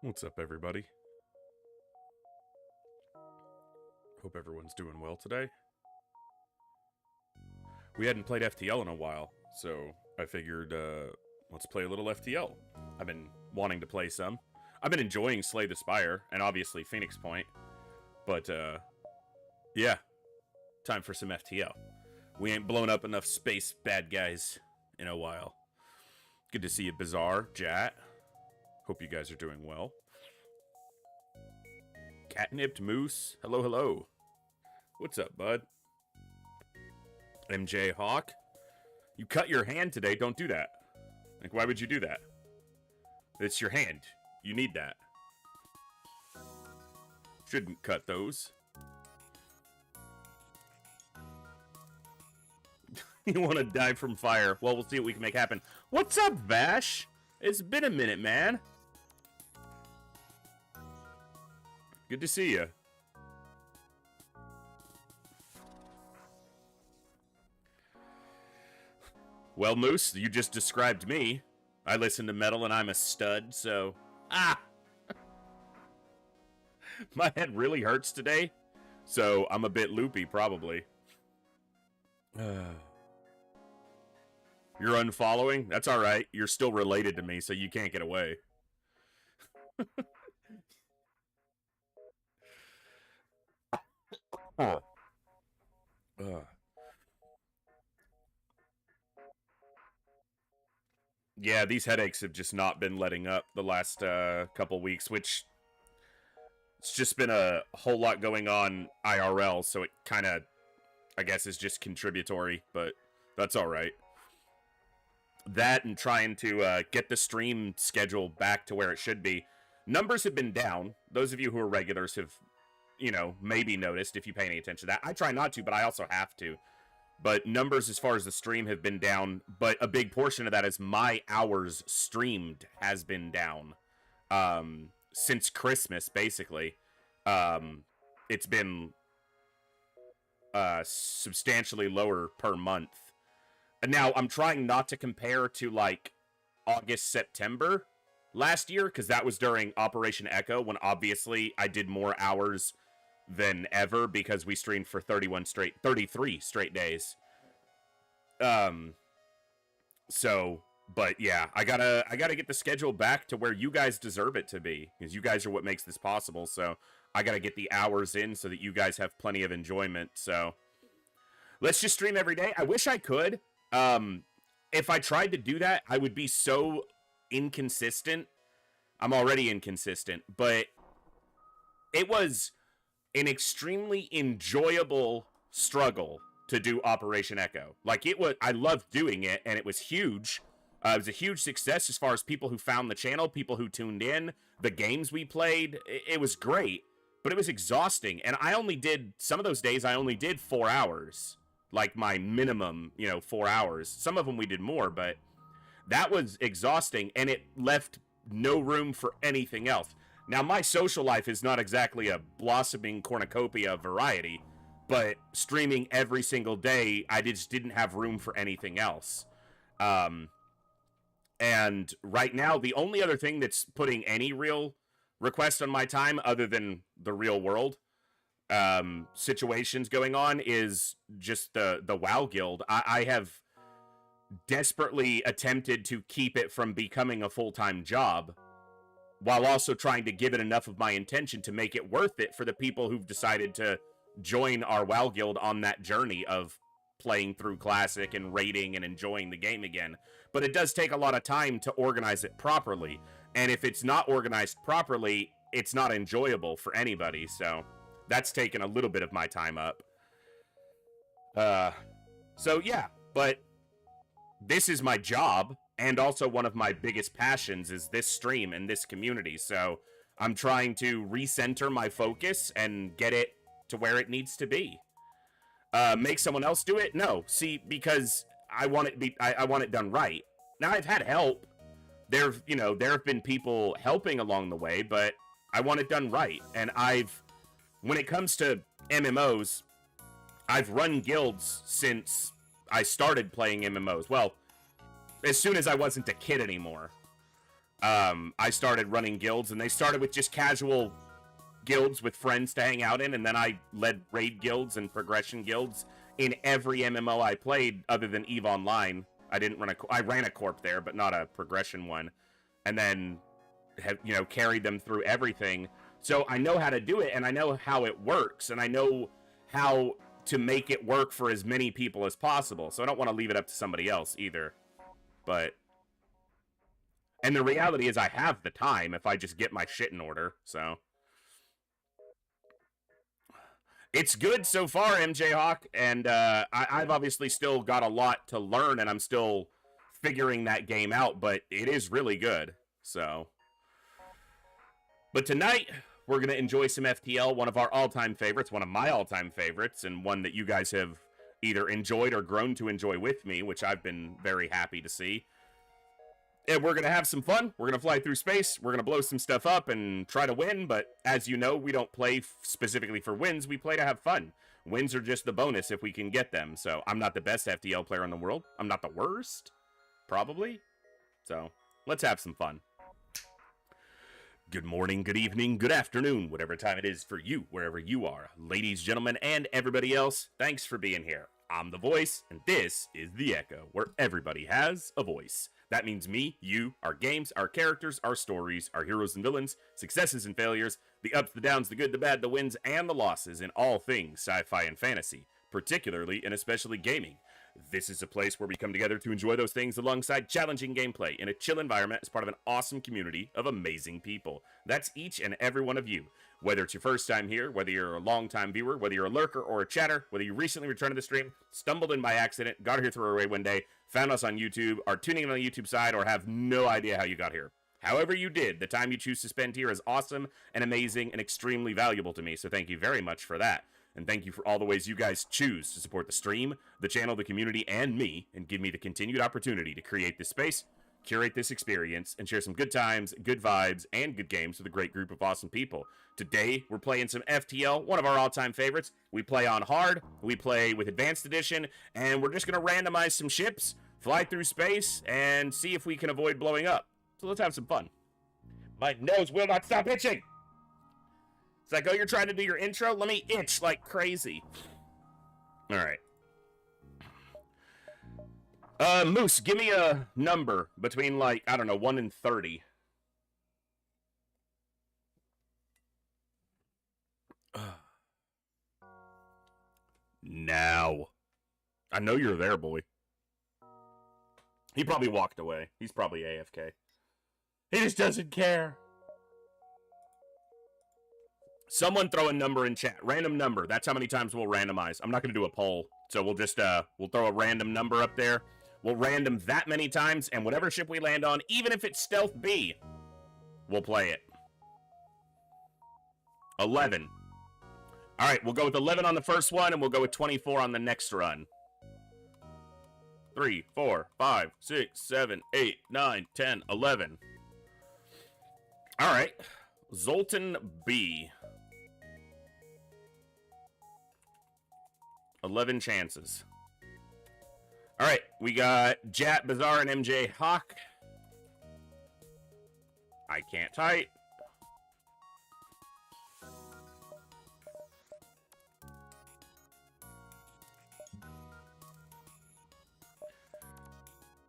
What's up, everybody? Hope everyone's doing well today. We hadn't played FTL in a while, so I figured, let's play a little FTL. I've been wanting to play some. I've been enjoying Slay the Spire, and obviously Phoenix Point, but, yeah, time for some FTL. We ain't blown up enough space bad guys in a while. Good to see you, Bizarre, Jat. Hope you guys are doing well. Catnipped Moose, hello, hello. What's up, bud? MJ Hawk, you cut your hand today. Don't do that. Like, why would you do that? It's your hand. You need that. Shouldn't cut those. You want to die from fire? Well, we'll see what we can make happen. What's up, Vash? It's been a minute, man. Good to see you. Well, Moose, you just described me. I listen to metal and I'm a stud, so... Ah! My head really hurts today, so I'm a bit loopy, probably. You're unfollowing? That's alright. You're still related to me, so you can't get away. Yeah, these headaches have just not been letting up the last couple weeks, which it's just been a whole lot going on IRL, so it kind of, I guess, is just contributory, but that's alright. That and trying to get the stream schedule back to where it should be. Numbers have been down. Those of you who are regulars have, you know, maybe noticed if you pay any attention to that. I try not to, but I also have to. But numbers as far as the stream have been down, but a big portion of that is my hours streamed has been down. Since Christmas, basically. It's been substantially lower per month. And now, I'm trying not to compare to, like, August, September last year, because that was during Operation Echo, when obviously I did more hours than ever because we streamed for 33 straight days. So, but yeah, I gotta get the schedule back to where you guys deserve it to be, because you guys are what makes this possible. So I gotta get the hours in so that you guys have plenty of enjoyment. So let's just stream every day. I wish I could. If I tried to do that, I would be so inconsistent. I'm already inconsistent, but it was an extremely enjoyable struggle to do Operation Echo. Like, it was, I loved doing it, and it was huge. It was a huge success as far as people who found the channel, people who tuned in, the games we played. It was great, but it was exhausting. And I only did, some of those days, I only did 4 hours. Like, my minimum, 4 hours. Some of them we did more, but that was exhausting, and it left no room for anything else. Now, my social life is not exactly a blossoming cornucopia of variety, but streaming every single day, I just didn't have room for anything else. And right now, the only other thing that's putting any real request on my time, other than the real world situations going on, is just the WoW Guild. I have desperately attempted to keep it from becoming a full-time job, while also trying to give it enough of my intention to make it worth it for the people who've decided to join our WoW Guild on that journey of playing through Classic and raiding and enjoying the game again. But it does take a lot of time to organize it properly, and if it's not organized properly, it's not enjoyable for anybody, so that's taken a little bit of my time up. So yeah, but this is my job, and also one of my biggest passions is this stream and this community, so I'm trying to recenter my focus and get it to where it needs to be. Make someone else do it? No. See, because I want it done right. Now, I've had help. There have been people helping along the way, but I want it done right. And when it comes to MMOs, I've run guilds since I started playing MMOs. Well, as soon as I wasn't a kid anymore. I started running guilds, and they started with just casual guilds with friends to hang out in, and then I led raid guilds and progression guilds in every MMO I played other than EVE Online. I ran a corp there, but not a progression one, and then have, carried them through everything. So I know how to do it, and I know how it works, and I know how to make it work for as many people as possible. So I don't want to leave it up to somebody else either. And the reality is I have the time if I just get my shit in order, so. It's good so far, MJ Hawk, and I've obviously still got a lot to learn, and I'm still figuring that game out, but it is really good, so. But tonight, we're going to enjoy some FTL, one of our all-time favorites, one of my all-time favorites, and one that you guys have either enjoyed or grown to enjoy with me, which I've been very happy to see. And we're going to have some fun. We're going to fly through space. We're going to blow some stuff up and try to win. But as you know, we don't play specifically for wins. We play to have fun. Wins are just the bonus if we can get them. So I'm not the best FTL player in the world. I'm not the worst, probably. So let's have some fun. Good morning, good evening, good afternoon, whatever time it is for you, wherever you are. Ladies, gentlemen, and everybody else, thanks for being here. I'm the voice, and this is The Echo, where everybody has a voice. That means me, you, our games, our characters, our stories, our heroes and villains, successes and failures, the ups, the downs, the good, the bad, the wins, and the losses in all things sci-fi and fantasy, particularly and especially gaming. This is a place where we come together to enjoy those things alongside challenging gameplay in a chill environment as part of an awesome community of amazing people. That's each and every one of you. Whether it's your first time here, whether you're a long-time viewer, whether you're a lurker or a chatter, whether you recently returned to the stream, stumbled in by accident, got here through a raid one day, found us on YouTube, are tuning in on the YouTube side, or have no idea how you got here. However you did, the time you choose to spend here is awesome and amazing and extremely valuable to me, so thank you very much for that. And thank you for all the ways you guys choose to support the stream, the channel, the community, and me, and give me the continued opportunity to create this space, curate this experience, and share some good times, good vibes, and good games with a great group of awesome people. Today, we're playing some FTL, one of our all-time favorites. We play on hard, we play with Advanced Edition, and we're just going to randomize some ships, fly through space, and see if we can avoid blowing up. So let's have some fun. My nose will not stop itching! It's like, oh, you're trying to do your intro? Let me itch like crazy. All right. Moose, give me a number between, like, I don't know, 1 and 30. Now. I know you're there, boy. He probably walked away. He's probably AFK. He just doesn't care. Someone throw a number in chat. Random number. That's how many times we'll randomize. I'm not going to do a poll. So we'll just, we'll throw a random number up there. We'll random that many times, and whatever ship we land on, even if it's Stealth B, we'll play it. 11. All right, we'll go with 11 on the first one, and we'll go with 24 on the next run. 3, 4, 5, 6, 7, 8, 9, 10, 11. All right. Zoltan B. 11 chances. All right, we got Jat, Bazaar, and MJ Hawk. I can't type.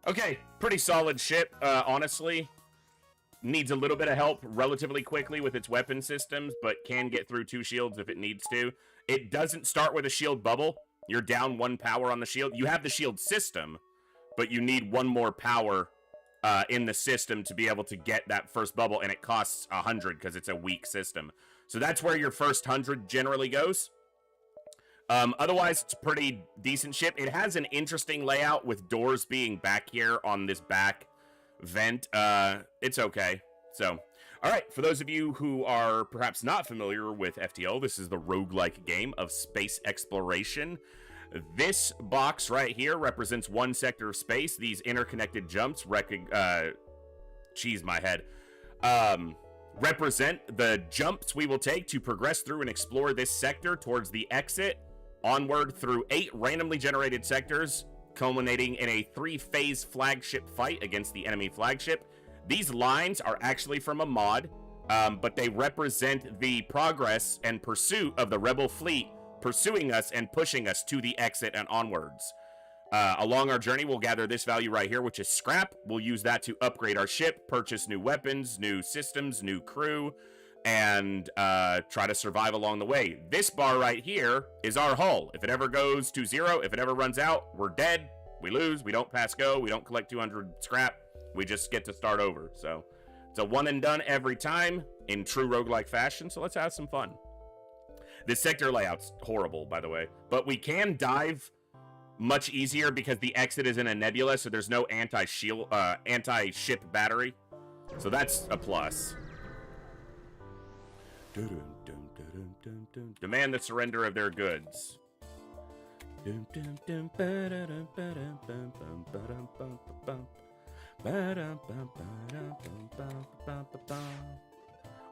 Okay, pretty solid ship, honestly. Needs a little bit of help relatively quickly with its weapon systems, but can get through 2 shields if it needs to. It doesn't start with a shield bubble. You're down 1 power on the shield. You have the shield system, but you need 1 more power in the system to be able to get that first bubble, and it costs 100 because it's a weak system. So that's where your first 100 generally goes. Otherwise, it's a pretty decent ship. It has an interesting layout with doors being back here on this back vent. It's okay. So, all right, for those of you who are perhaps not familiar with FTL, this is the roguelike game of space exploration. This box right here represents 1 sector of space. These interconnected jumps cheese my head. Represent the jumps we will take to progress through and explore this sector towards the exit onward through 8 randomly generated sectors, culminating in a 3-phase flagship fight against the enemy flagship. These lines are actually from a mod, but they represent the progress and pursuit of the Rebel fleet pursuing us and pushing us to the exit and onwards. Along our journey, we'll gather this value right here, which is scrap. We'll use that to upgrade our ship, purchase new weapons, new systems, new crew, and try to survive along the way. This bar right here is our hull. If it ever goes to 0, if it ever runs out, we're dead. We lose. We don't pass go. We don't collect 200 scrap. We just get to start over. So it's a one and done every time in true roguelike fashion. So let's have some fun. This sector layout's horrible, by the way, but we can dive much easier because the exit is in a nebula, so there's no anti-ship battery. So that's a plus. Demand the surrender of their goods.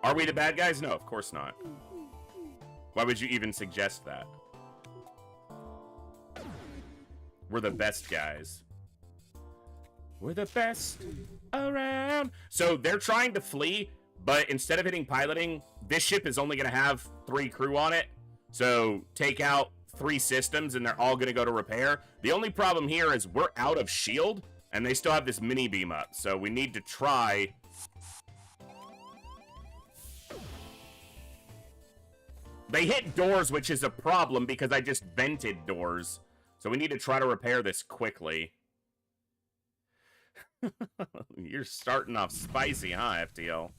Are we the bad guys? No, of course not. Why would you even suggest that? We're the best guys. We're the best around. So they're trying to flee, but instead of hitting piloting, this ship is only going to have 3 crew on it. So take out 3 systems and they're all going to go to repair. The only problem here is we're out of shield and they still have this mini beam up. So we need to try. They hit doors, which is a problem because I just vented doors. So we need to try to repair this quickly. You're starting off spicy, huh, FTL?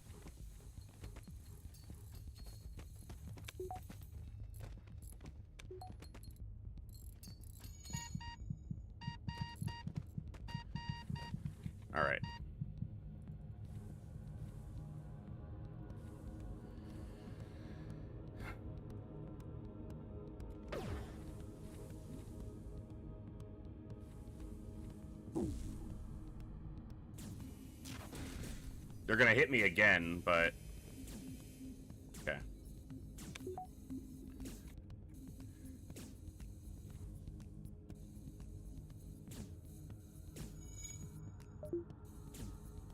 All right. They're gonna hit me again, but okay.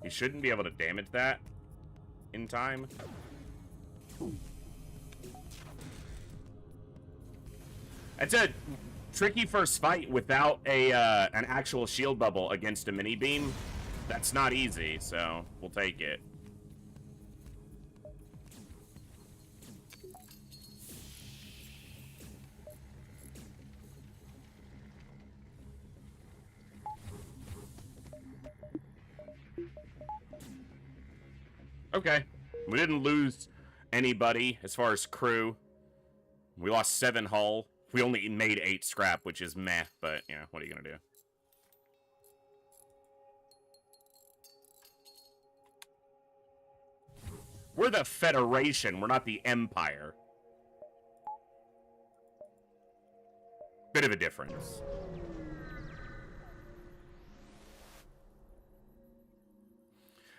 You shouldn't be able to damage that in time. It's a tricky first fight without a an actual shield bubble against a mini beam. That's not easy, so we'll take it. Okay. We didn't lose anybody as far as crew. We lost 7 hull. We only made 8 scrap, which is meh, but, yeah, what are you gonna do? We're the Federation, we're not the Empire. Bit of a difference.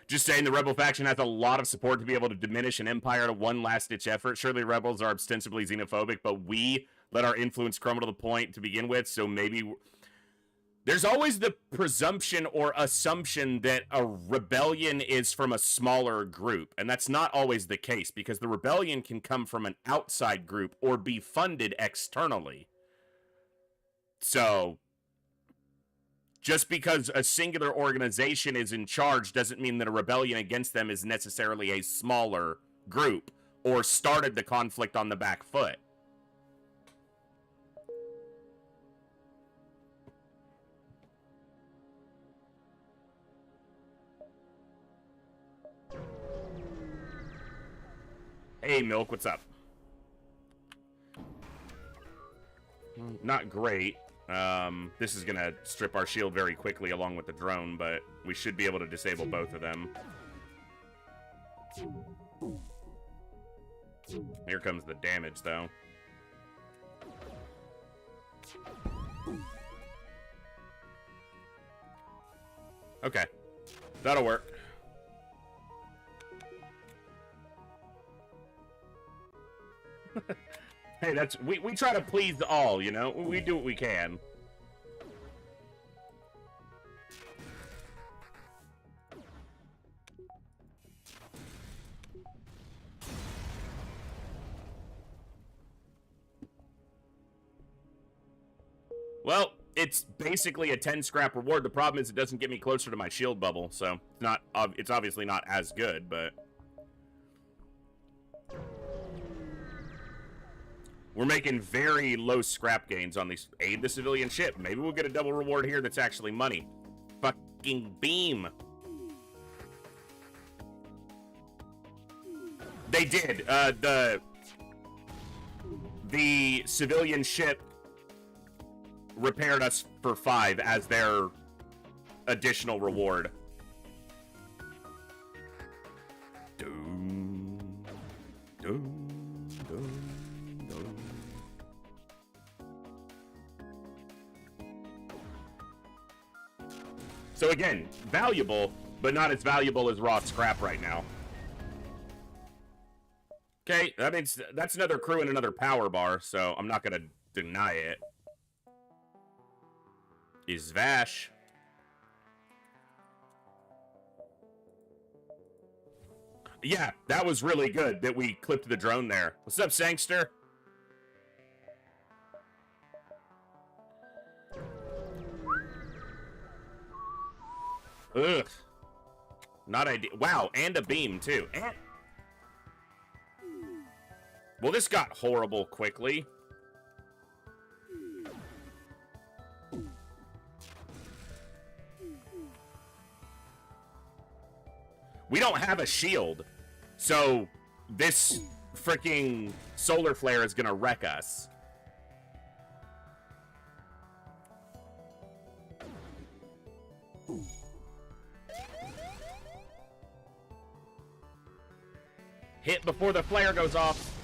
Just saying, the Rebel faction has a lot of support to be able to diminish an Empire to one last-ditch effort. Surely Rebels are ostensibly xenophobic, but we let our influence crumble to the point to begin with, so maybe... There's always the presumption or assumption that a rebellion is from a smaller group, and that's not always the case, because the rebellion can come from an outside group or be funded externally. So, just because a singular organization is in charge doesn't mean that a rebellion against them is necessarily a smaller group or started the conflict on the back foot. Hey, Milk, what's up? Not great. This is gonna strip our shield very quickly along with the drone, but we should be able to disable both of them. Here comes the damage, though. Okay. That'll work. Hey, that's we try to please all, you know? We do what we can. Well, it's basically a 10 scrap reward. The problem is it doesn't get me closer to my shield bubble, so it's obviously not as good, but we're making very low scrap gains on these. Aid the civilian ship. Maybe we'll get a double reward here that's actually money. Fucking beam. They did. The civilian ship repaired us for 5 as their additional reward. Doom, doom, doom, doom. So again, valuable, but not as valuable as raw scrap right now. Okay, that means that's another crew and another power bar, so I'm not gonna deny it. Is Vash. Yeah, that was really good that we clipped the drone there. What's up, Sangster? Ugh. Not ideal. Wow, and a beam, too. And well, this got horrible quickly. We don't have a shield, so this freaking solar flare is gonna wreck us. Hit before the flare goes off.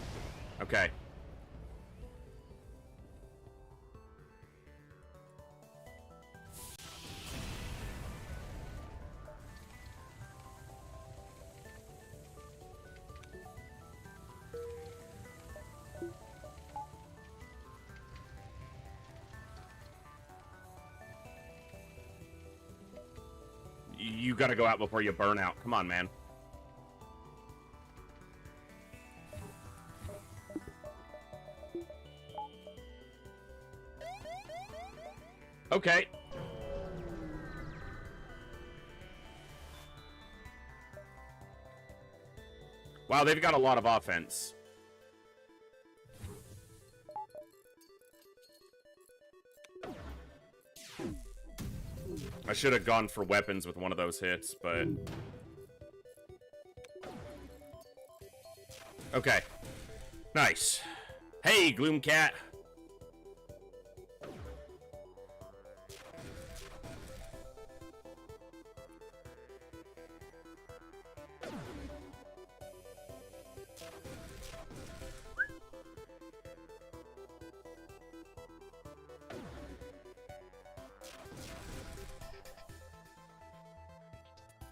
Okay. You gotta go out before you burn out. Come on, man. Okay. Wow, they've got a lot of offense. I should have gone for weapons with one of those hits, but... Okay. Nice. Hey, Gloomcat.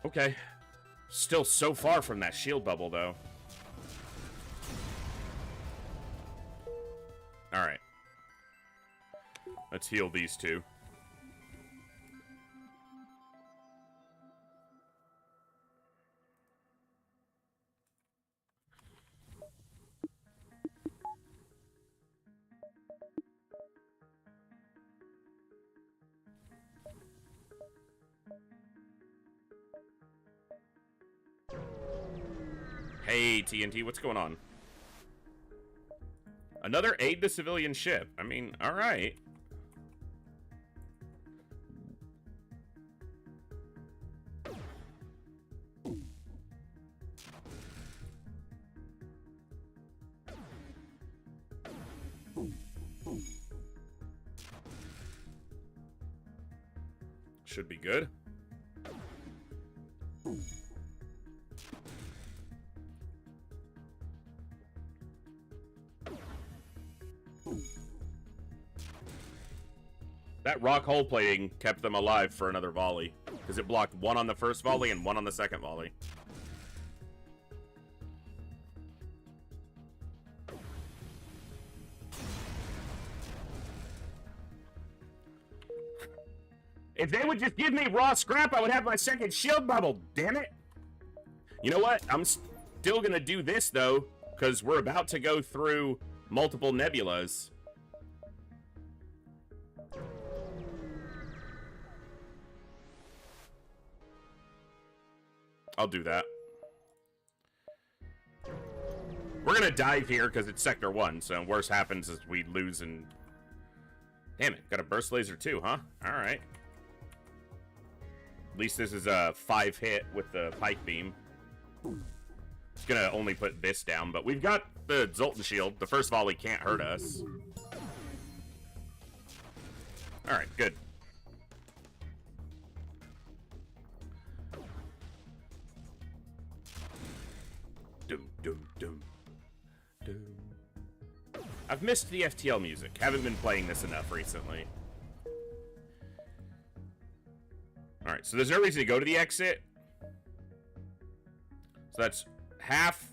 Okay. Still so far from that shield bubble, though. Alright. Let's heal these two. Hey, TNT, what's going on? Another aid the civilian ship. I mean, alright. Should be good. That rock hull plating kept them alive for another volley, because it blocked one on the first volley and one on the second volley. If they would just give me raw scrap, I would have my second shield bubble, damn it! You know what? I'm still gonna do this, though, because we're about to go through multiple nebulas. I'll do that. We're gonna dive here because it's Sector 1, so worst happens is we lose and... Damn it, got a burst laser too, huh? Alright. At least this is a 5-hit with the pike beam. It's gonna only put this down, but we've got the Zoltan Shield. The first volley can't hurt us. Alright, good. Dum, dum, dum. I've missed the FTL music. Haven't been playing this enough recently. Alright, so there's no reason to go to the exit. So that's half.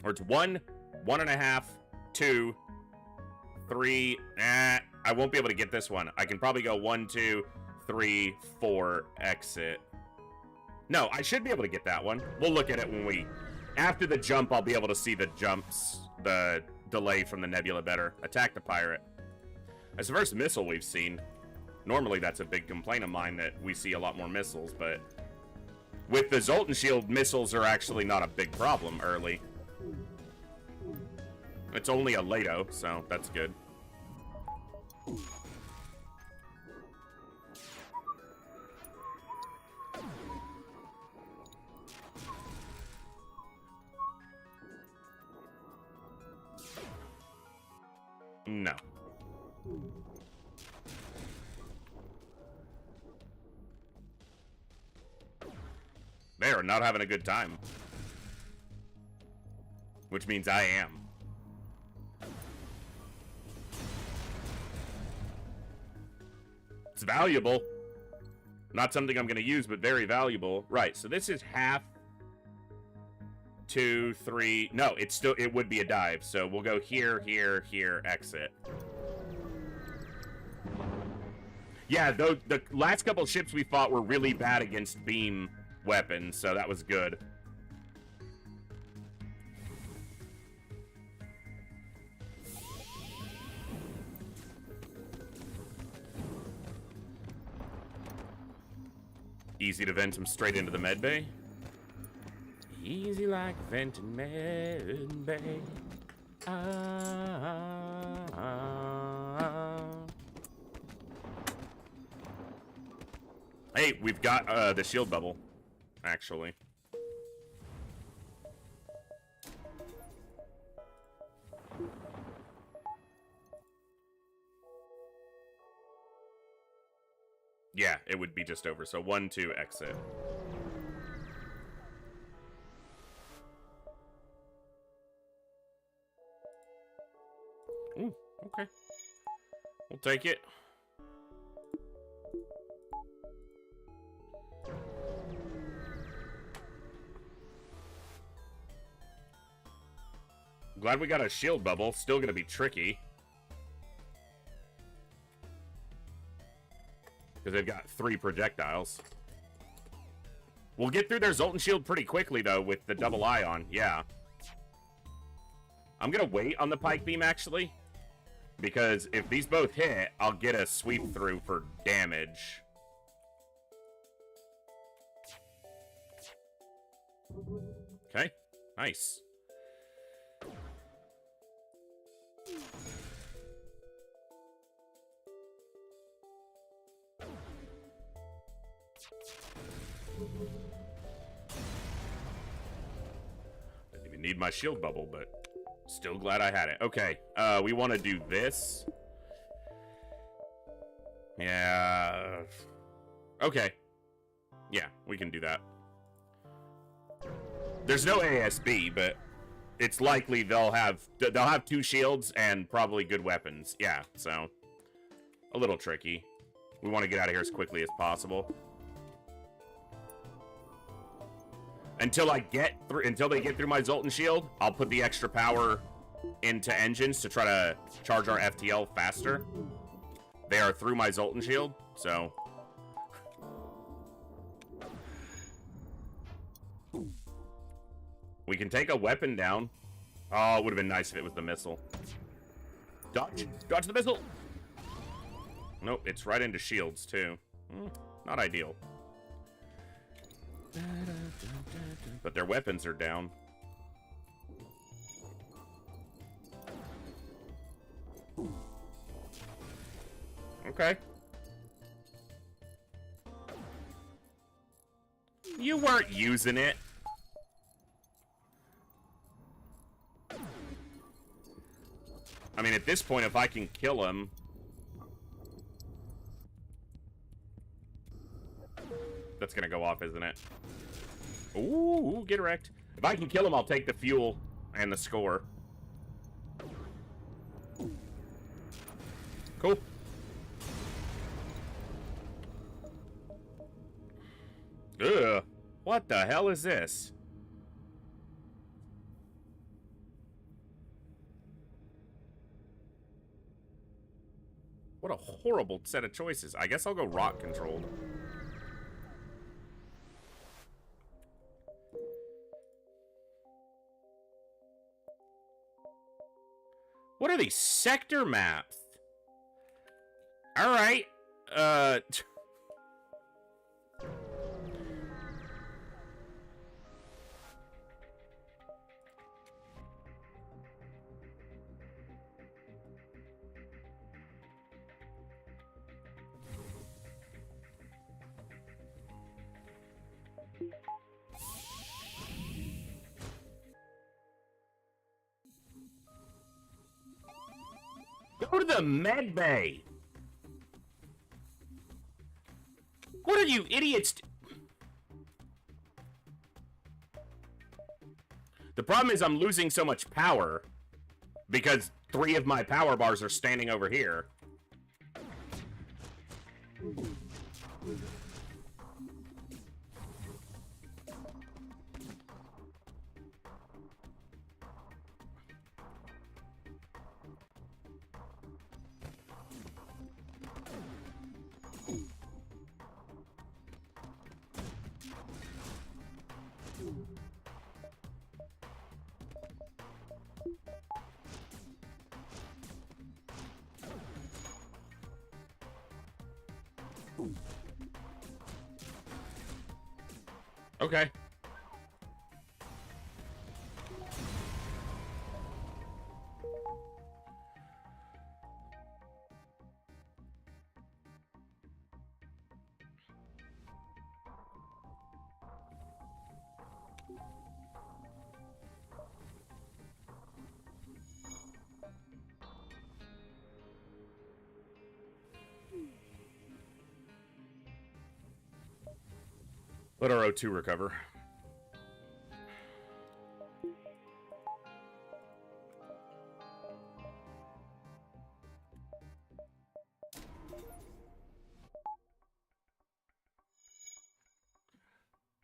Or it's 1, 1.5, 2, 3. I won't be able to get this one. I can probably go 1, 2, 3, 4, exit. No, I should be able to get that one. We'll look at it when we... After the jump, I'll be able to see the jumps, the delay from the nebula better. Attack the pirate. That's the first missile we've seen. Normally, that's a big complaint of mine that we see a lot more missiles, but with the Zoltan Shield, missiles are actually not a big problem early. It's only a Lato, so that's good. No. They are not having a good time. Which means I am. It's valuable. Not something I'm going to use, but very valuable. Right, so this is half... 2, 3... No, it would be a dive, so we'll go here, here, here, exit. Yeah, the last couple ships we fought were really bad against beam weapons, so that was good. Easy to vent him straight into the med bay. Easy like venting med bay. Hey, we've got the shield bubble, actually. Yeah, it would be just over. So 1, 2, exit. Ooh, okay. We'll take it. Glad we got a shield bubble. Still gonna be tricky. Because they've got 3 projectiles. We'll get through their Zoltan Shield pretty quickly, though, with the double ion. Yeah. I'm gonna wait on the pike beam, actually. Because if these both hit, I'll get a sweep through for damage. Okay. Nice. Didn't even need my shield bubble, but still glad I had it. Okay, we want to do this. Yeah. Okay. Yeah, we can do that. There's no ASB, but it's likely they'll have 2 shields and probably good weapons. Yeah, so a little tricky. We want to get out of here as quickly as possible. Until they get through my Zoltan Shield, I'll put the extra power into engines to try to charge our FTL faster. They are through my Zoltan Shield, so we can take a weapon down. Oh, it would have been nice if it was the missile. Dodge! Dodge the missile! Nope, it's right into shields, too. Not ideal. But their weapons are down. Okay. You weren't using it. I mean, at this point, if I can kill him... That's gonna go off, isn't it? Ooh, get wrecked. If I can kill him, I'll take the fuel and the score. Cool. Ugh. What the hell is this? What a horrible set of choices. I guess I'll go rock controlled. What are these sector maps? All right. Go to the med bay. What are you idiots? The problem is I'm losing so much power because 3 of my power bars are standing over here. Okay. Let our O2 recover.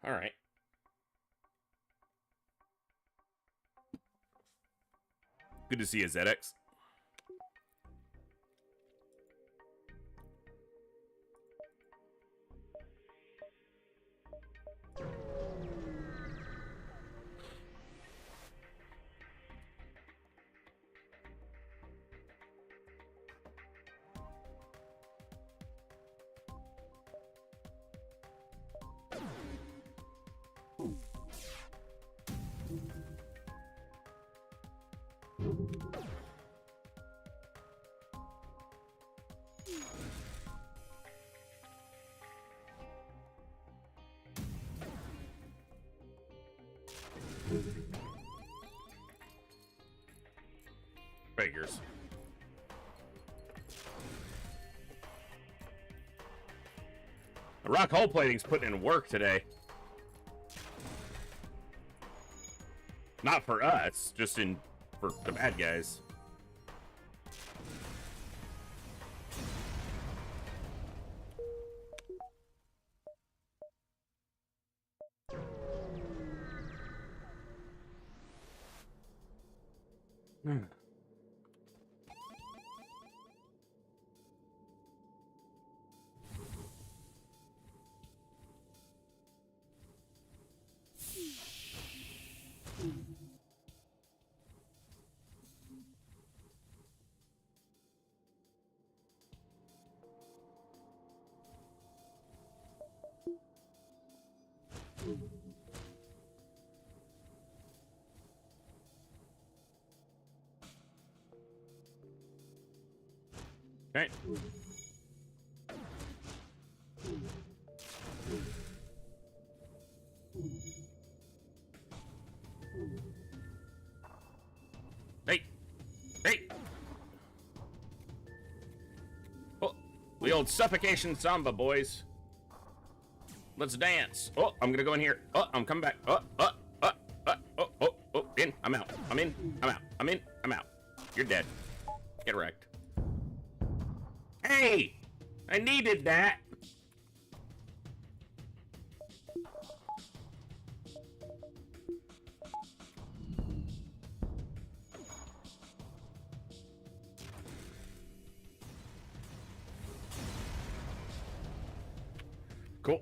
All right. Good to see you, ZX. Figures. The rock hull plating's putting in work today. Not for us, just for the bad guys. Okay. Hey! Hey! Oh, the old suffocation samba, boys. Let's dance. Oh, I'm gonna go in here. Oh, I'm coming back. In. I'm out. I'm in. I'm out. I'm in. I'm out. You're dead. Get wrecked. Hey! I needed that. Cool.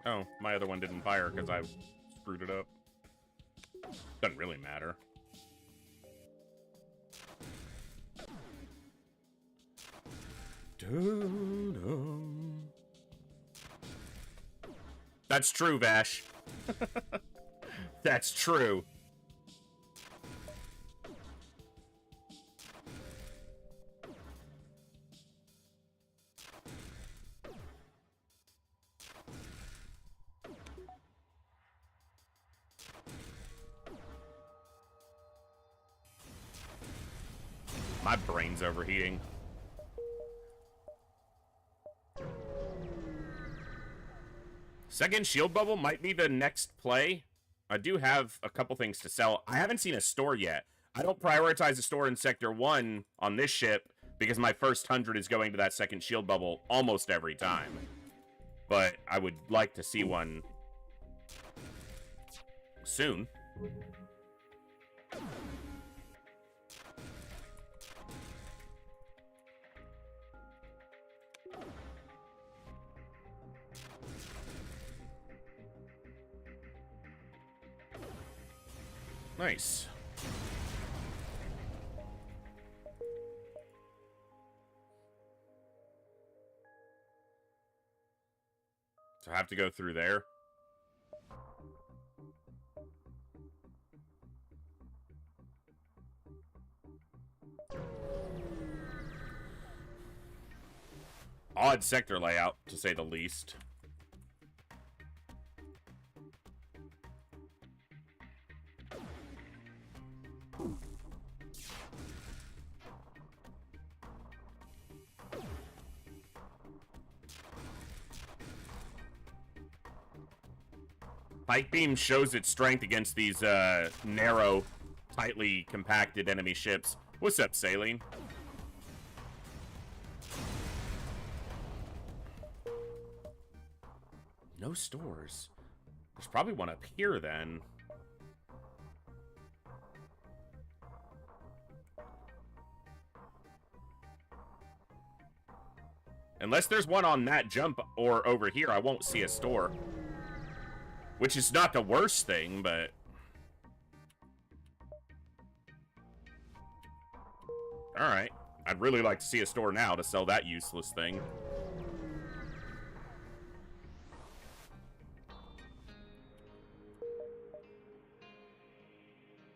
Oh, my other one didn't fire because I screwed it up. Doesn't really matter. That's true, Vash. That's true. My brain's overheating. Second shield bubble might be the next play. I do have a couple things to sell. I haven't seen a store yet. I don't prioritize a store in Sector 1 on this ship because my first 100 is going to that second shield bubble almost every time. But I would like to see one soon. Nice. So I have to go through there. Odd sector layout, to say the least. Pike Beam shows its strength against these narrow, tightly compacted enemy ships. What's up, Saline? No stores. There's probably one up here, then. Unless there's one on that jump or over here, I won't see a store. Which is not the worst thing, but... Alright. I'd really like to see a store now to sell that useless thing.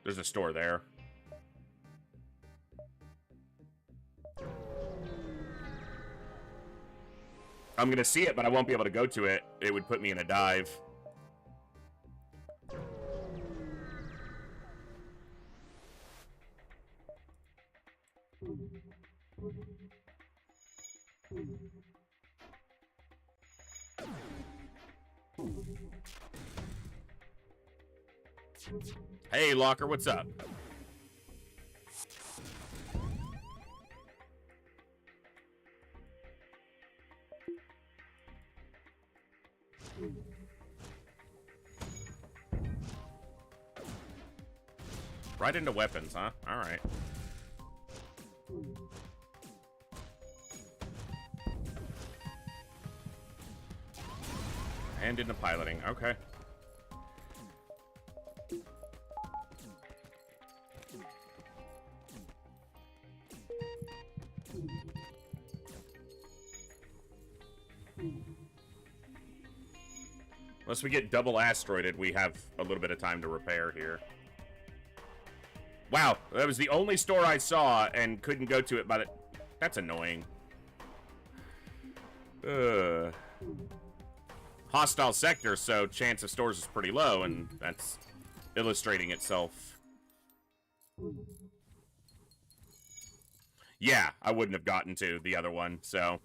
There's a store there. I'm gonna see it, but I won't be able to go to it. It would put me in a dive. Hey, Locker, what's up? Right into weapons, huh? All right. And into piloting. Okay. Unless we get double asteroided, we have a little bit of time to repair here. Wow, that was the only store I saw and couldn't go to it by the... That's annoying. Hostile sector, so chance of stores is pretty low, and that's illustrating itself. Yeah, I wouldn't have gotten to the other one, so...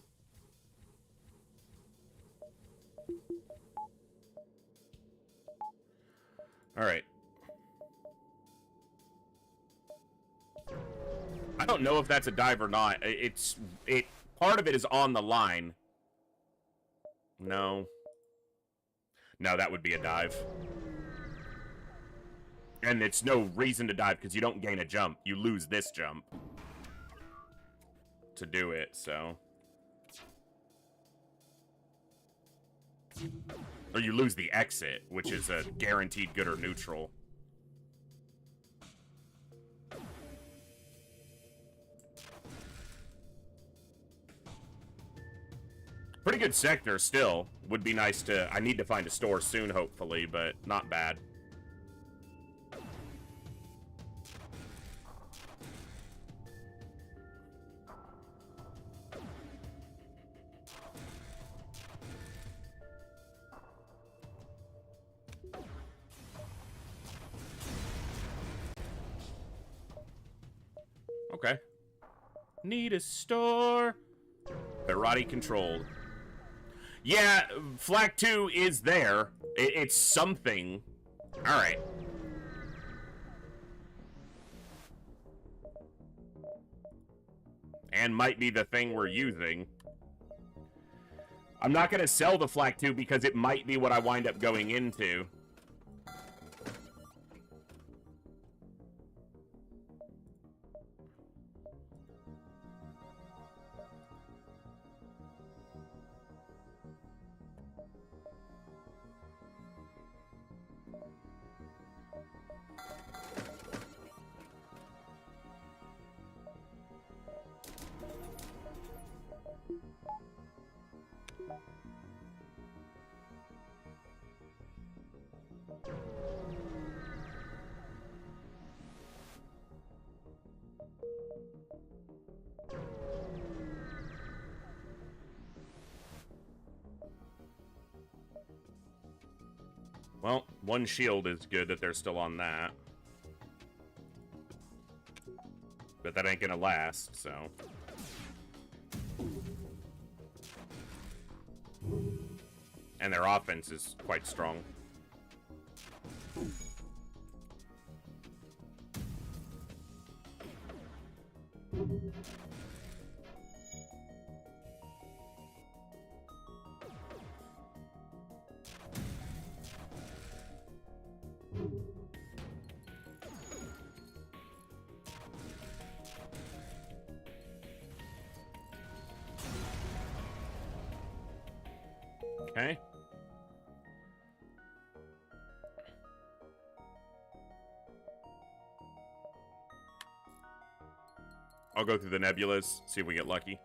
Alright. I don't know if that's a dive or not. Part of it is on the line. No. No, that would be a dive. And it's no reason to dive because you don't gain a jump. You lose this jump to do it, so... Or you lose the exit, which is a guaranteed good or neutral. Pretty good sector still. Would be nice to... I need to find a store soon, hopefully, but not bad. Okay. Need a store. Karate controlled. Yeah, Flak 2 is there. It's something. Alright. And might be the thing we're using. I'm not going to sell the Flak 2 because it might be what I wind up going into. Well, one shield is good that they're still on that. But that ain't gonna last, so... And their offense is quite strong. Okay. I'll go through the nebulas, see if we get lucky.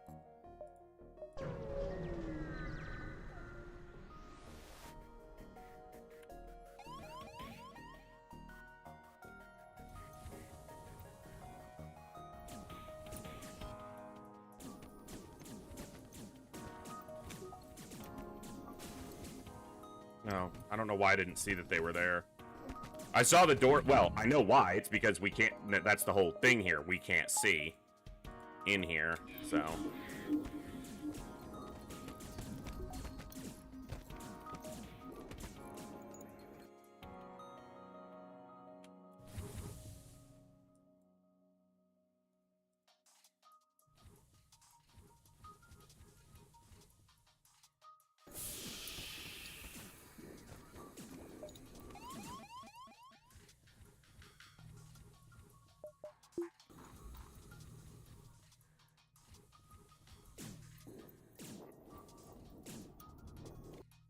No, I don't know why I didn't see that they were there. I saw the door. Well, I know why. It's because we can't. That's the whole thing here. We can't see in here, so.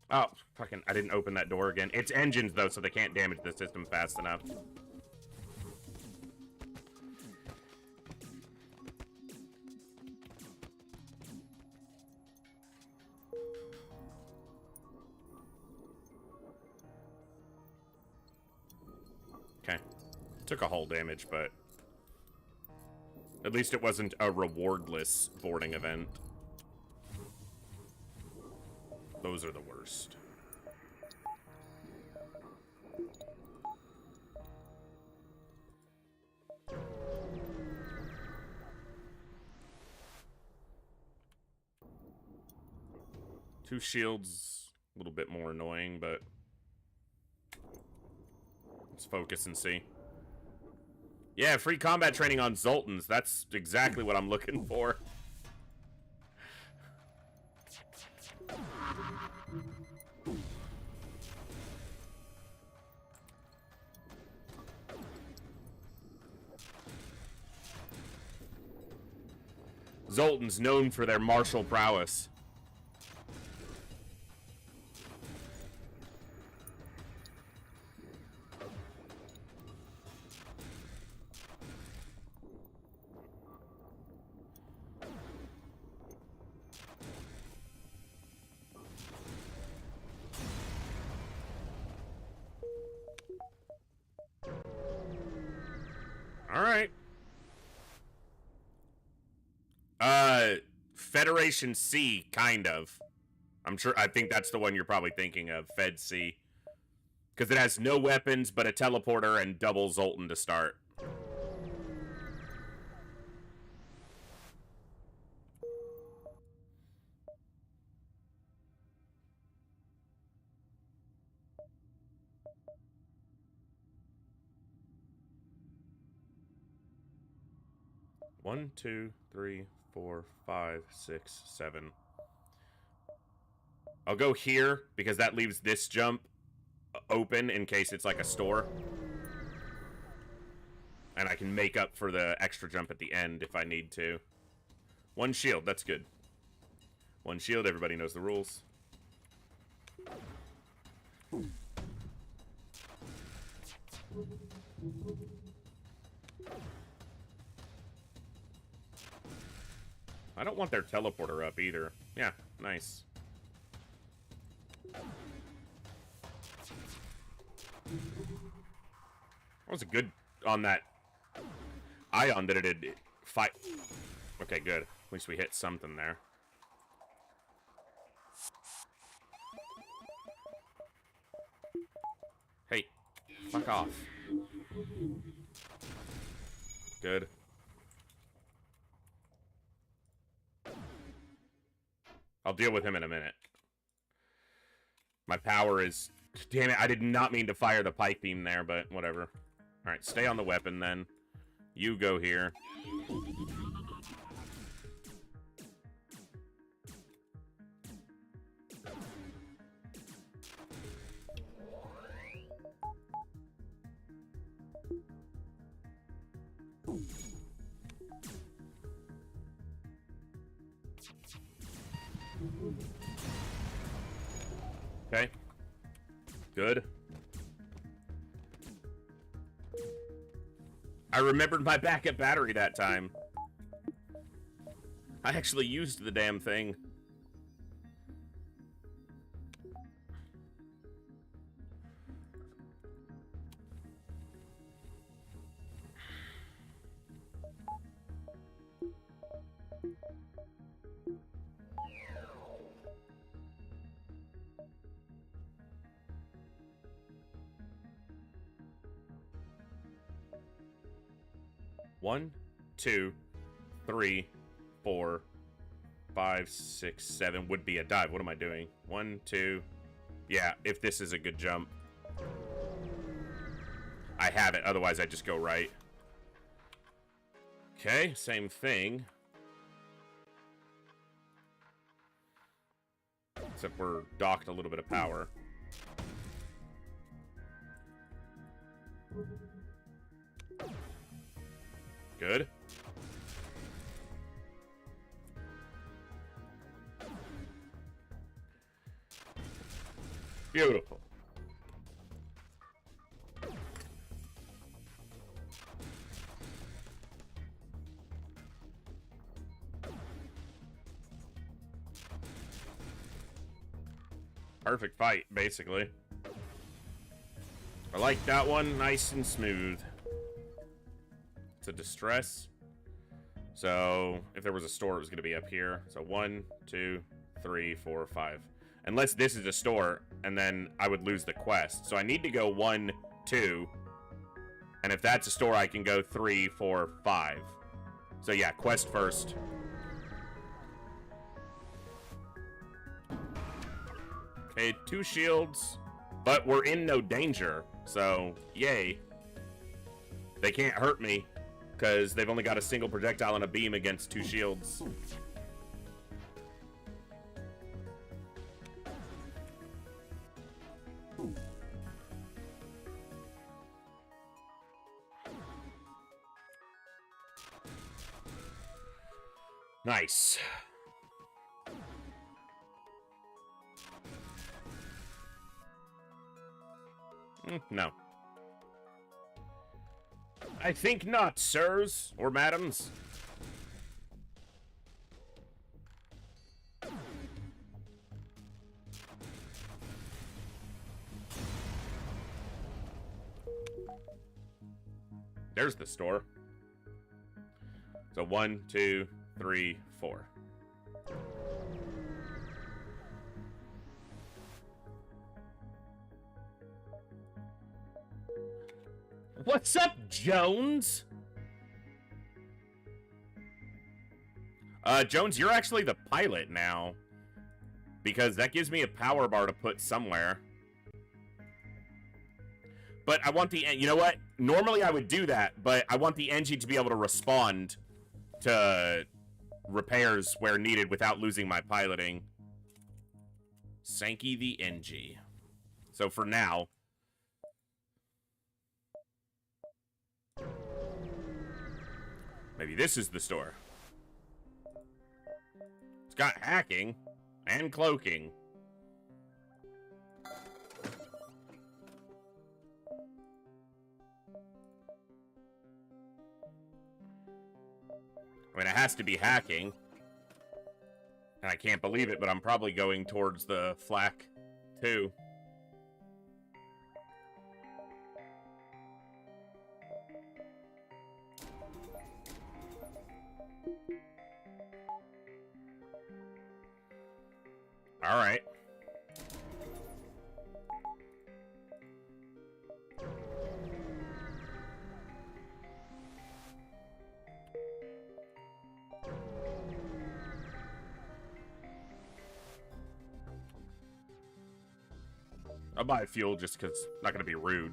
Oh, fucking, I didn't open that door again. It's engines, though, so they can't damage the system fast enough. Okay. Took a hull damage, but at least it wasn't a rewardless boarding event. Those are the worst. Two shields, a little bit more annoying, but let's focus and see. Yeah, free combat training on Zoltans. That's exactly what I'm looking for. Zoltans known for their martial prowess. All right. Federation C, kind of. I think that's the one you're probably thinking of, Fed C. Because it has no weapons but a teleporter and double Zoltan to start. One, two, three, 4, 5, 6, 7. I'll go here because that leaves this jump open in case it's like a store. And I can make up for the extra jump at the end if I need to. One shield, that's good. One shield, everybody knows the rules. I don't want their teleporter up either. Yeah, nice. That was a good on that ion that it did fight. Okay, good. At least we hit something there. Hey, fuck off. Good. I'll deal with him in a minute. My power is... Damn it, I did not mean to fire the pike beam there, but whatever. Alright, stay on the weapon then. You go here. Okay. Good. I remembered my backup battery that time. I actually used the damn thing. One, 2, 3, 4, 5, 6, 7 would be a dive. What am I doing? 1, 2. Yeah, if this is a good jump. I have it, otherwise I just go right. Okay, same thing. Except we're docked a little bit of power. Good. Beautiful. Perfect fight, basically. I like that one, nice and smooth. It's a distress. So, if there was a store, it was going to be up here. So, 1, 2, 3, 4, 5. Unless this is a store, and then I would lose the quest. So, I need to go 1, 2. And if that's a store, I can go 3, 4, 5. So, yeah, quest first. Okay, 2 shields. But we're in no danger. So, yay. They can't hurt me. Because they've only got a single projectile and a beam against 2 shields. Nice. No. I think not, sirs or madams. There's the store. So 1, 2, 3, 4. What's up, Jones? Jones, you're actually the pilot now. Because that gives me a power bar to put somewhere. But I want the... You know what? Normally I would do that, but I want the Engie to be able to respond to repairs where needed without losing my piloting. Sankey the Engie. So for now... Maybe this is the store. It's got hacking and cloaking. I mean, it has to be hacking. And I can't believe it, but I'm probably going towards the flak, too. All right. I'll buy fuel just because it's not going to be rude.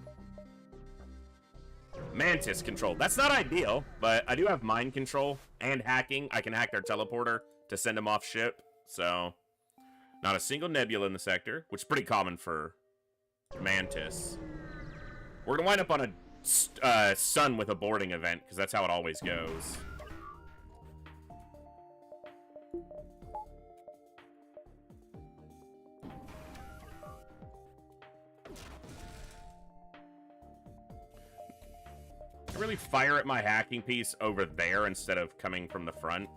Mantis control. That's not ideal, but I do have mind control and hacking. I can hack their teleporter to send them off ship, so... Not a single nebula in the sector, which is pretty common for Mantis. We're going to wind up on a sun with a boarding event, because that's how it always goes. I really fire at my hacking piece over there instead of coming from the front.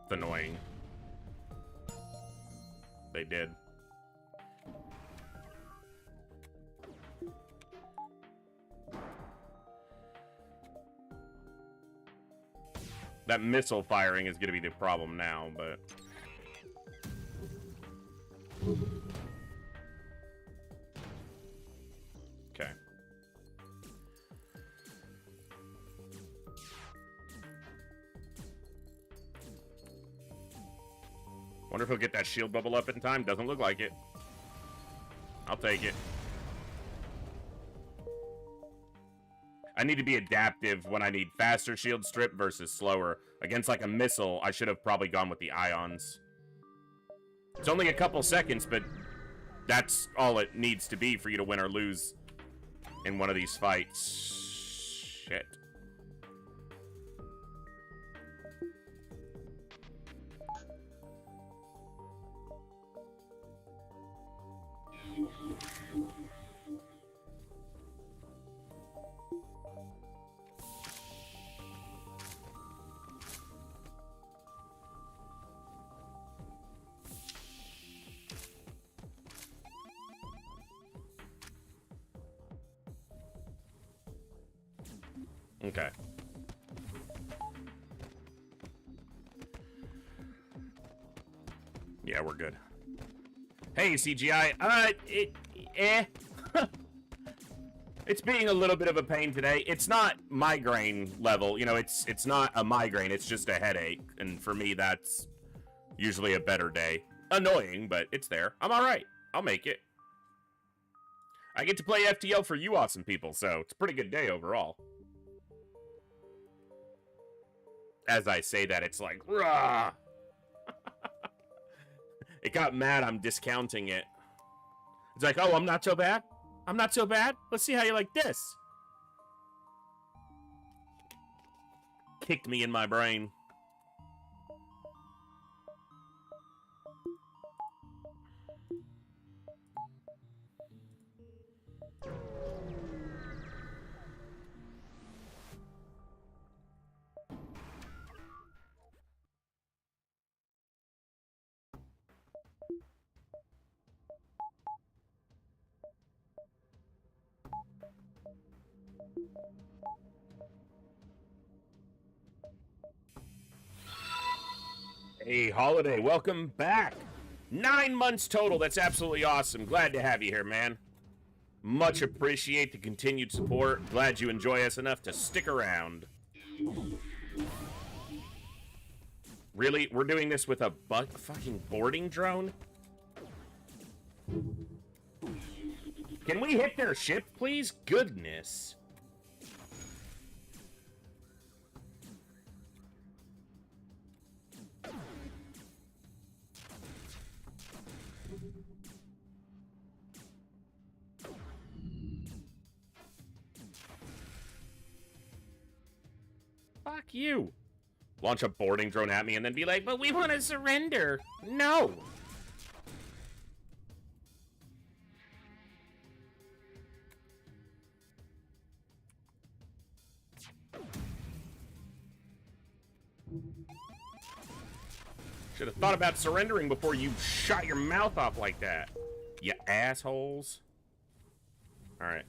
It's annoying. They did. That missile firing is going to be the problem now, but... Okay. Wonder if he'll get that shield bubble up in time. Doesn't look like it. I'll take it. I need to be adaptive when I need faster shield strip versus slower. Against like a missile, I should have probably gone with the ions. It's only a couple seconds, but that's all it needs to be for you to win or lose in one of these fights. Shit. Okay. Yeah, we're good. Hey, CGI. It's being a little bit of a pain today. It's not migraine level. You know, it's not a migraine. It's just a headache. And for me, that's usually a better day. Annoying, but it's there. I'm all right. I'll make it. I get to play FTL for you awesome people, so it's a pretty good day overall. As I say that, it's like, rah! It got mad I'm discounting it. It's like, oh, I'm not so bad? I'm not so bad? Let's see how you like this. Kicked me in my brain. Hey, Holiday, welcome back. 9 months total. That's absolutely awesome. Glad to have you here, man. Much appreciate the continued support. Glad you enjoy us enough to stick around. Really? We're doing this with a fucking boarding drone? Can we hit their ship, please? Goodness. Fuck you. Launch a boarding drone at me and then be like, but we want to surrender. No. Should have thought about surrendering before you shot your mouth off like that. You assholes. All right.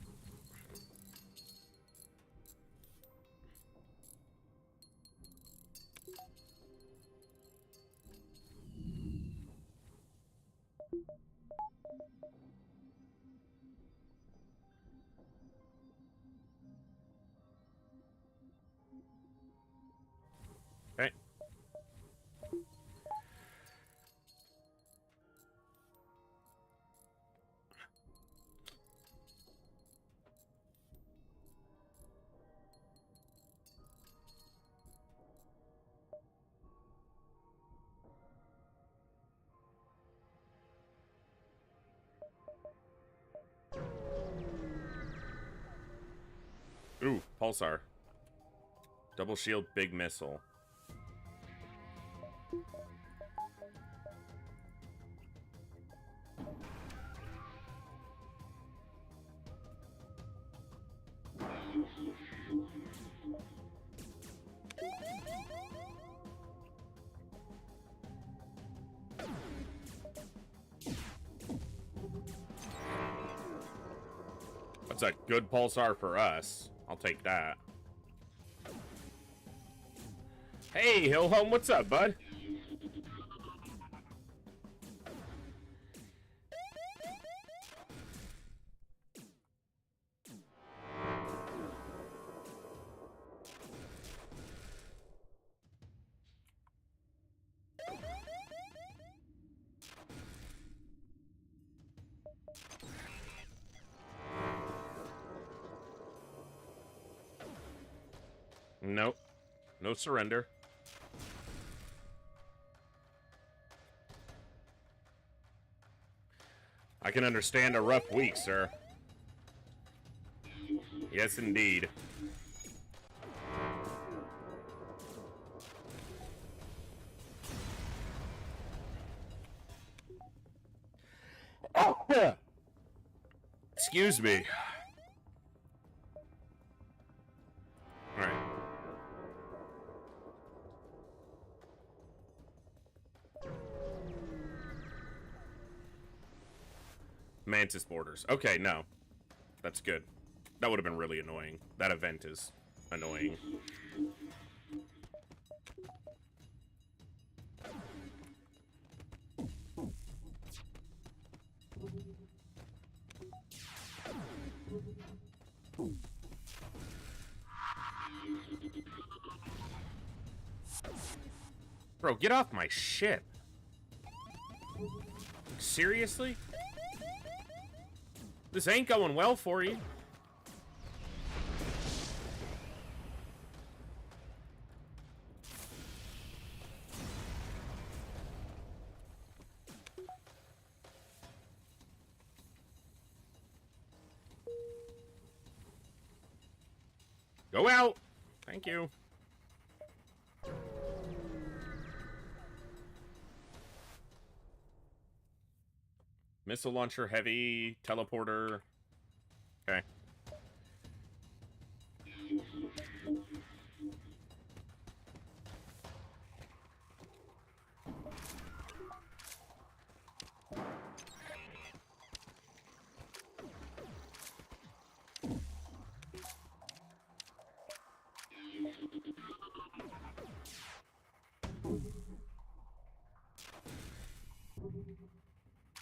Okay. Ooh, pulsar. Double shield, big missile. That's a good pulsar for us. I'll take that. Hey, Hillhome, what's up, bud? Nope. No surrender. I can understand a rough week, sir. Yes, indeed. Oh, yeah. Excuse me. All right. Mantis borders. Okay, no. That's good. That would have been really annoying. That event is annoying. Bro, get off my ship. Seriously? This ain't going well for you. Go out. Thank you. Missile launcher, heavy, teleporter. Okay.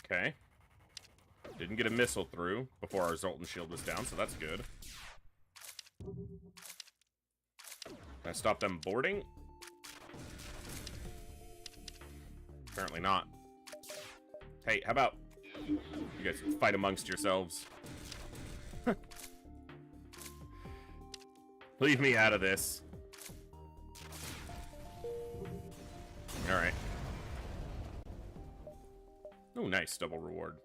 Okay. Didn't get a missile through before our Zoltan shield was down, so that's good. Can I stop them boarding? Apparently not. Hey, how about you guys fight amongst yourselves? Leave me out of this. Alright. Oh, nice. Double reward.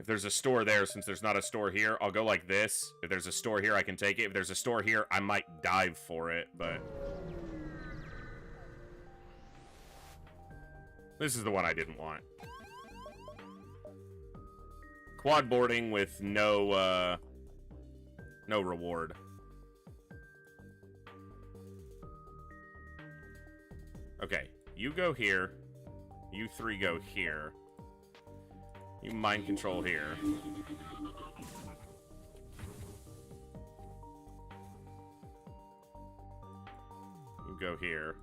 If there's a store there, since there's not a store here, I'll go like this. If there's a store here, I can take it. If there's a store here, I might dive for it, but... This is the one I didn't want. Quad boarding with no reward. Okay, you go here. You three go here. You mind control here. You go here.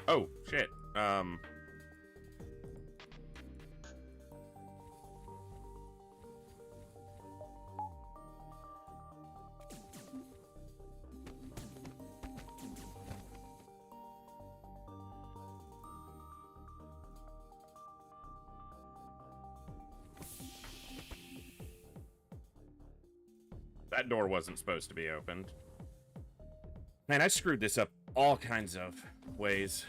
Oh, shit. That door wasn't supposed to be opened. Man, I screwed this up all kinds of ways.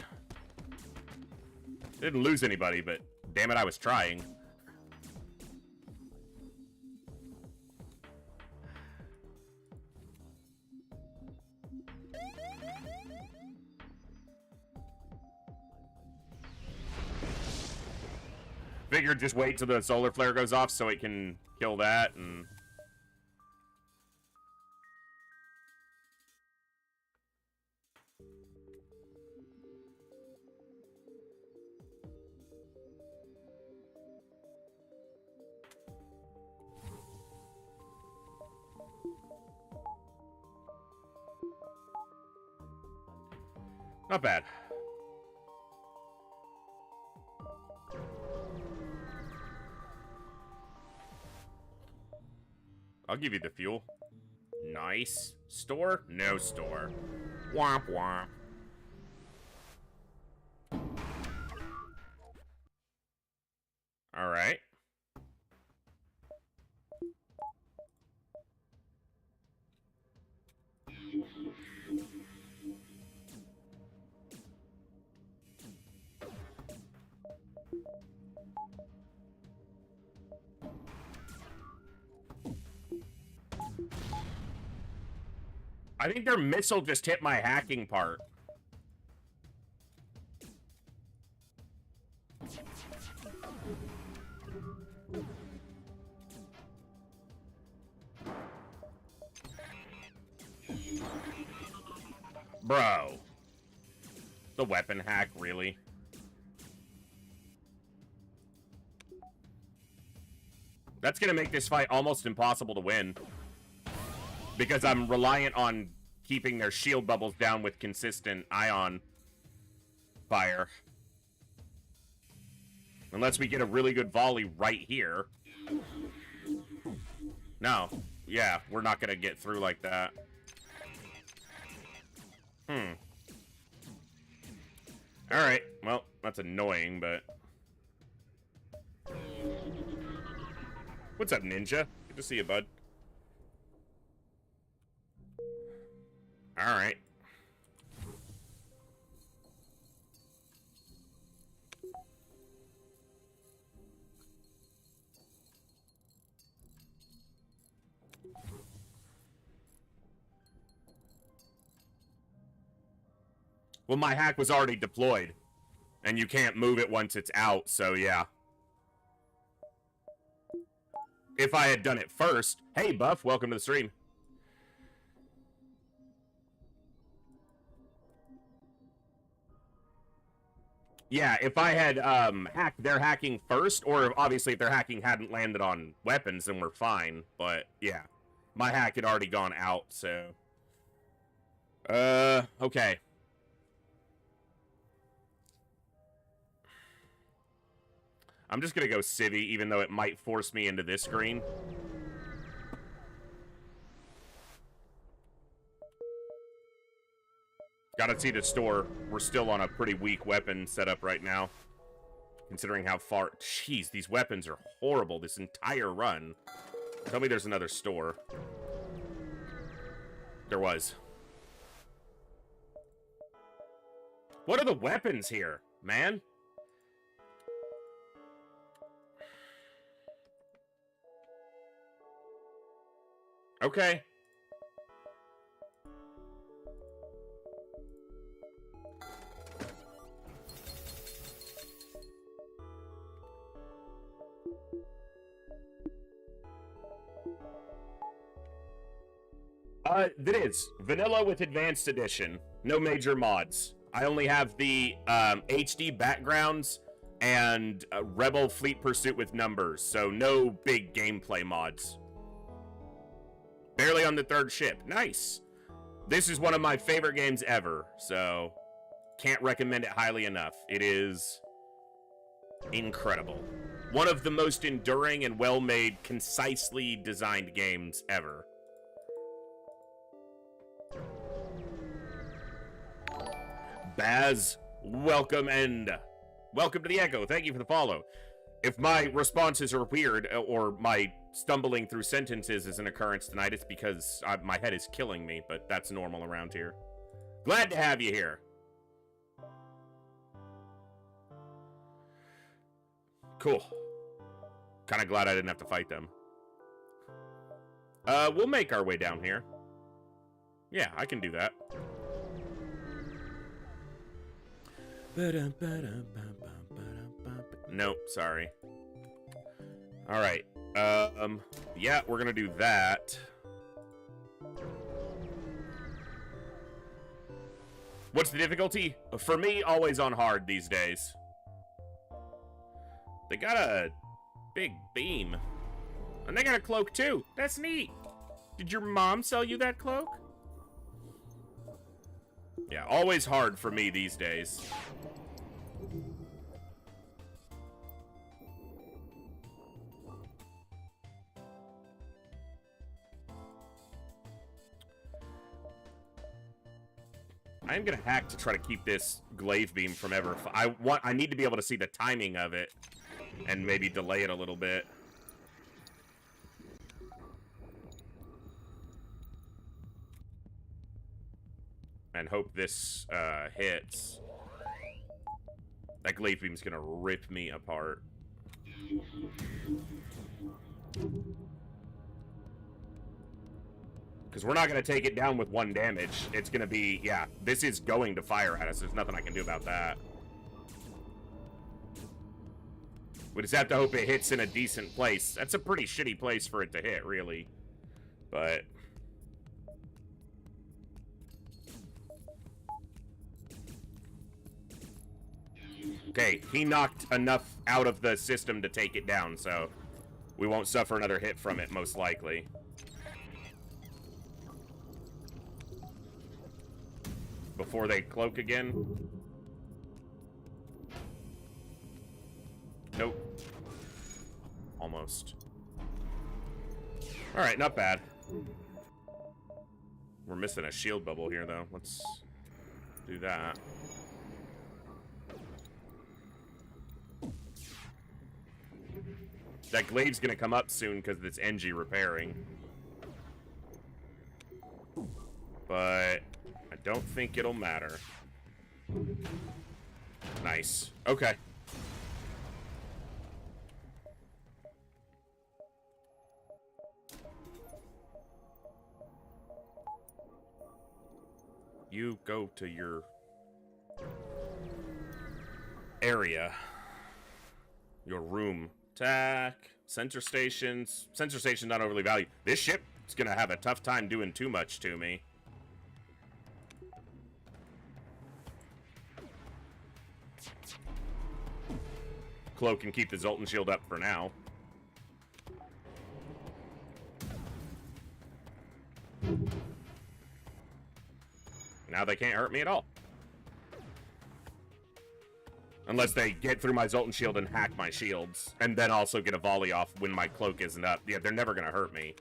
Didn't lose anybody, but damn it, I was trying. Figured just wait till the solar flare goes off so it can kill that and... Not bad. I'll give you the fuel. Nice. Store? No store. Womp womp. Alright. I think their missile just hit my hacking part. Bro. The weapon hack, really? That's gonna make this fight almost impossible to win. Because I'm reliant on keeping their shield bubbles down with consistent ion fire. Unless we get a really good volley right here. No. Yeah, we're not gonna get through like that. Alright, well, that's annoying, but... What's up, Ninja? Good to see you, bud. Alright. Well, my hack was already deployed. And you can't move it once it's out, so yeah. If I had done it first... Hey, Buff, welcome to the stream. Yeah, if I had hacked their hacking first, or obviously if their hacking hadn't landed on weapons, then we're fine. But, yeah. My hack had already gone out, so... okay. I'm just gonna go Civvy, even though it might force me into this screen. Gotta see the store. We're still on a pretty weak weapon setup right now. Considering how far... Jeez, these weapons are horrible this entire run. Tell me there's another store. There was. What are the weapons here, man? Okay. That is vanilla with advanced edition. No major mods. I only have the HD backgrounds and Rebel Fleet Pursuit with numbers, so no big gameplay mods. Barely on the third ship. Nice. This is one of my favorite games ever, so can't recommend it highly enough. It is incredible. One of the most enduring and well-made, concisely designed games ever. Baz, welcome and welcome to the Echo. Thank you for the follow. If my responses are weird or my stumbling through sentences is an occurrence tonight, it's because my head is killing me, but that's normal around here. Glad to have you here. Cool. Kind of glad I didn't have to fight them. We'll make our way down here. Yeah, I can do that. Nope, sorry. Alright. Yeah, we're gonna do that. What's the difficulty? For me, always on hard these days. They got a big beam. And they got a cloak too. That's neat. Did your mom sell you that cloak? Yeah, always hard for me these days. I am gonna hack to try to keep this glaive beam from ever. I need to be able to see the timing of it and maybe delay it a little bit. And hope this hits. That glaive beam's gonna rip me apart. Because we're not going to take it down with one damage. It's going to be, yeah, this is going to fire at us. There's nothing I can do about that. We just have to hope it hits in a decent place. That's a pretty shitty place for it to hit, really. But... Okay, he knocked enough out of the system to take it down, so we won't suffer another hit from it, most likely. Before they cloak again. Nope. Almost. Alright, not bad. We're missing a shield bubble here, though. Let's do that. That glade's gonna come up soon because it's NG repairing. But I don't think it'll matter. Nice. Okay. You go to your area. Your room. Attack. Sensor stations. Sensor station not overly valued. This ship is gonna have a tough time doing too much to me. Cloak and keep the Zoltan shield up for now. Now they can't hurt me at all. Unless they get through my Zoltan shield and hack my shields. And then also get a volley off when my cloak isn't up. Yeah, they're never gonna hurt me.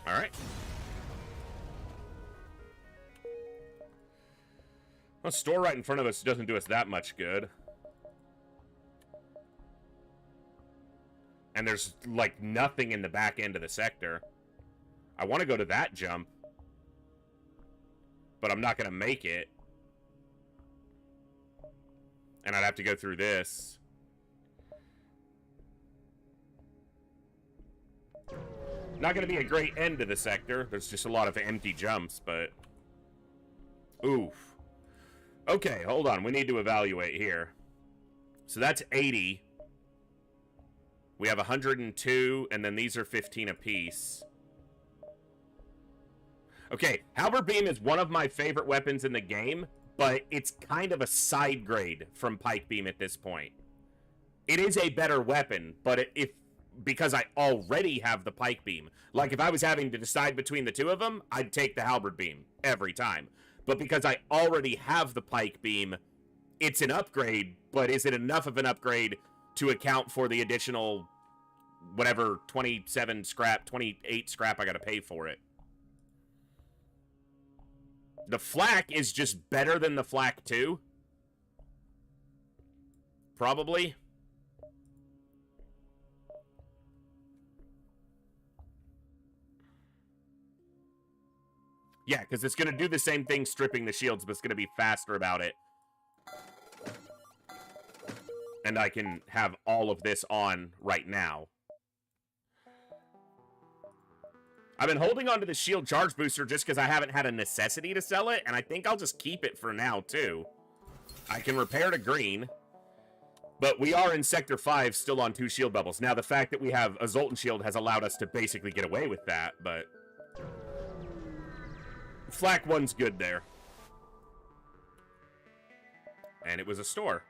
Alright. A store right in front of us doesn't do us that much good. And there's, like, nothing in the back end of the sector. I want to go to that jump. But I'm not going to make it. And I'd have to go through this. Not going to be a great end to the sector. There's just a lot of empty jumps, but... Oof. Okay, hold on. We need to evaluate here. So that's 80. We have 102, and then these are 15 apiece. Okay, Halberd Beam is one of my favorite weapons in the game, but it's kind of a side grade from Pike Beam at this point. It is a better weapon, but because I already have the Pike Beam. Like, if I was having to decide between the two of them, I'd take the Halberd Beam every time. But because I already have the Pike Beam, it's an upgrade, but is it enough of an upgrade to account for the additional, whatever, 27 scrap, 28 scrap I gotta pay for it? The Flak is just better than the Flak 2. Probably. Yeah, because it's going to do the same thing stripping the shields, but it's going to be faster about it. And I can have all of this on right now. I've been holding on to the shield charge booster just because I haven't had a necessity to sell it, and I think I'll just keep it for now, too. I can repair to green, but we are in Sector 5 still on 2 shield bubbles. Now, the fact that we have a Zoltan shield has allowed us to basically get away with that, but... Flak 1's good there. And it was a store.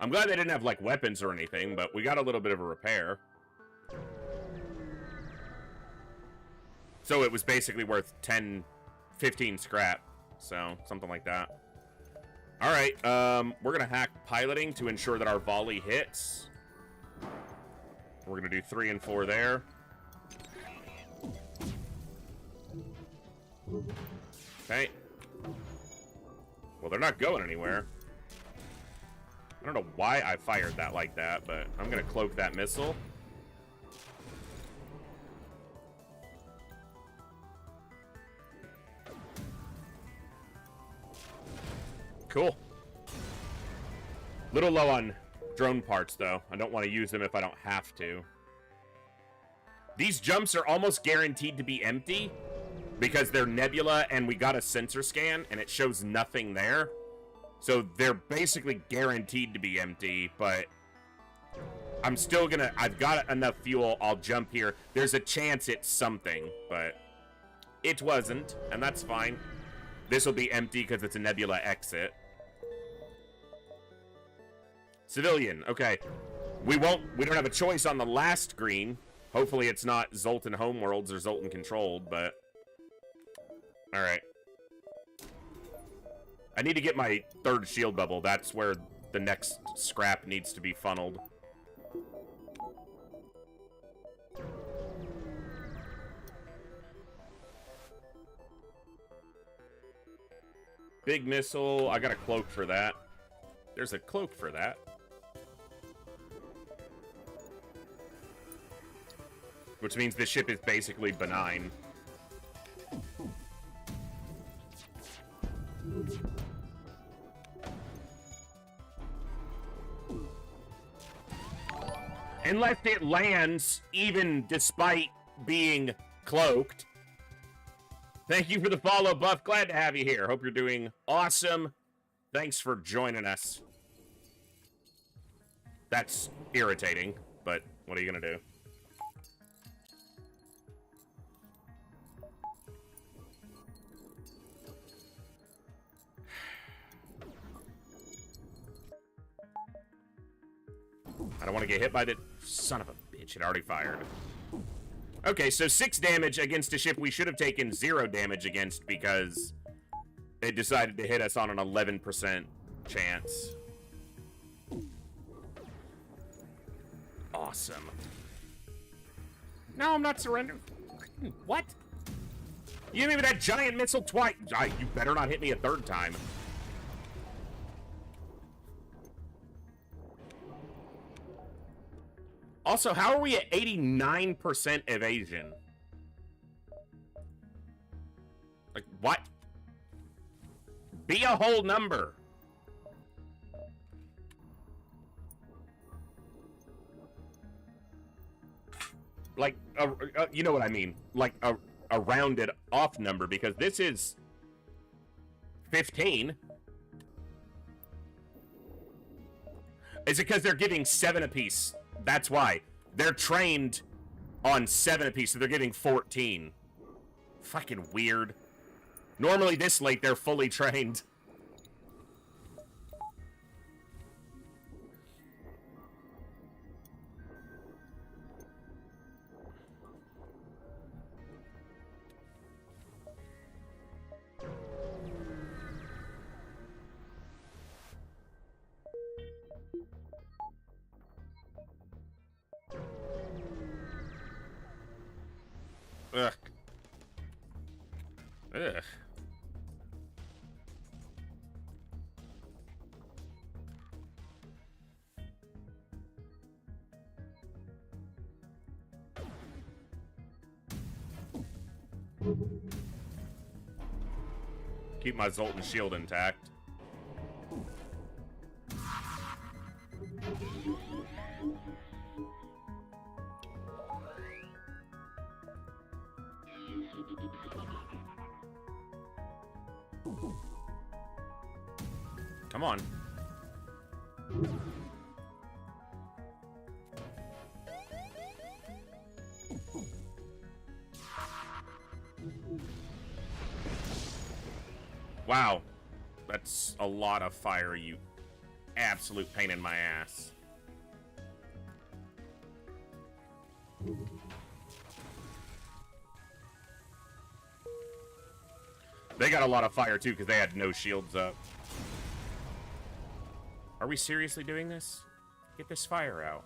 I'm glad they didn't have, like, weapons or anything, but we got a little bit of a repair. So it was basically worth 10, 15 scrap. So, something like that. Alright, we're gonna hack piloting to ensure that our volley hits. We're gonna do 3 and 4 there. Okay. Well, they're not going anywhere. I don't know why I fired that like that, but I'm gonna cloak that missile. Cool. Little low on drone parts, though. I don't want to use them if I don't have to. These jumps are almost guaranteed to be empty because they're nebula and we got a sensor scan and it shows nothing there. So they're basically guaranteed to be empty, but I'm still gonna, I've got enough fuel, I'll jump here. There's a chance it's something, but it wasn't, and that's fine. This will be empty because it's a nebula exit. Civilian, okay. We don't have a choice on the last green. Hopefully it's not Zoltan Homeworlds or Zoltan Controlled, but... Alright. I need to get my third shield bubble. That's where the next scrap needs to be funneled. Big missile. I got a cloak for that. There's a cloak for that. Which means this ship is basically benign. Unless it lands, even despite being cloaked. Thank you for the follow, Buff. Glad to have you here. Hope you're doing awesome. Thanks for joining us. That's irritating, but what are you gonna do? I don't want to get hit by the son of a bitch. It already fired. Okay, so 6 damage against a ship we should have taken 0 damage against because it decided to hit us on an 11% chance. Awesome. No, I'm not surrendering. What? You hit me with that giant missile twice. You better not hit me a 3rd time. Also, how are we at 89% evasion? Like, what? Be a whole number. Like, you know what I mean. Like, a rounded off number, because this is 15. Is it because they're giving 7 apiece? That's why. They're trained on 7 apiece, so they're getting 14. Fucking weird. Normally this late, they're fully trained. Ugh. Ugh. Keep my Zoltan shield intact. Come on. Wow. That's a lot of fire, you absolute pain in my ass. They got a lot of fire, too, because they had no shields up. Are we seriously doing this? Get this fire out.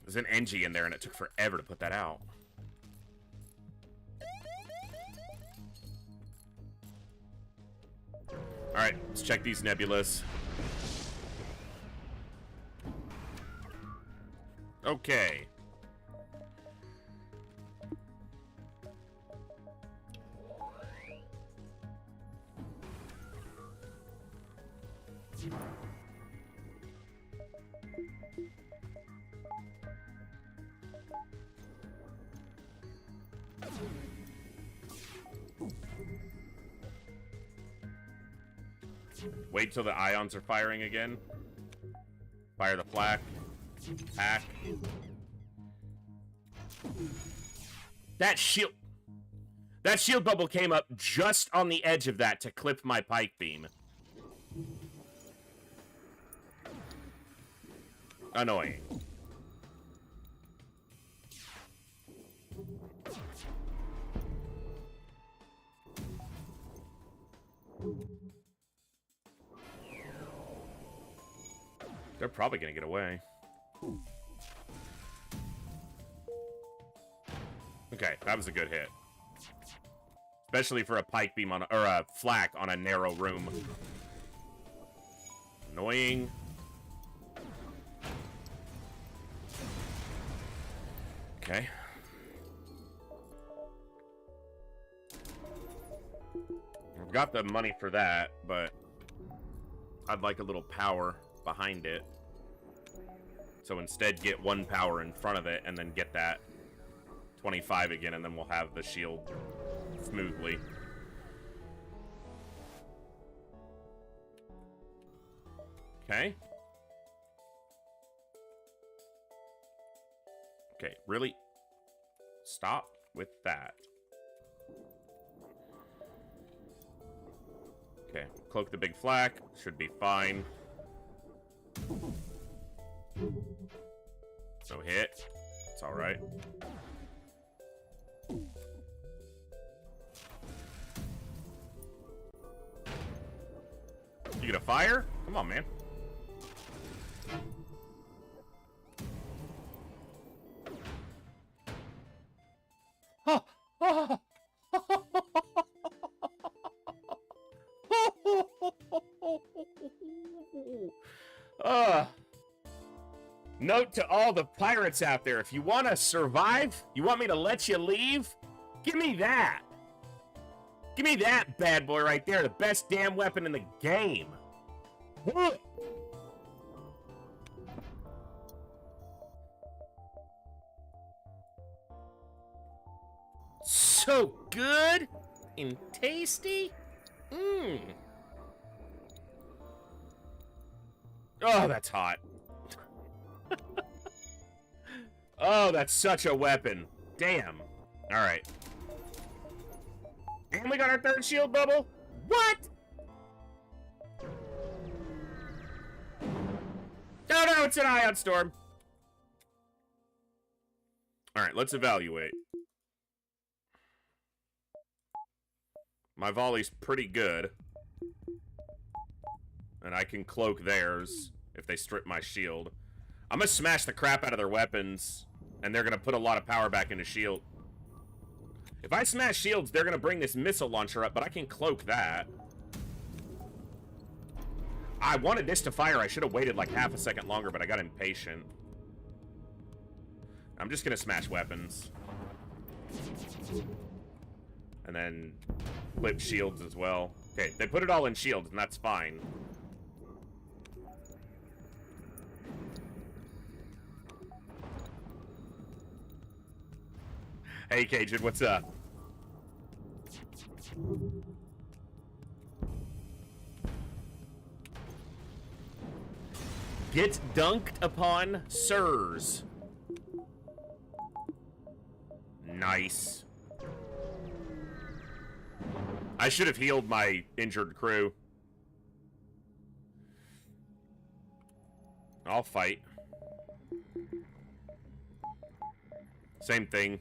There's an NG in there, and it took forever to put that out. Alright, let's check these nebulas. Okay. Wait till the ions are firing again. Fire the flak. Hack. That shield bubble came up just on the edge of that to clip my pike beam. Annoying. They're probably gonna get away. Okay, that was a good hit. Especially for a pike beam on, or a flak on a narrow room. Annoying. Okay. I've got the money for that, but I'd like a little power behind it. So instead get 1 power in front of it and then get that 25 again, and then we'll have the shield smoothly. Okay. Okay, really? Stop with that. Okay, cloak the big flak. Should be fine. No hit. It's alright. You gonna fire? Come on, man. Oh. Note to all the pirates out there, if you want to survive, you want me to let you leave, give me that. Give me that bad boy right there, the best damn weapon in the game. So good and tasty. Mmm. Oh, that's hot. Oh, that's such a weapon. Damn. Alright. And we got our 3rd shield bubble? What? Oh no, it's an ion storm. Alright, let's evaluate. My volley's pretty good. And I can cloak theirs if they strip my shield. I'm gonna smash the crap out of their weapons, and they're gonna put a lot of power back into shield. If I smash shields, they're gonna bring this missile launcher up, but I can cloak that. I wanted this to fire. I should have waited like half a second longer, but I got impatient. I'm just gonna smash weapons. And then flip shields as well. Okay, they put it all in shields, and that's fine. Hey, Cajun, what's up? Get dunked upon, sirs. Nice. I should have healed my injured crew. I'll fight. Same thing.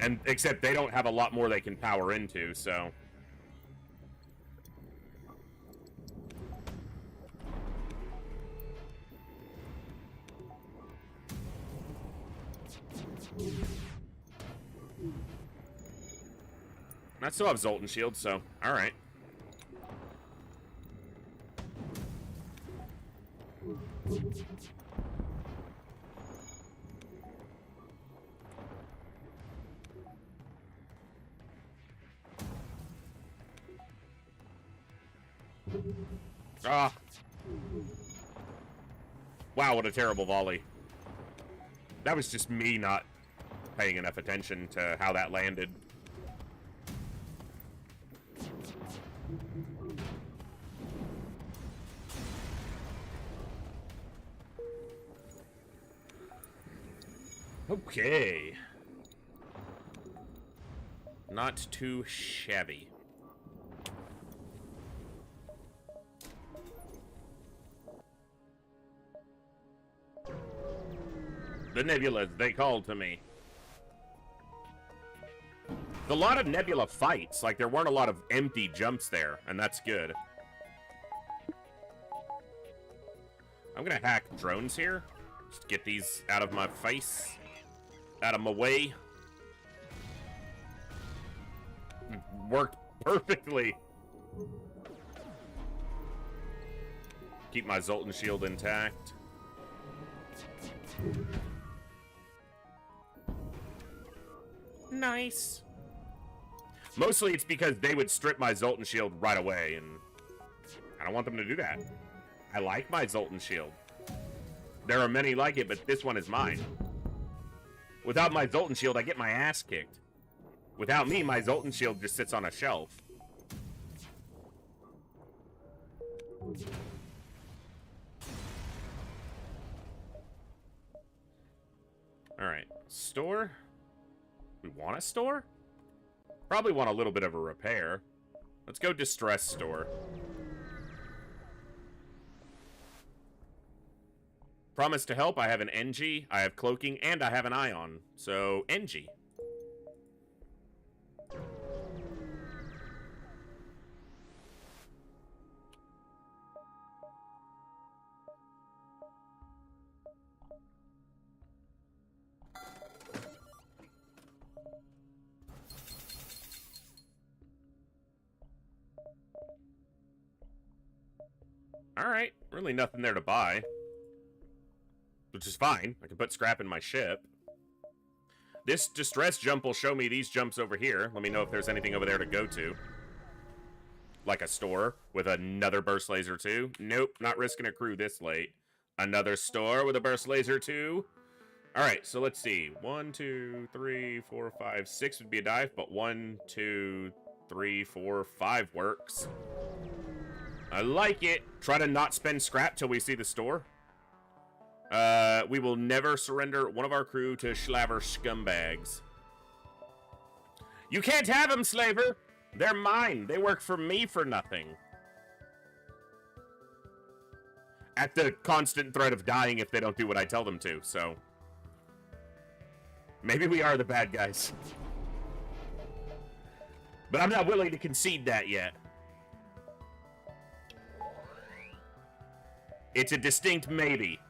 And except they don't have a lot more they can power into, so. I still have Zoltan Shield, so alright. Ah. Wow, what a terrible volley. That was just me not paying enough attention to how that landed. Okay. Not too shabby. The nebulas, they called to me. A lot of nebula fights. Like, there weren't a lot of empty jumps there, and that's good. I'm gonna hack drones here. Just get these out of my face. Out of my way. Worked perfectly. Keep my Zoltan shield intact. Nice. Mostly it's because they would strip my Zoltan shield right away, and I don't want them to do that. I like my Zoltan shield. There are many like it, but this one is mine. Without my Zoltan shield, I get my ass kicked. Without me, my Zoltan shield just sits on a shelf. Alright, store? We want a store? Probably want a little bit of a repair. Let's go distress store. Promise to help, I have an NG, I have cloaking, and I have an ion. So, NG. Alright, really nothing there to buy. Which is fine. I can put scrap in my ship. This distress jump will show me these jumps over here. Let me know if there's anything over there to go to. Like a store with another burst laser too. Nope, not risking a crew this late. Another store with a burst laser too. Alright, so let's see. 1, 2, 3, 4, 5, 6 would be a dive, but 1, 2, 3, 4, 5 works. I like it. Try to not spend scrap till we see the store. We will never surrender one of our crew to Schlaver scumbags. You can't have them, Slaver! They're mine. They work for me for nothing. At the constant threat of dying if they don't do what I tell them to, so... maybe we are the bad guys. But I'm not willing to concede that yet. It's a distinct maybe.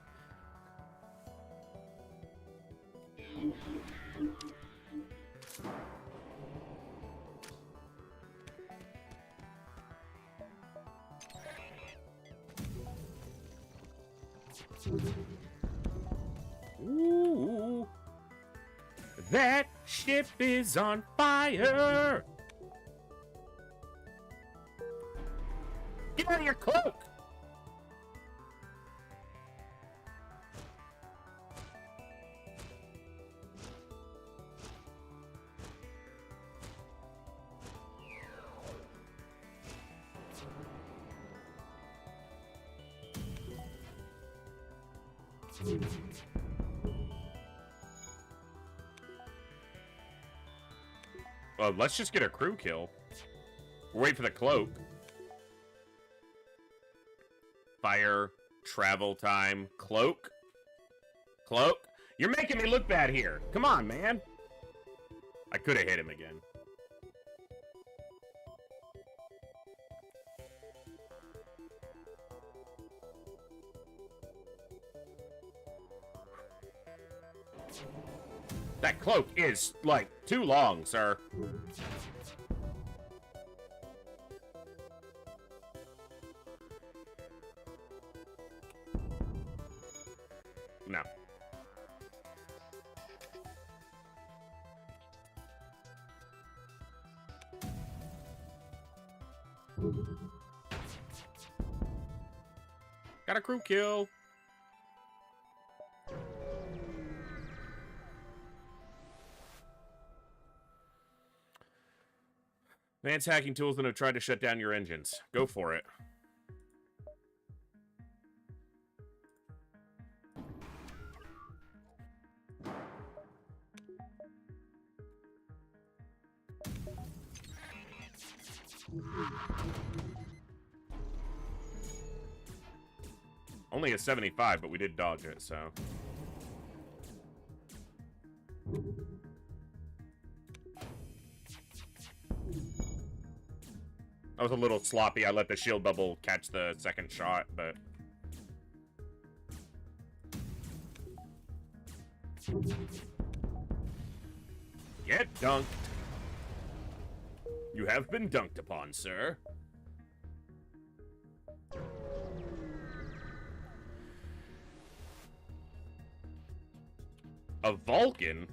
Ooh, that ship is on fire. Get out of your cloak. Well, let's just get a crew kill. We'll wait for the cloak. Fire, travel time, cloak. Cloak? You're making me look bad here. Come on, man. I could have hit him again. That cloak is, like, too long, sir. No. Got a crew kill. Advanced hacking tools that have tried to shut down your engines. Go for it. Only a 75, but we did dodge it, so. I was a little sloppy. I let the shield bubble catch the second shot, but... Get dunked. You have been dunked upon, sir. A Vulcan?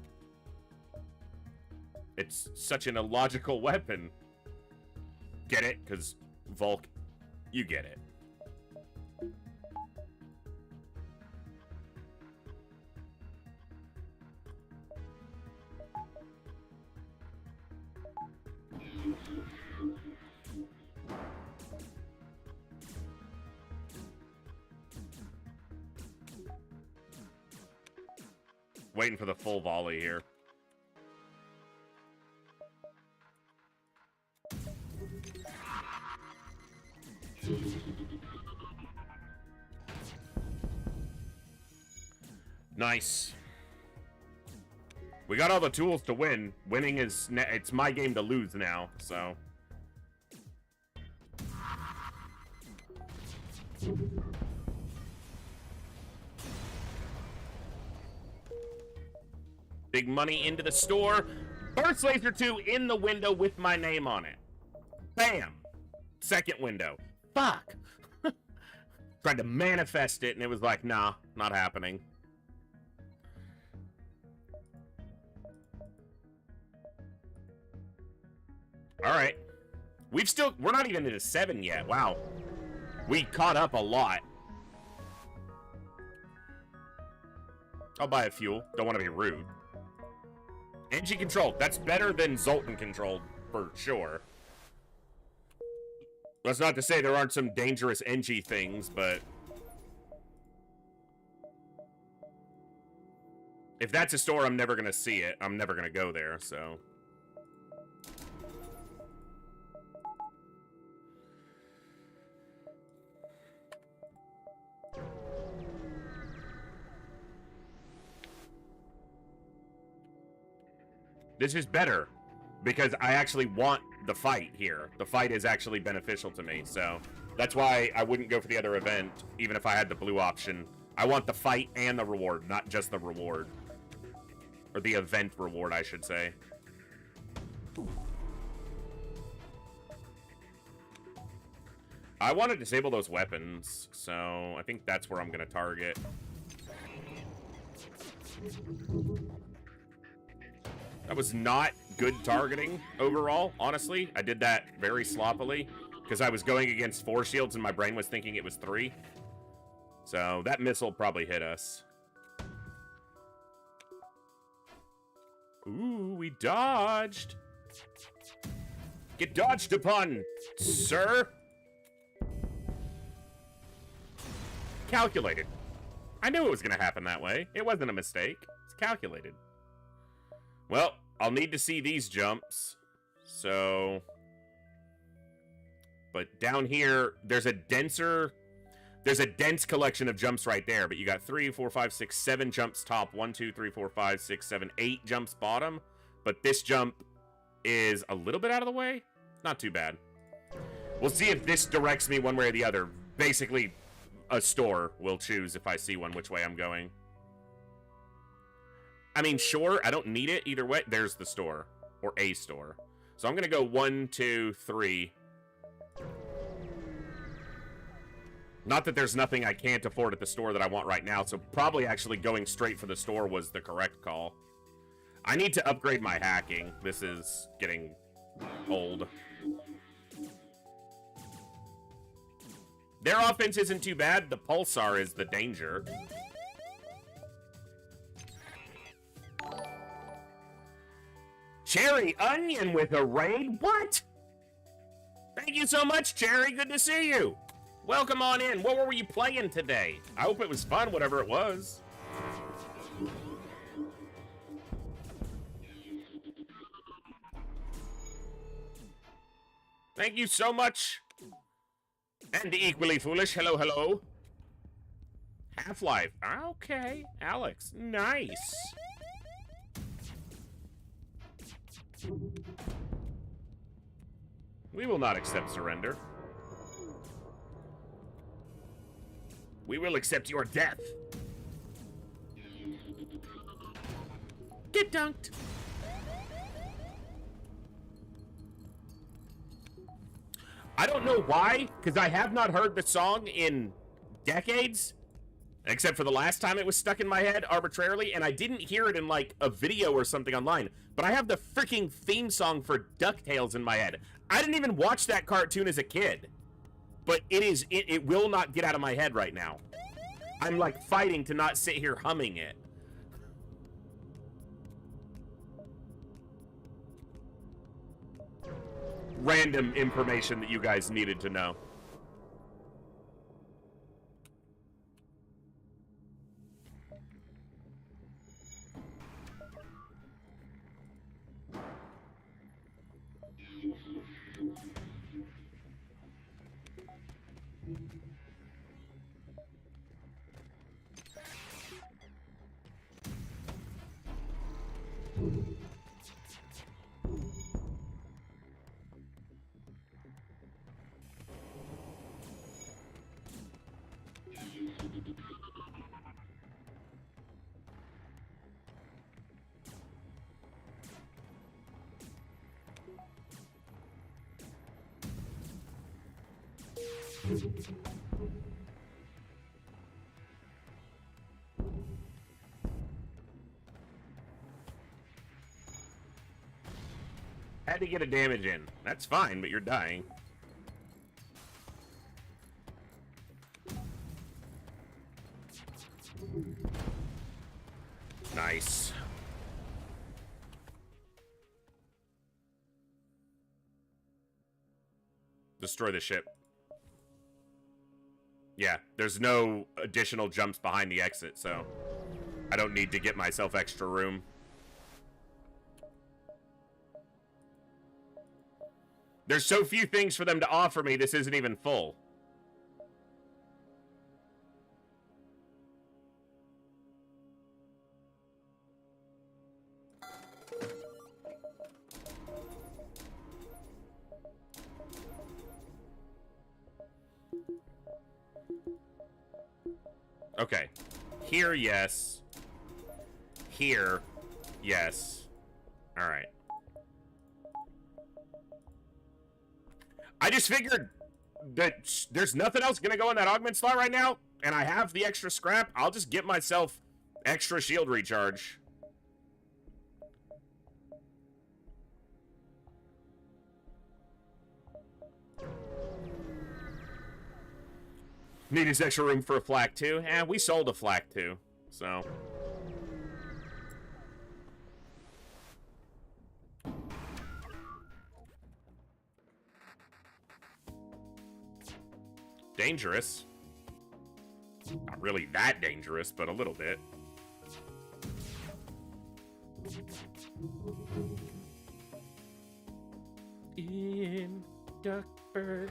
It's such an illogical weapon. Get it? Because Vulc, you get it. Waiting for the full volley here. Nice. We got all the tools to win. Winning is... it's my game to lose now, so... Big money into the store. Burst Laser 2 in the window with my name on it. Bam! Second window. Fuck! Tried to manifest it, and it was like, nah, not happening. Alright. We're not even into 7 yet. Wow. We caught up a lot. I'll buy a fuel. Don't want to be rude. NG controlled. That's better than Zoltan controlled, for sure. That's not to say there aren't some dangerous NG things, but... if that's a store, I'm never going to see it. I'm never going to go there, so... this is better, because I actually want the fight here. The fight is actually beneficial to me, so that's why I wouldn't go for the other event, even if I had the blue option. I want the fight and the reward, not just the reward. Or the event reward, I should say. I want to disable those weapons, so I think that's where I'm going to target. That was not good targeting overall, honestly. I did that very sloppily because I was going against 4 shields and my brain was thinking it was 3. So that missile probably hit us. Ooh, we dodged. Get dodged upon, sir. Calculated. I knew it was going to happen that way. It wasn't a mistake. It's calculated. Well, I'll need to see these jumps, so... but down here, there's a dense collection of jumps right there, but you got 3, 4, 5, 6, 7 jumps top, 1, 2, 3, 4, 5, 6, 7, 8 jumps bottom, but this jump is a little bit out of the way. Not too bad. We'll see if this directs me one way or the other. Basically, a store will choose if I see one which way I'm going. I mean, sure, I don't need it either way. There's the store, or a store. So I'm going to go 1, 2, 3. Not that there's nothing I can't afford at the store that I want right now, so probably actually going straight for the store was the correct call. I need to upgrade my hacking. This is getting old. Their offense isn't too bad. The Pulsar is the danger. Cherry Onion with a raid? What? Thank you so much, Cherry. Good to see you. Welcome on in. What were you playing today? I hope it was fun, whatever it was. Thank you so much. And the equally foolish. Hello, hello. Half-Life. Okay. Alex. Nice. We will not accept surrender. We will accept your death. Get dunked. I don't know why, because I have not heard the song in decades, except for the last time it was stuck in my head arbitrarily, and I didn't hear it in, like, a video or something online, but I have the freaking theme song for DuckTales in my head. I didn't even watch that cartoon as a kid, but it will not get out of my head right now. I'm, like, fighting to not sit here humming it. Random information that you guys needed to know. Had to get a damage in. That's fine, but you're dying. Nice. Destroy the ship. Yeah, there's no additional jumps behind the exit, so I don't need to get myself extra room. There's so few things for them to offer me, this isn't even full. Okay. Here, yes. Here, yes. All right. I just figured that there's nothing else going to go in that augment slot right now, and I have the extra scrap. I'll just get myself extra shield recharge. Need his extra room for a flak too? Eh, we sold a flak too, so. Dangerous. Not really that dangerous, but a little bit. In Duckburg.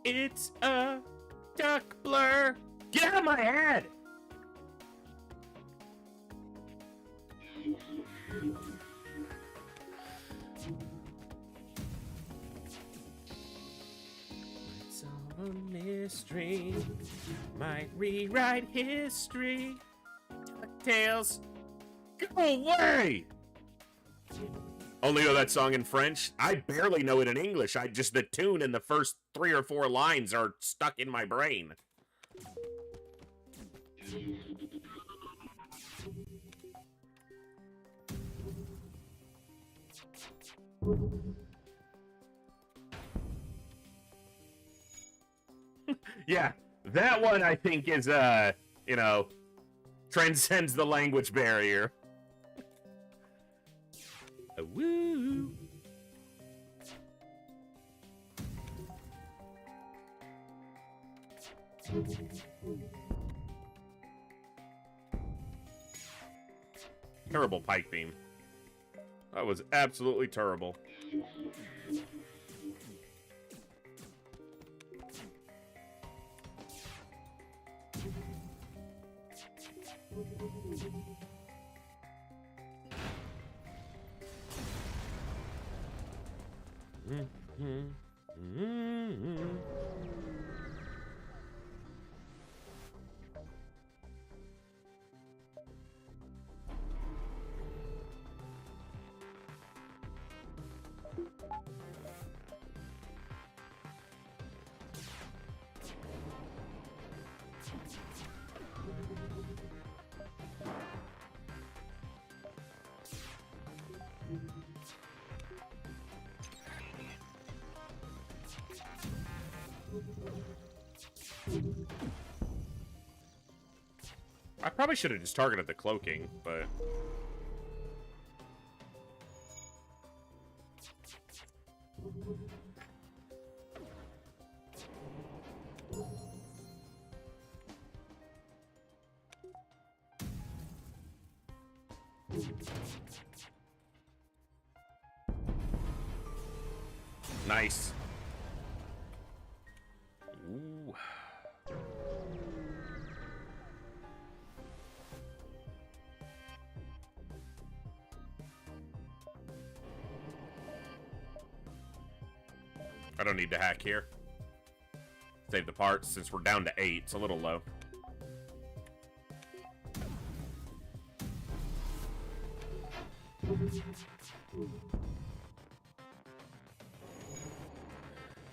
It's a duck blur. Get out of my head! It's all a mystery. Might rewrite history. DuckTales. Go away! Only know that song in French. I barely know it in English. The tune and the first 3 or 4 lines are stuck in my brain. Yeah, that one I think is, you know, transcends the language barrier. Woo! Terrible pike beam. That was absolutely terrible. I probably should have just targeted the cloaking, but... Nice. Ooh. I don't need to hack here. Save the parts since we're down to 8. It's a little low.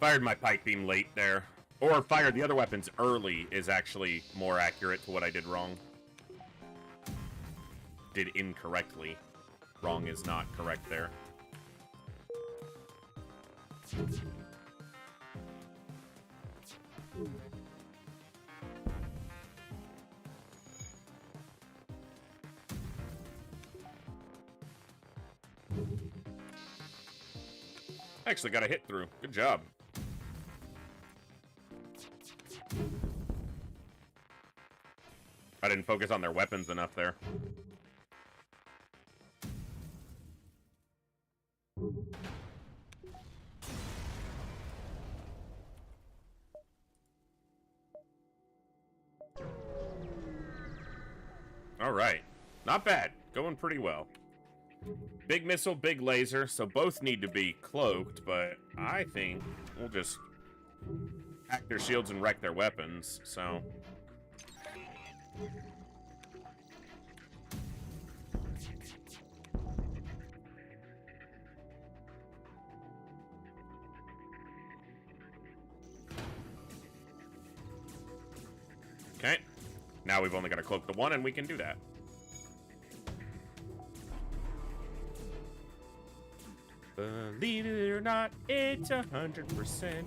Fired my pike beam late there. Or fired the other weapons early is actually more accurate to what I did wrong. Did incorrectly. Wrong is not correct there. Actually got a hit through. Good job. I didn't focus on their weapons enough there. All right. Not bad. Going pretty well. Big missile, big laser, so both need to be cloaked, but I think we'll just hack their shields and wreck their weapons, so... Okay. Now we've only got to cloak the one, and we can do that. Believe it or not, it's 100%.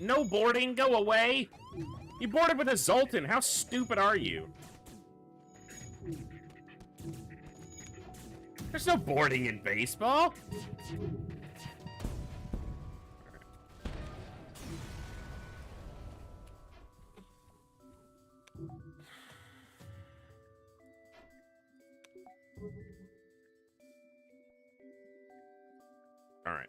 No boarding, go away! You boarded with a Zoltan, how stupid are you? There's no boarding in baseball! Alright.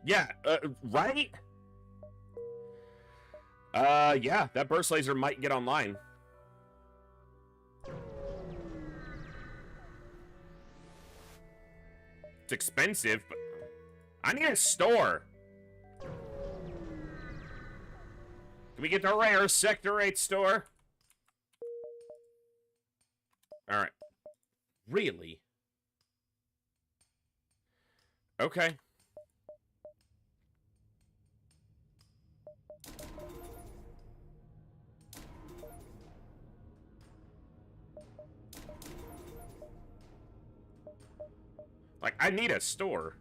Yeah, right? Yeah, that burst laser might get online. It's expensive, but I need a store. Can we get the rare Sector 8 store? All right. Really? Okay. Like, I need a store.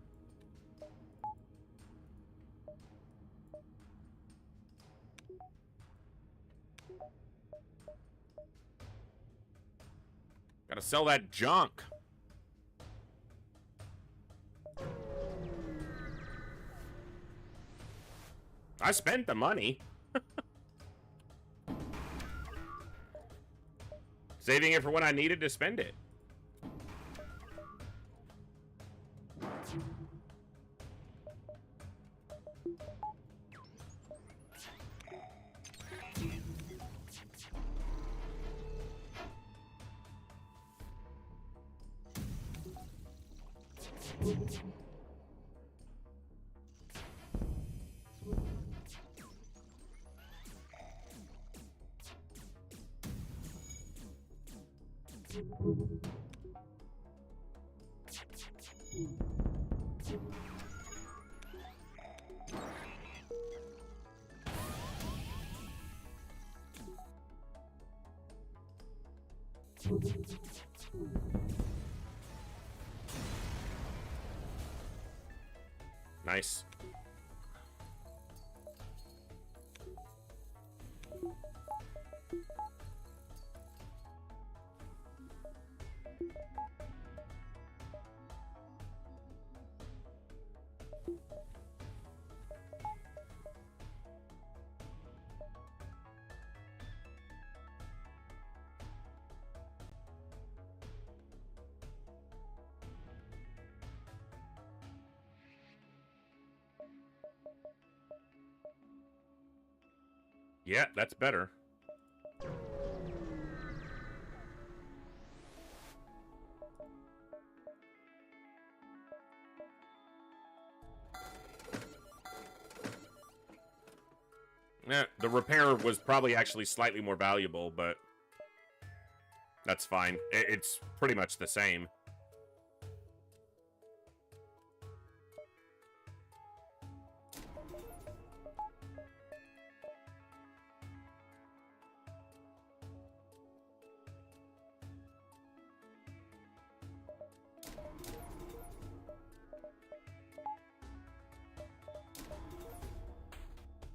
Gotta sell that junk. I spent the money. Saving it for when I needed to spend it. Nice. Yeah, that's better. Yeah, the repair was probably actually slightly more valuable, but that's fine. It's pretty much the same.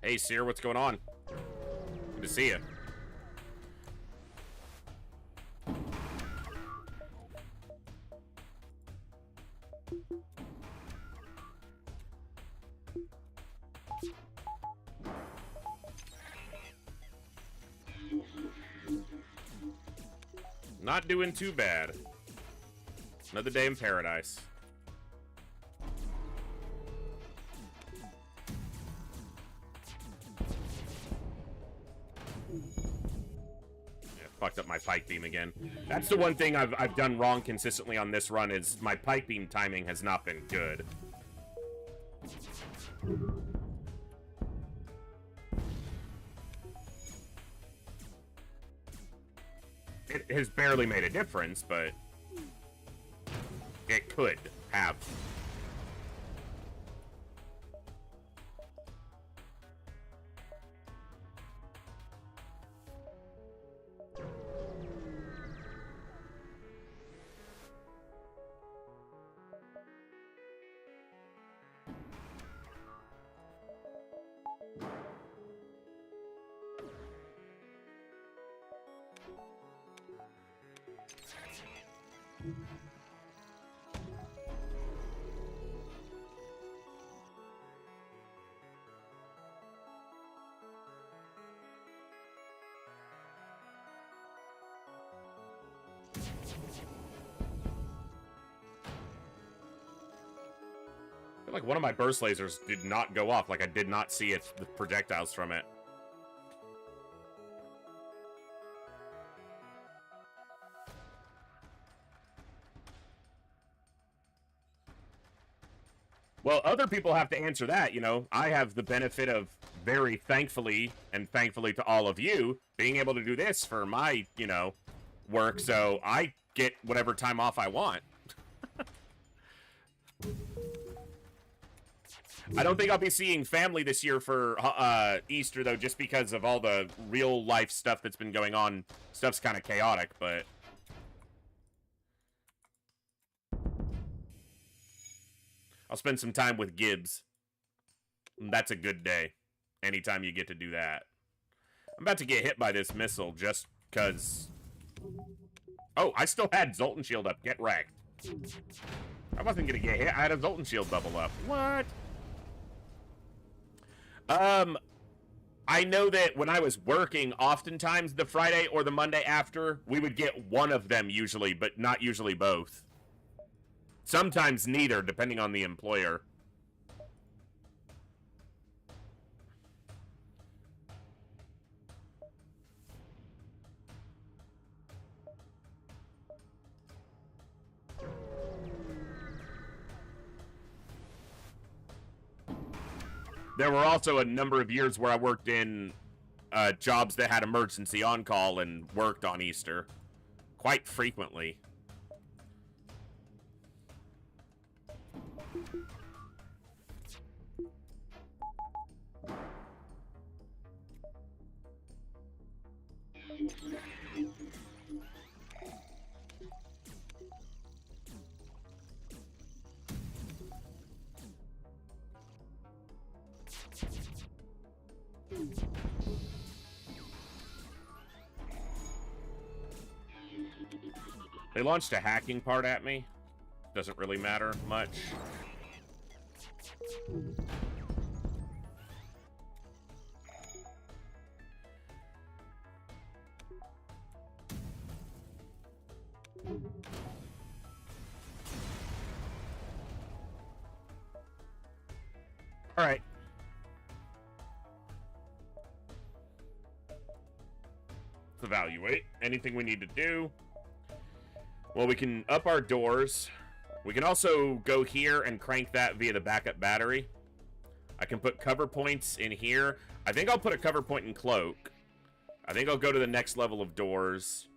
Hey, Seer, what's going on? Good to see you. Not doing too bad. Another day in paradise. Fucked up my pike beam again. That's the one thing I've done wrong consistently on this run is my pike beam timing has not been good. It has barely made a difference, but it could have. I feel like one of my burst lasers did not go off. Like I did not see the projectiles from it. Well, other people have to answer that, you know. I have the benefit of very thankfully, and thankfully to all of you, being able to do this for my, you know, work, so I get whatever time off I want. I don't think I'll be seeing family this year for Easter, though, just because of all the real-life stuff that's been going on. Stuff's kind of chaotic, but... I'll spend some time with Gibbs. That's a good day. Anytime you get to do that. I'm about to get hit by this missile just because... Oh, I still had Zoltan Shield up. Get wrecked. I wasn't going to get hit. I had a Zoltan Shield double up. What? I know that when I was working, oftentimes the Friday or the Monday after, we would get one of them usually, but not usually both. Sometimes neither, depending on the employer. There were also a number of years where I worked in jobs that had emergency on-call and worked on Easter. Quite frequently. They launched a hacking part at me. Doesn't really matter much. All right. Let's evaluate. Anything we need to do? Well, we can up our doors. We can also go here and crank that via the backup battery. I can put cover points in here. I think I'll put a cover point in cloak. I think I'll go to the next level of doors.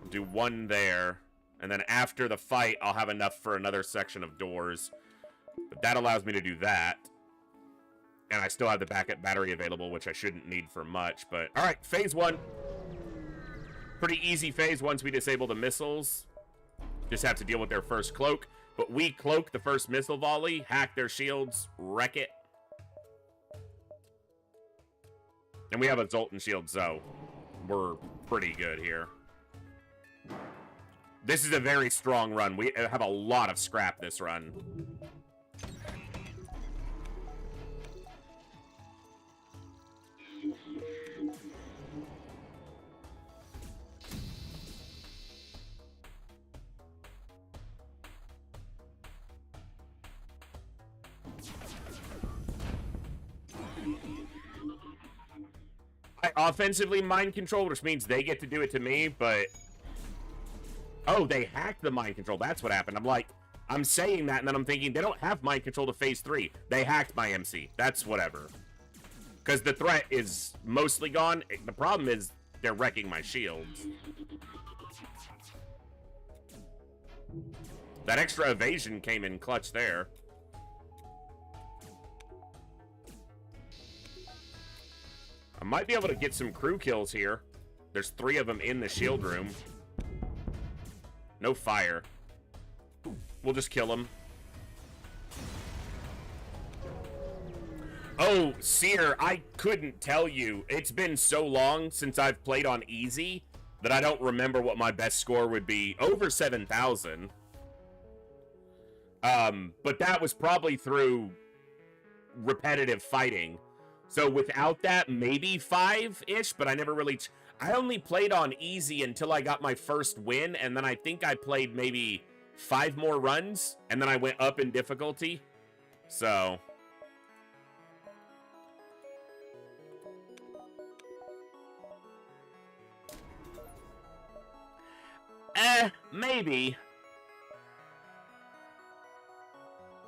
Do one there. And then after the fight, I'll have enough for another section of doors. But that allows me to do that. And I still have the backup battery available, which I shouldn't need for much. But, alright, phase 1. Pretty easy phase once we disable the missiles. Just have to deal with their first cloak. But we cloak the first missile volley, hack their shields, wreck it. And we have a Zoltan shield, so we're pretty good here. This is a very strong run. We have a lot of scrap this run. I offensively mind control, which means they get to do it to me, but... Oh, they hacked the mind control. That's what happened. I'm like, I'm saying that, and then I'm thinking, they don't have mind control to phase 3. They hacked my MC. That's whatever. Because the threat is mostly gone. The problem is they're wrecking my shields. That extra evasion came in clutch there. I might be able to get some crew kills here. There's 3 of them in the shield room. No fire. We'll just kill them. Oh, Seer, I couldn't tell you. It's been so long since I've played on easy that I don't remember what my best score would be. Over 7,000. But that was probably through repetitive fighting. So without that, maybe 5-ish, but I never really... I only played on easy until I got my first win, and then I think I played maybe 5 more runs, and then I went up in difficulty. So... maybe.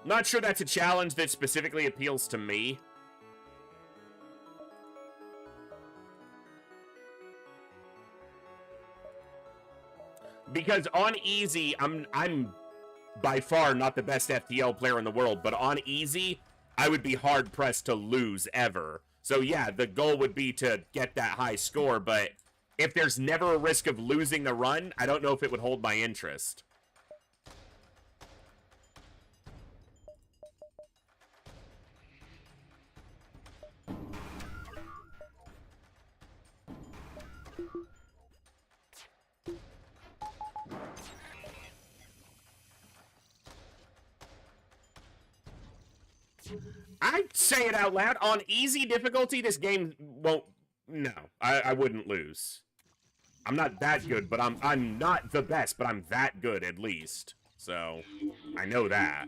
Not sure that's a challenge that specifically appeals to me. Because on easy, I'm by far not the best FTL player in the world, but on easy, I would be hard pressed to lose ever. So yeah, the goal would be to get that high score, but if there's never a risk of losing the run, I don't know if it would hold my interest. I say it out loud. On easy difficulty, this game won't... No, I wouldn't lose. I'm not that good, but I'm not the best, but I'm that good at least. So, I know that.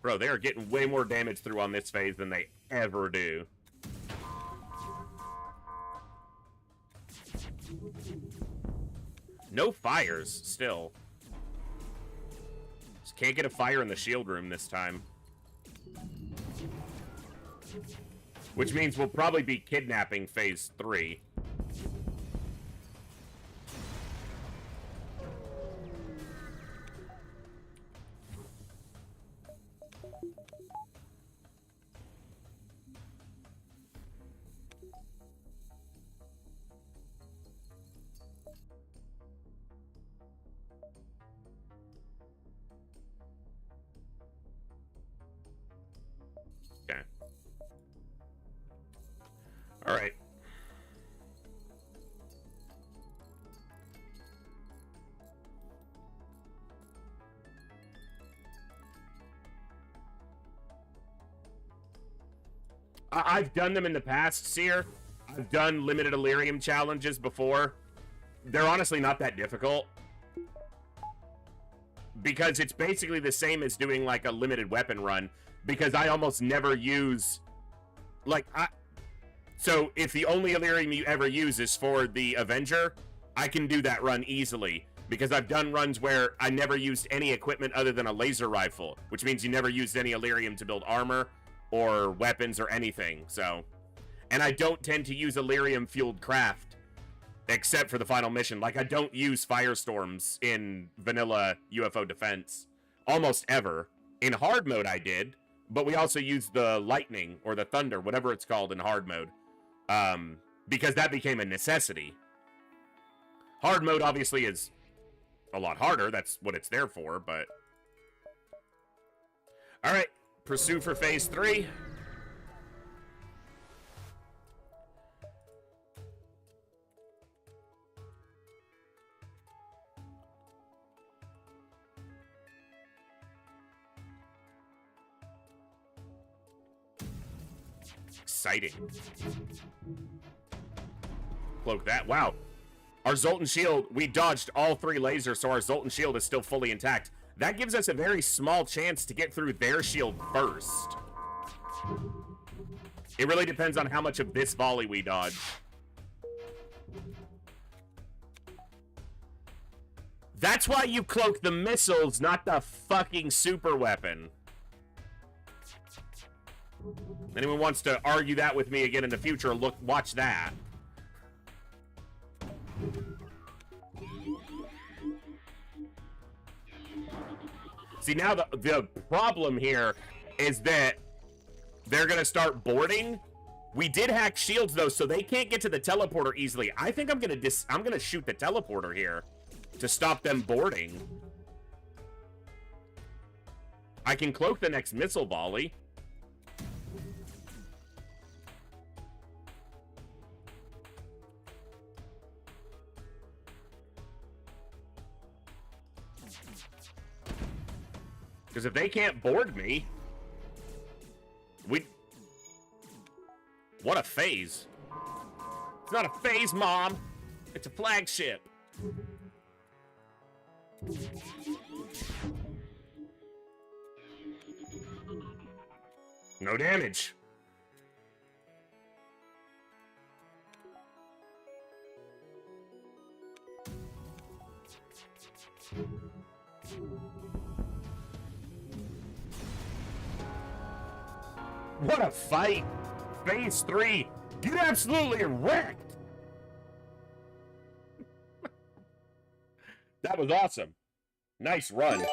Bro, they are getting way more damage through on this phase than they ever do. No fires, still. Just can't get a fire in the shield room this time. Which means we'll probably be kidnapping phase 3. Okay. All right. I've done them in the past, Seer. I've done limited Illyrium challenges before. They're honestly not that difficult. Because it's basically the same as doing like a limited weapon run. Because I almost never use... Like, so if the only Illyrium you ever use is for the Avenger, I can do that run easily. Because I've done runs where I never used any equipment other than a laser rifle. Which means you never used any Illyrium to build armor or weapons or anything, so. And I don't tend to use Illyrium-fueled craft, except for the final mission. Like, I don't use firestorms in vanilla UFO defense. Almost ever. In hard mode, I did, but we also used the lightning, or the thunder, whatever it's called in hard mode, because that became a necessity. Hard mode, obviously, is a lot harder. That's what it's there for, but... Alright. Pursue for phase 3. Exciting. Cloak that. Wow. Our Zoltan shield, we dodged all 3 lasers, so our Zoltan shield is still fully intact. That gives us a very small chance to get through their shield first. It really depends on how much of this volley we dodge. That's why you cloak the missiles, not the fucking super weapon. Anyone wants to argue that with me again in the future, watch that. See, now the problem here is that they're going to start boarding. We did hack shields, though, so they can't get to the teleporter easily. I think I'm going to shoot the teleporter here to stop them boarding. I can cloak the next missile volley. Because if they can't board me, what a phase. It's not a phase, Mom. It's a flagship. No damage. What a fight! Phase 3, get absolutely wrecked! That was awesome. Nice run.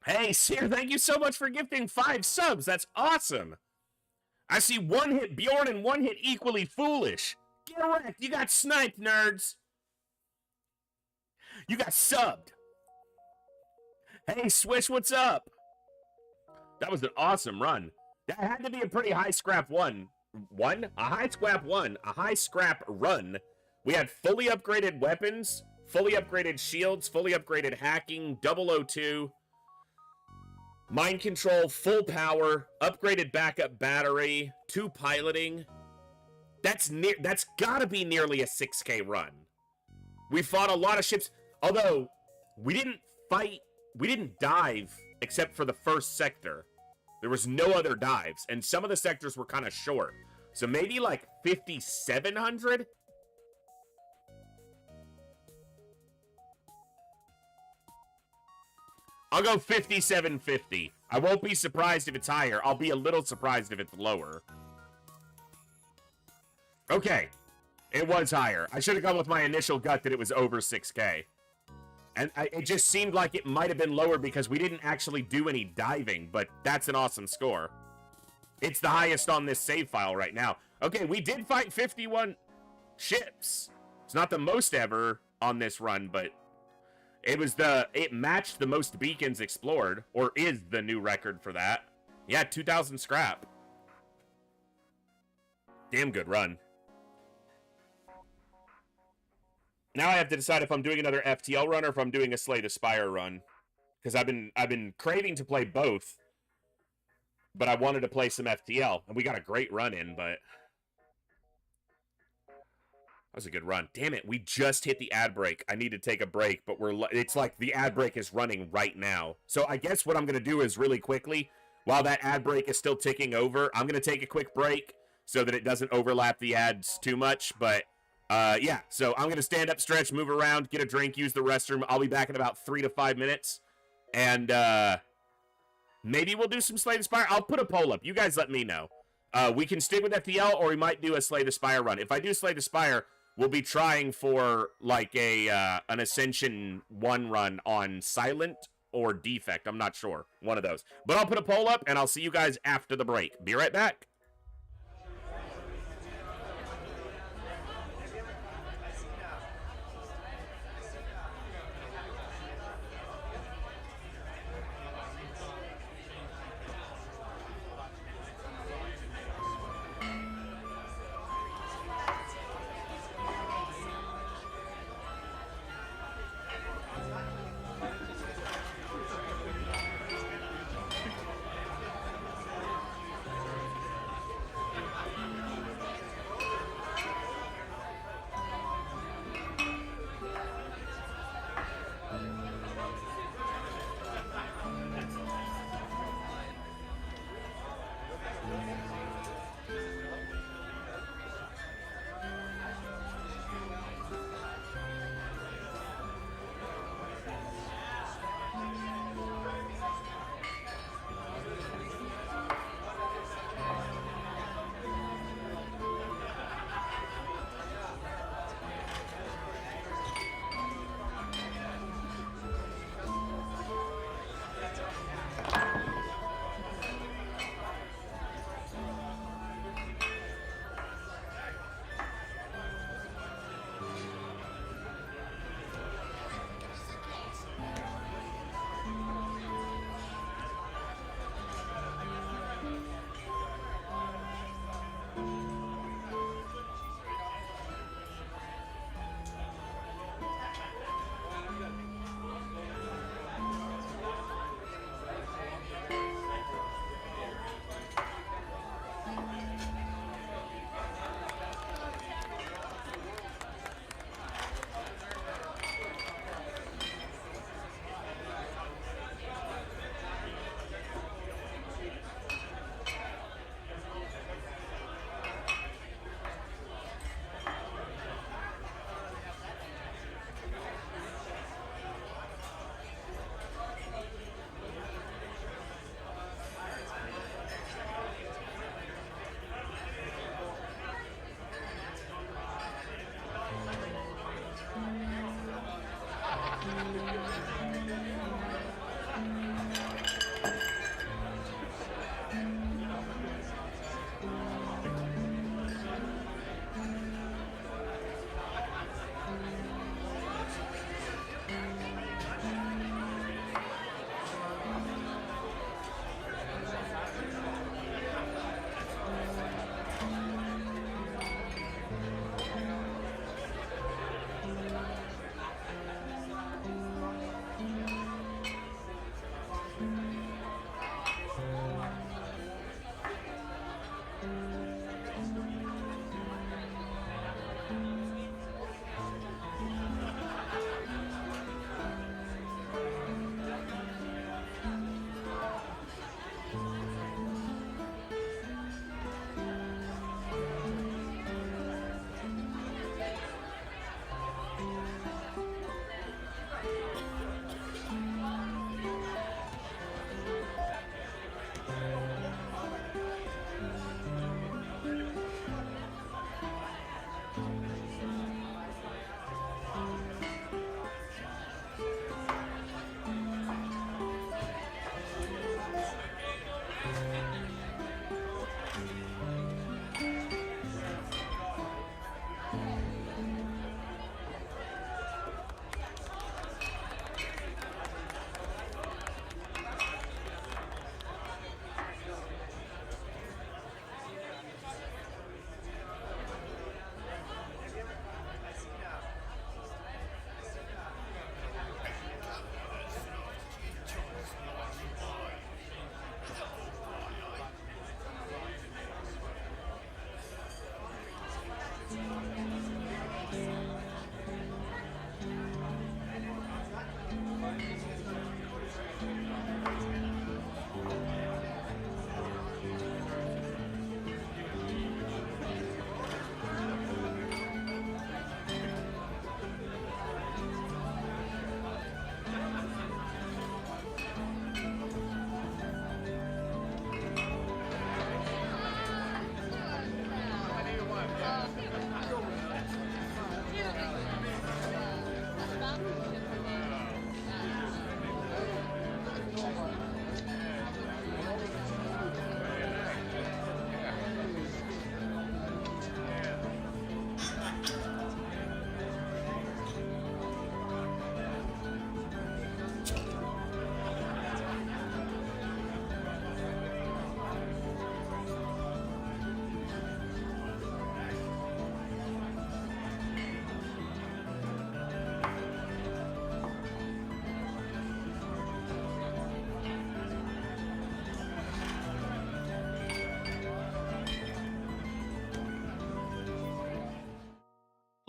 Hey, Seer, thank you so much for gifting 5 subs. That's awesome. I see one hit Bjorn and one hit Equally Foolish. Get wrecked. You got sniped, nerds. You got subbed. Hey, Swish, what's up? That was an awesome run. That had to be a pretty high scrap one. A high scrap run. We had fully upgraded weapons, fully upgraded shields, fully upgraded hacking, 002, mind control, full power, upgraded backup battery, 2 piloting. That's gotta be nearly a 6K run. We fought a lot of ships, although we didn't dive except for the first sector. There was no other dives, and some of the sectors were kind of short. So maybe like 5,700? I'll go 5,750. I won't be surprised if it's higher. I'll be a little surprised if it's lower. Okay. It was higher. I should have gone with my initial gut that it was over 6K. And it just seemed like it might have been lower because we didn't actually do any diving, but that's an awesome score. It's the highest on this save file right now. Okay, we did fight 51 ships. It's not the most ever on this run, but it matched the most beacons explored, or is the new record for that. Yeah, 2,000 scrap. Damn good run. Now I have to decide if I'm doing another FTL run or if I'm doing a Slay the Spire run. Because I've been craving to play both, but I wanted to play some FTL. And we got a great run in, but that was a good run. Damn it, we just hit the ad break. I need to take a break, but it's like the ad break is running right now. So I guess what I'm going to do is really quickly, while that ad break is still ticking over, I'm going to take a quick break so that it doesn't overlap the ads too much, but yeah, so I'm going to stand up, stretch, move around, get a drink, use the restroom. I'll be back in about 3 to 5 minutes. And maybe we'll do some Slay the Spire. I'll put a poll up. You guys let me know. We can stick with FTL, or we might do a Slay the Spire run. If I do Slay the Spire, we'll be trying for like an Ascension 1 run on Silent or Defect. I'm not sure. One of those. But I'll put a poll up, and I'll see you guys after the break. Be right back.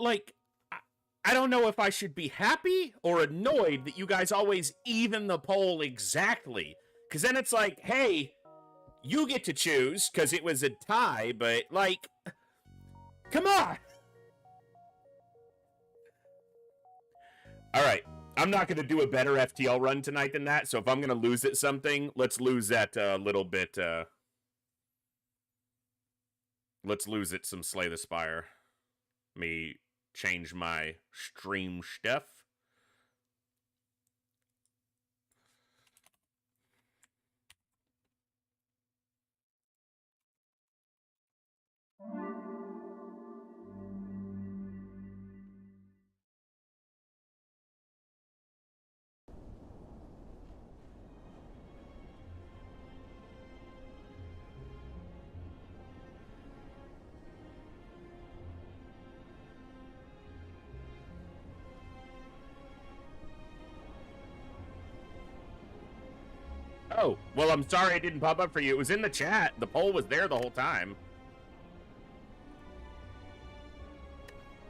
Like, I don't know if I should be happy or annoyed that you guys always even the poll exactly. Because then it's like, hey, you get to choose because it was a tie, but, like, come on. All right. I'm not going to do a better FTL run tonight than that, so if I'm going to lose at something, let's lose that little bit. Let's lose it some Slay the Spire. Me change my stream stuff. Oh, well, I'm sorry it didn't pop up for you. It was in the chat. The poll was there the whole time.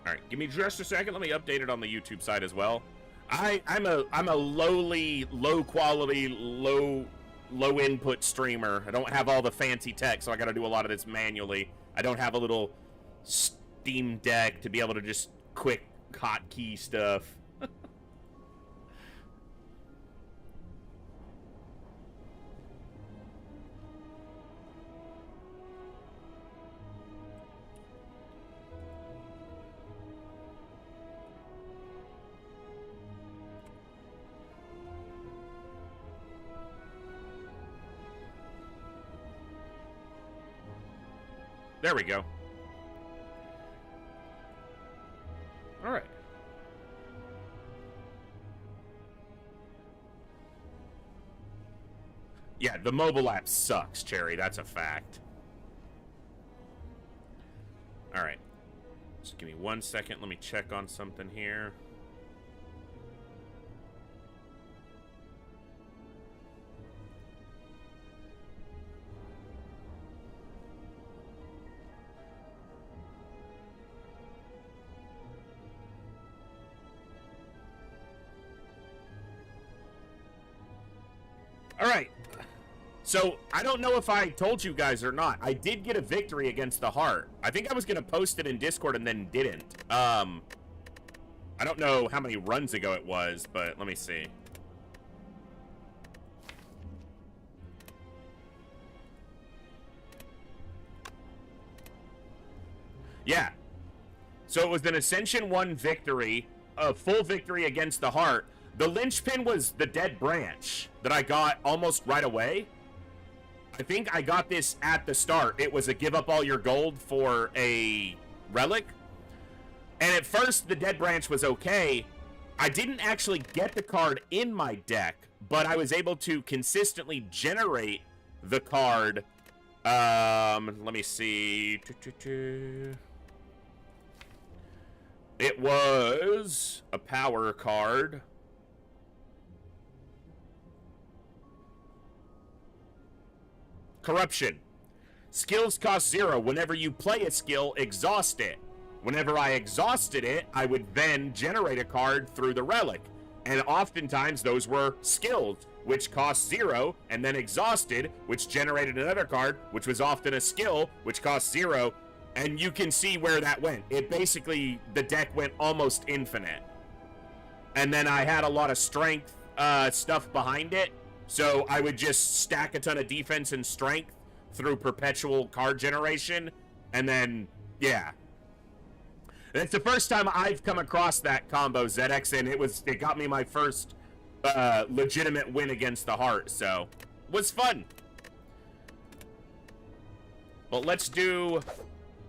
All right, give me just a second. Let me update it on the YouTube side as well. I'm a lowly, low quality, low input streamer. I don't have all the fancy tech, so I got to do a lot of this manually. I don't have a little Steam Deck to be able to just quick hotkey stuff. There we go. All right. Yeah, the mobile app sucks, Cherry. That's a fact. All right. Just give me 1 second. Let me check on something here. All right. So, I don't know if I told you guys or not. I did get a victory against the Heart. I think I was going to post it in Discord and then didn't. I don't know how many runs ago it was, but let me see. Yeah. So it was an Ascension 1 victory, a full victory against the Heart. The linchpin was the Dead Branch that I got almost right away. I think I got this at the start. It was a give up all your gold for a relic. And at first, the Dead Branch was okay. I didn't actually get the card in my deck, but I was able to consistently generate the card. Let me see. It was a power card. Corruption. Skills cost 0. Whenever you play a skill, exhaust it. Whenever I exhausted it, I would then generate a card through the relic. And oftentimes those were skills, which cost 0, and then exhausted, which generated another card, which was often a skill, which cost 0. And you can see where that went. It basically, the deck went almost infinite. And then I had a lot of strength stuff behind it. So I would just stack a ton of defense and strength through perpetual card generation. And then, yeah. And it's the first time I've come across that combo, ZX, and it got me my first legitimate win against the Heart. So, it was fun. But let's do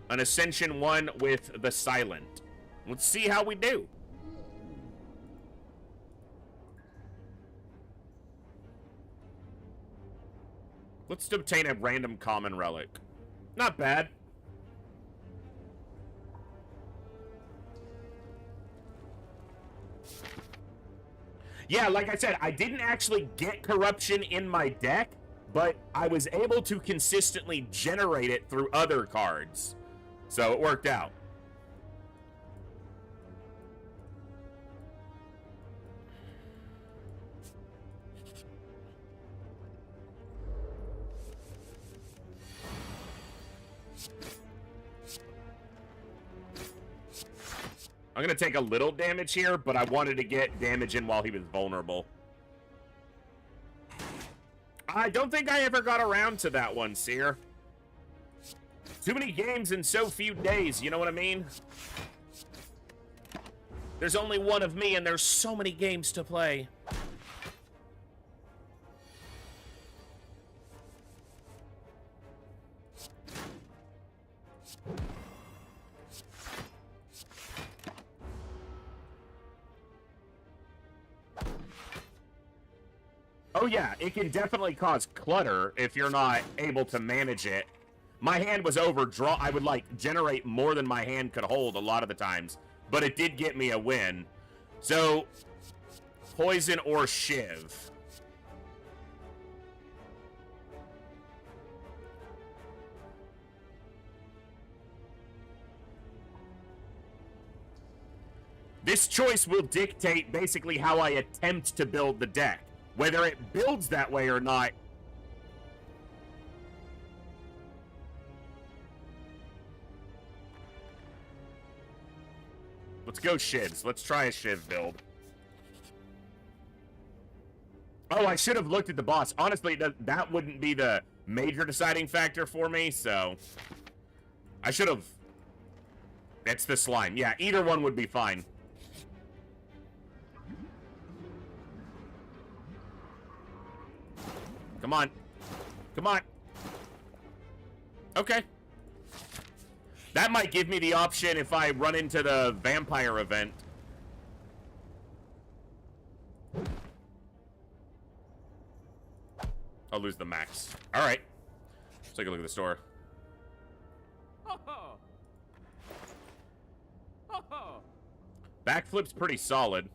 an Ascension 1 with the Silent. Let's see how we do. Let's obtain a random common relic. Not bad. Yeah, like I said, I didn't actually get corruption in my deck, but I was able to consistently generate it through other cards. So it worked out. I'm going to take a little damage here, but I wanted to get damage in while he was vulnerable. I don't think I ever got around to that one, Seer. Too many games in so few days, you know what I mean? There's only one of me, and there's so many games to play. Oh yeah, it can definitely cause clutter if you're not able to manage it. My hand was overdrawn. I would, like, generate more than my hand could hold a lot of the times. But it did get me a win. So, poison or shiv. This choice will dictate basically how I attempt to build the deck. Whether it builds that way or not. Let's go shivs. Let's try a shiv build. Oh, I should have looked at the boss. Honestly, that wouldn't be the major deciding factor for me, so... I should have... It's the slime. Yeah, either one would be fine. Come on. Come on. Okay. That might give me the option if I run into the vampire event. I'll lose the max. All right. Let's take a look at the store. Backflip's pretty solid.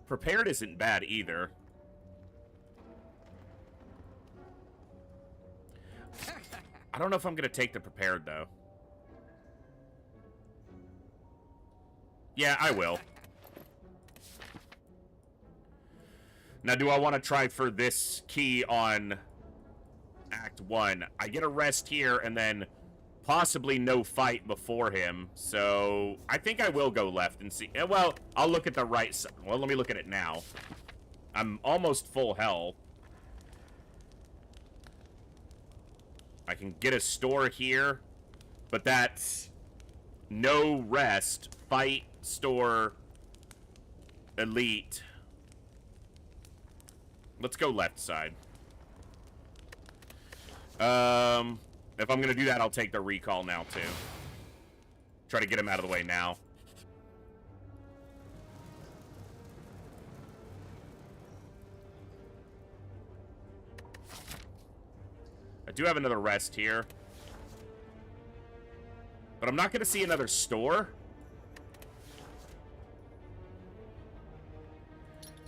Prepared isn't bad either. I don't know if I'm going to take the prepared, though. Yeah, I will. Now, do I want to try for this key on Act 1? I get a rest here and then possibly no fight before him. So I think I will go left and see. Well, I'll look at the right side. Well, let me look at it now. I'm almost full health. I can get a store here, but that's no rest, fight, store, elite. Let's go left side. If I'm going to do that, I'll take the recall now, too. Try to get him out of the way now. I do have another rest here. But I'm not going to see another store.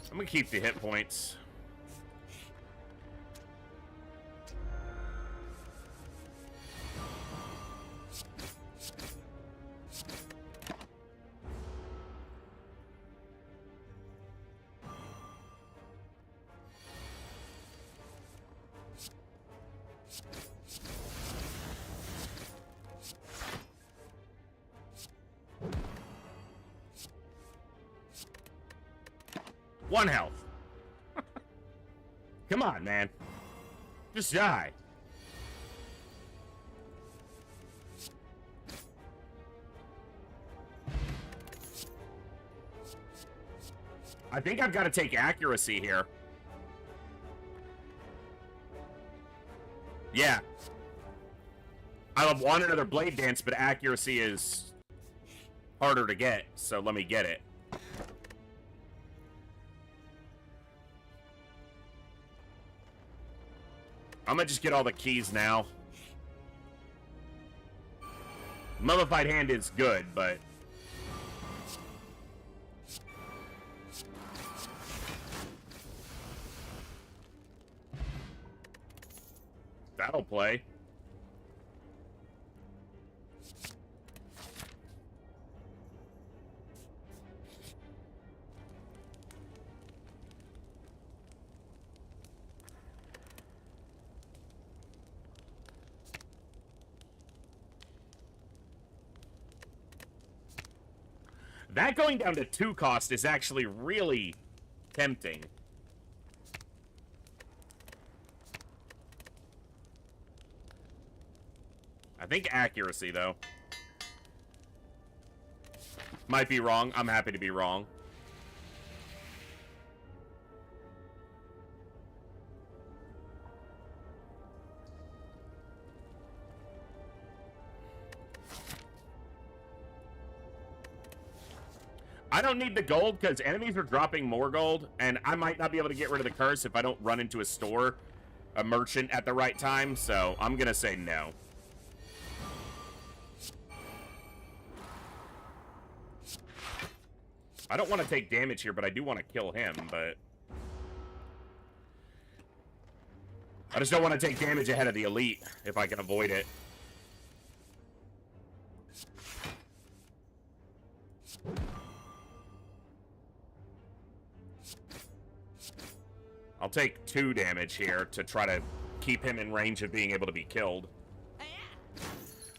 I'm going to keep the hit points. One health. Come on, man. Just die. I think I've got to take accuracy here. Yeah. I want another blade dance, but accuracy is harder to get, so let me get it. I'm gonna just get all the keys now. Mummified hand is good, but that'll play. That going down to 2 cost is actually really tempting. I think accuracy, though. Might be wrong. I'm happy to be wrong. I don't need the gold because enemies are dropping more gold, and I might not be able to get rid of the curse if I don't run into a store, a merchant at the right time, so I'm going to say no. I don't want to take damage here, but I do want to kill him, but I just don't want to take damage ahead of the elite if I can avoid it. I'll take 2 damage here to try to keep him in range of being able to be killed.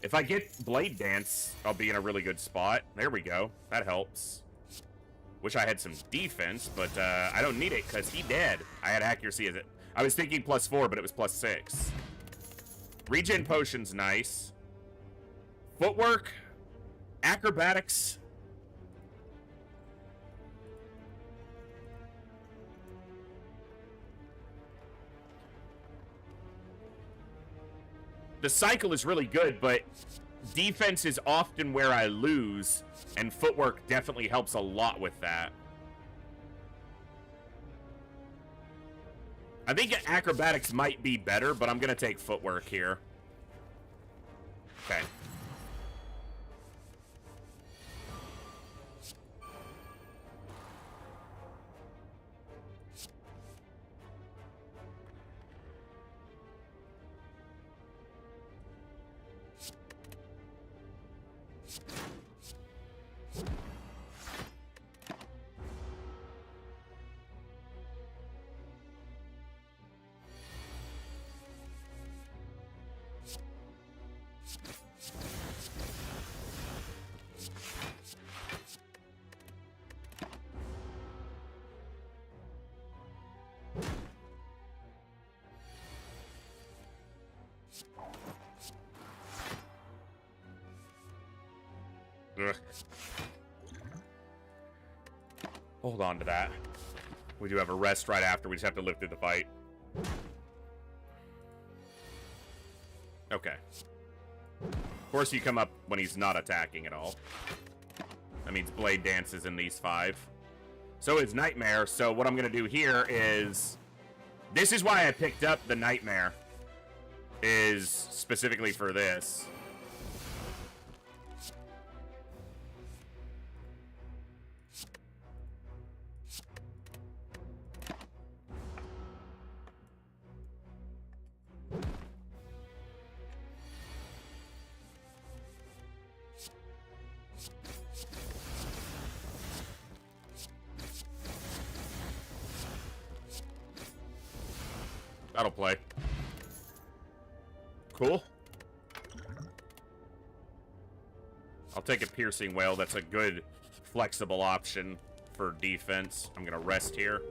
If I get Blade Dance, I'll be in a really good spot. There we go. That helps. Wish I had some defense, but I don't need it because he dead. I had accuracy as it. I was thinking +4, but it was +6. Regen potion's nice. Footwork, acrobatics. The cycle is really good, but defense is often where I lose, and footwork definitely helps a lot with that. I think acrobatics might be better, but I'm going to take footwork here. Okay. Ugh. Hold on to that. We do have a rest right after. We just have to live through the fight. Okay. Of course, you come up when he's not attacking at all. That means Blade Dances in these 5. So is Nightmare. So what I'm going to do here is... This is why I picked up the Nightmare. Is specifically for this. That'll play. Cool. I'll take a Piercing Wail. That's a good, flexible option for defense. I'm going to rest here.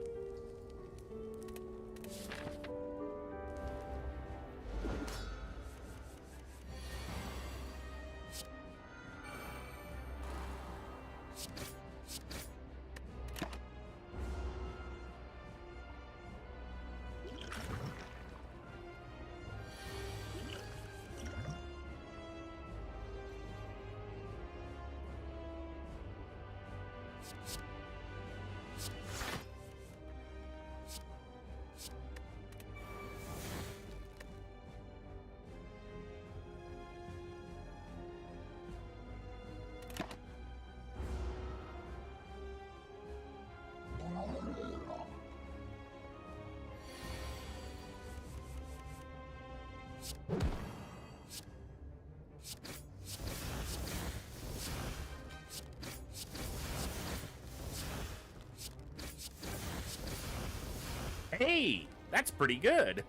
Hey, that's pretty good.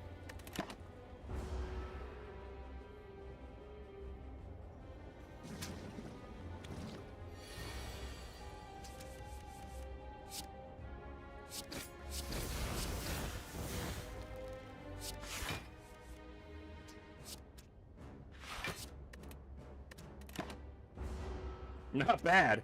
Not bad.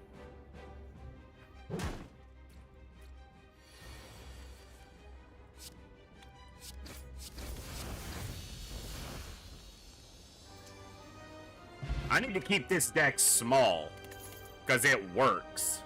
I need to keep this deck small, because it works.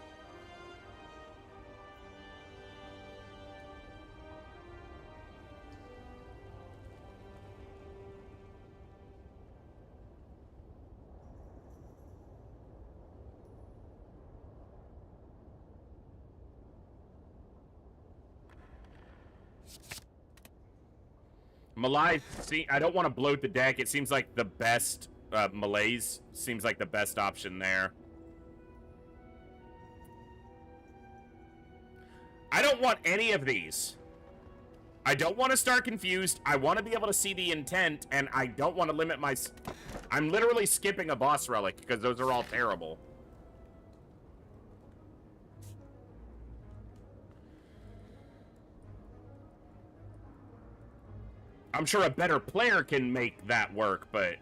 Malai, see, I don't want to bloat the deck. It seems like the best... Malaise seems like the best option there. I don't want any of these. I don't want to start confused. I want to be able to see the intent, and I don't want to limit my... I'm literally skipping a boss relic, because those are all terrible. I'm sure a better player can make that work, but...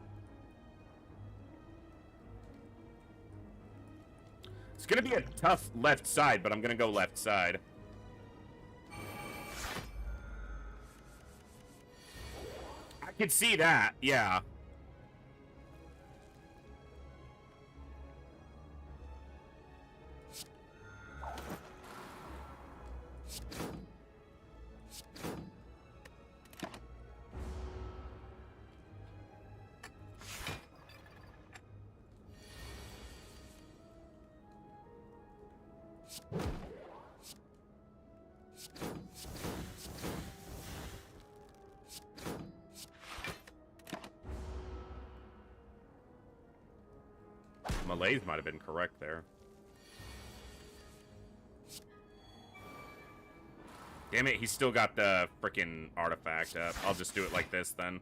It's going to be a tough left side, but I'm going to go left side. I could see that, yeah. Malaise might have been correct there. Damn it, he's still got the frickin' artifact up. I'll just do it like this then.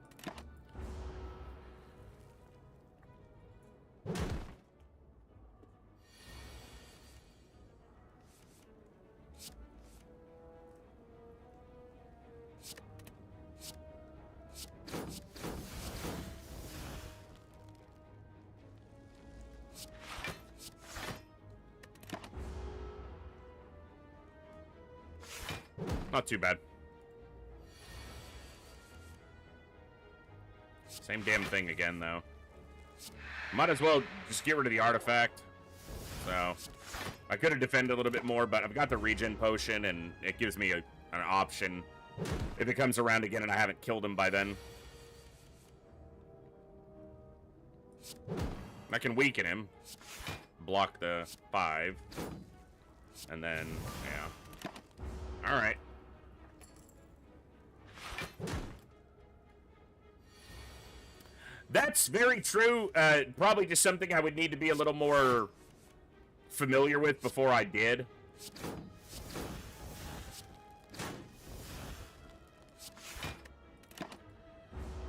Not too bad. Same damn thing again, though. Might as well just get rid of the artifact. So, I could have defended a little bit more, but I've got the regen potion, and it gives me an option if it comes around again and I haven't killed him by then. I can weaken him. Block the 5. And then, yeah. Alright. That's very true. Probably just something I would need to be a little more familiar with before I did.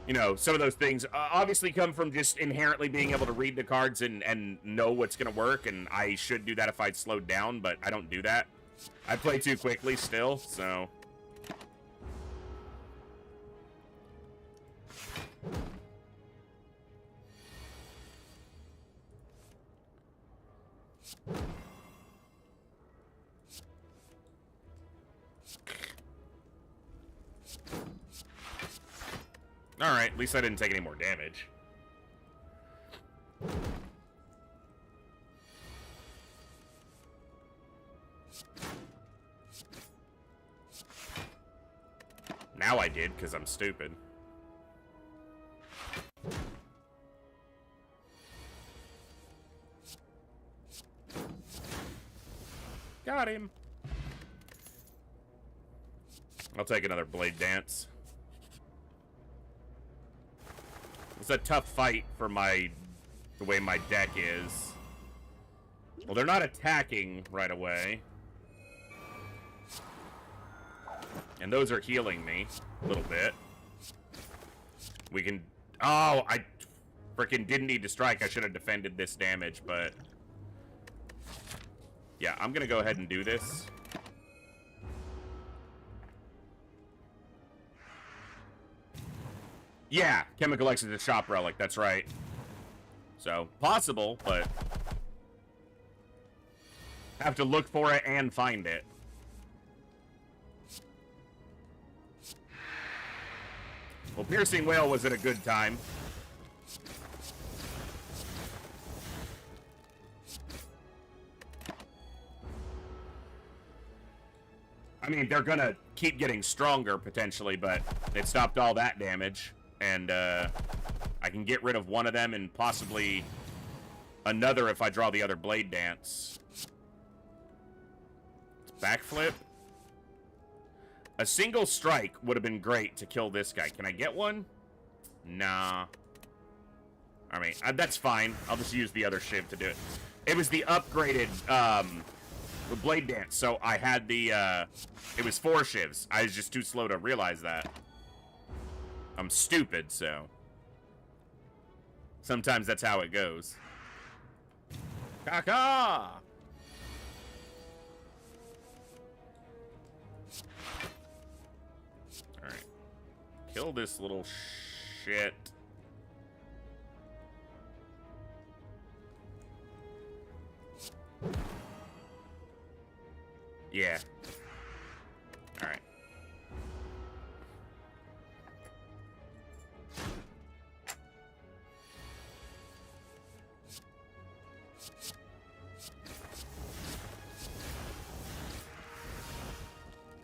You know, some of those things obviously come from just inherently being able to read the cards and know what's going to work, and I should do that if I'd slowed down, but I don't do that. I play too quickly still, so... Alright, at least I didn't take any more damage. Now I did, because I'm stupid. Got him. I'll take another blade dance. It's a tough fight for the way my deck is. Well, they're not attacking right away. And those are healing me a little bit. We can... Oh, I freaking didn't need to strike. I should have defended this damage, but... Yeah, I'm gonna go ahead and do this. Yeah, Chemical X is a shop relic, that's right. So, possible, but... have to look for it and find it. Well, Piercing Whale was at a good time. I mean, they're gonna keep getting stronger, potentially, but it stopped all that damage. And, I can get rid of one of them and possibly another if I draw the other Blade Dance. Backflip. A single strike would have been great to kill this guy. Can I get one? Nah. I mean, that's fine. I'll just use the other Shiv to do it. It was the upgraded, Blade Dance, so I had the, it was 4 Shivs. I was just too slow to realize that. I'm stupid, so. Sometimes that's how it goes. Caca! Alright. Kill this little shit. Yeah. Alright.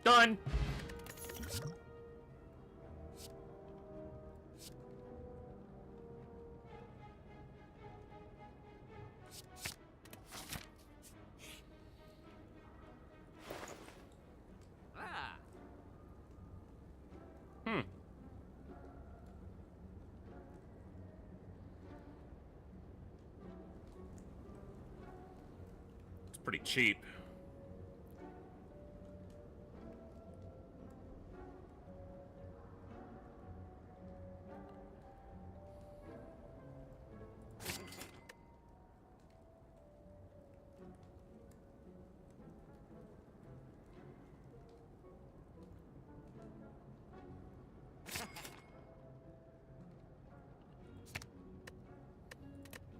Done. Pretty cheap.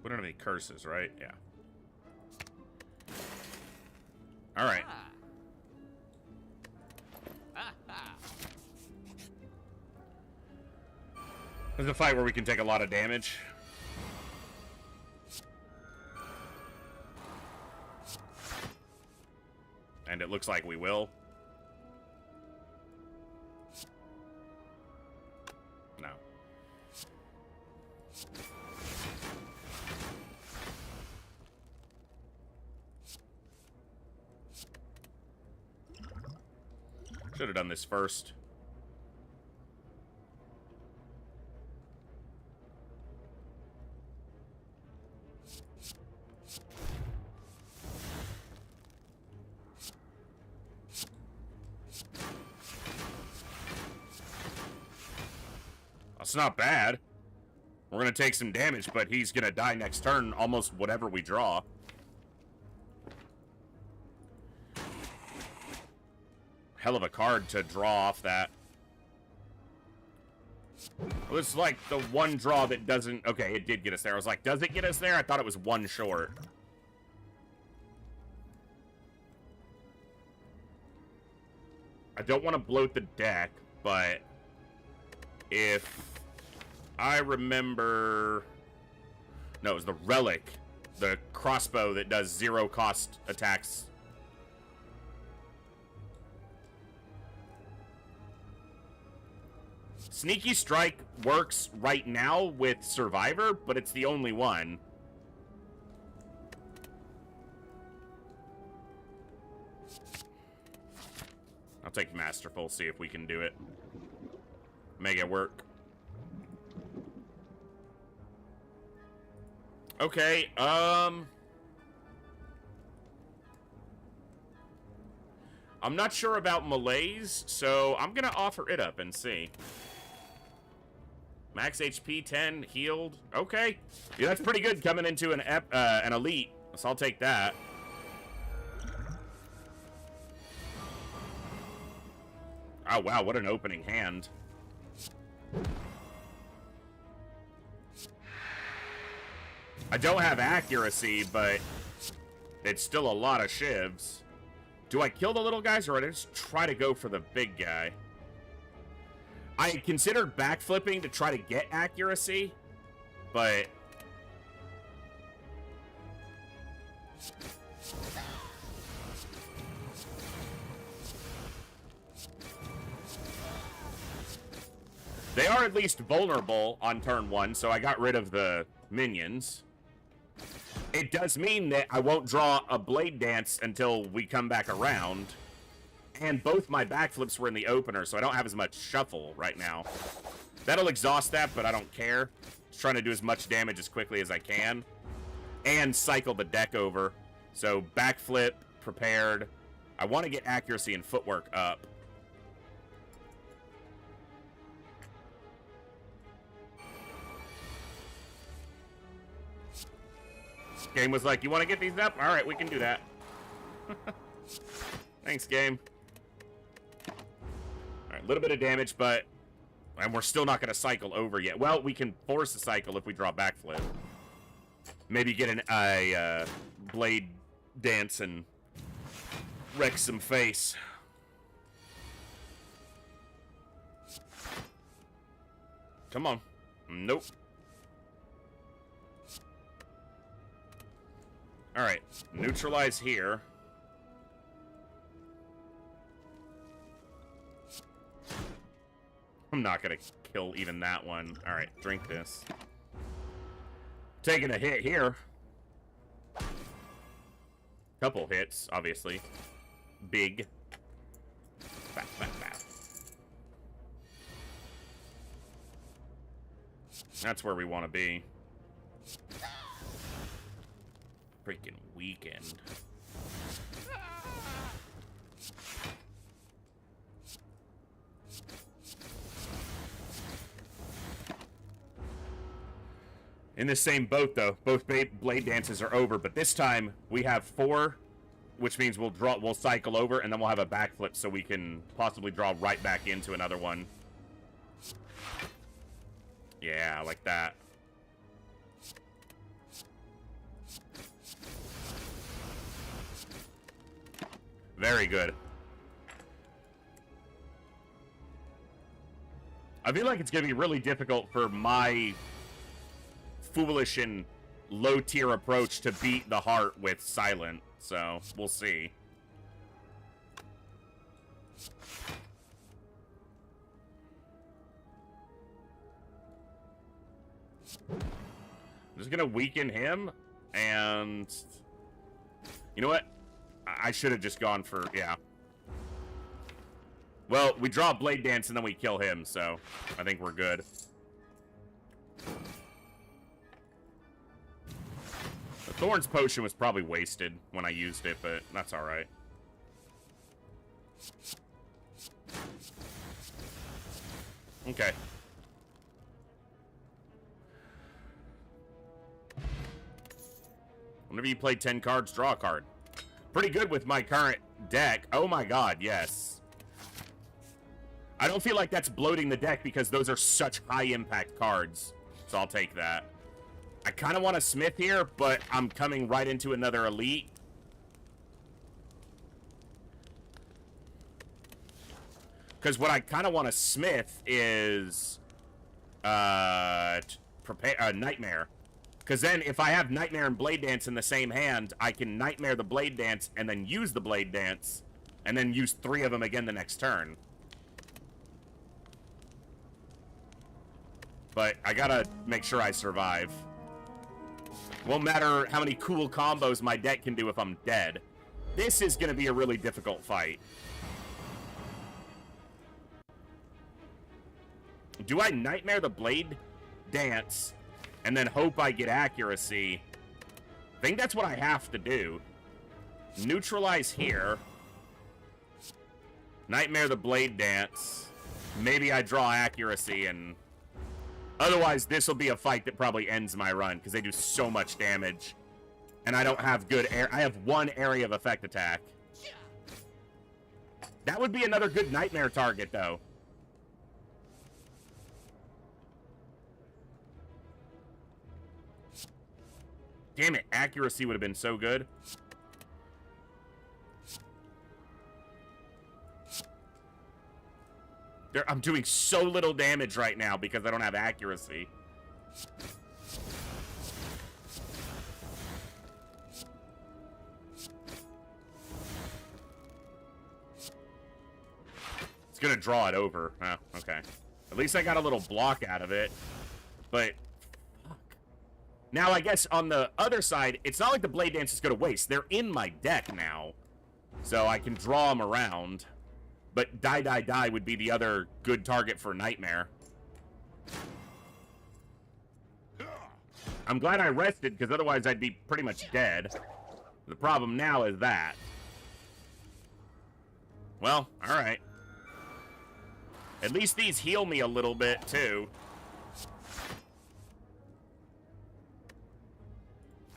We don't have any curses, right? Yeah. All right. There's a fight where we can take a lot of damage. And it looks like we will. No. Should have done this first. That's not bad. We're gonna take some damage, but he's gonna die next turn, almost whatever we draw. Hell of a card to draw off that. Well, it's like the one draw that doesn't... Okay, it did get us there. I was like, does it get us there? I thought it was one short. I don't want to bloat the deck, but if I remember... No, it was the Relic. The crossbow that does 0 cost attacks. Sneaky Strike works right now with Survivor, but it's the only one. I'll take Masterful, see if we can do it. Make it work. Okay, I'm not sure about Malaise, so I'm gonna offer it up and see. Max HP 10, healed. Okay. Yeah, that's pretty good coming into an elite. So I'll take that. Oh, wow, what an opening hand. I don't have accuracy, but it's still a lot of shivs. Do I kill the little guys, or do I just try to go for the big guy? I considered backflipping to try to get accuracy, but... They are at least vulnerable on turn 1, so I got rid of the minions. It does mean that I won't draw a Blade Dance until we come back around. And both my backflips were in the opener, so I don't have as much shuffle right now. That'll exhaust that, but I don't care. Just trying to do as much damage as quickly as I can. And cycle the deck over. So backflip, prepared. I want to get accuracy and footwork up. Game was like, you want to get these up? All right, we can do that. Thanks, game. All right, a little bit of damage, but... And we're still not going to cycle over yet. Well, we can force a cycle if we draw backflip. Maybe get a Blade Dance and wreck some face. Come on. Nope. Alright, neutralize here. I'm not gonna kill even that one. Alright, drink this. Taking a hit here. Couple hits, obviously. Big. Bat, bat, bat. That's where we want to be. Freaking weekend. In the same boat, though. Both blade dances are over, but this time we have 4, which means we'll cycle over, and then we'll have a backflip so we can possibly draw right back into another one. Yeah, like that. Very good. I feel like it's going to be really difficult for my foolish and low-tier approach to beat the heart with silent, so we'll see. I'm just going to weaken him, and... You know what? I should have just gone for... Yeah. Well, we draw Blade Dance, and then we kill him, so I think we're good. The Thorns Potion was probably wasted when I used it, but that's alright. Okay. Whenever you play 10 cards, draw a card. Pretty good with my current deck. Oh my god, yes. I don't feel like that's bloating the deck because those are such high-impact cards. So I'll take that. I kind of want a Smith here, but I'm coming right into another Elite. Because what I kind of want to Smith is... Nightmare. Because then, if I have Nightmare and Blade Dance in the same hand, I can Nightmare the Blade Dance and then use the Blade Dance, and then use 3 of them again the next turn. But I gotta make sure I survive. Won't matter how many cool combos my deck can do if I'm dead. This is gonna be a really difficult fight. Do I Nightmare the Blade Dance and then hope I get accuracy? I think that's what I have to do. Neutralize here. Nightmare the Blade Dance. Maybe I draw accuracy, and... Otherwise, this will be a fight that probably ends my run, because they do so much damage. And I don't have good air. I have 1 area of effect attack. That would be another good Nightmare target, though. Damn it, accuracy would have been so good. I'm doing so little damage right now because I don't have accuracy. It's gonna draw it over. Oh, okay. At least I got a little block out of it. But... Now, I guess on the other side, it's not like the Blade Dance is going to waste. They're in my deck now. So I can draw them around. But die would be the other good target for Nightmare. I'm glad I rested, because otherwise I'd be pretty much dead. The problem now is that. Well, alright. At least these heal me a little bit, too.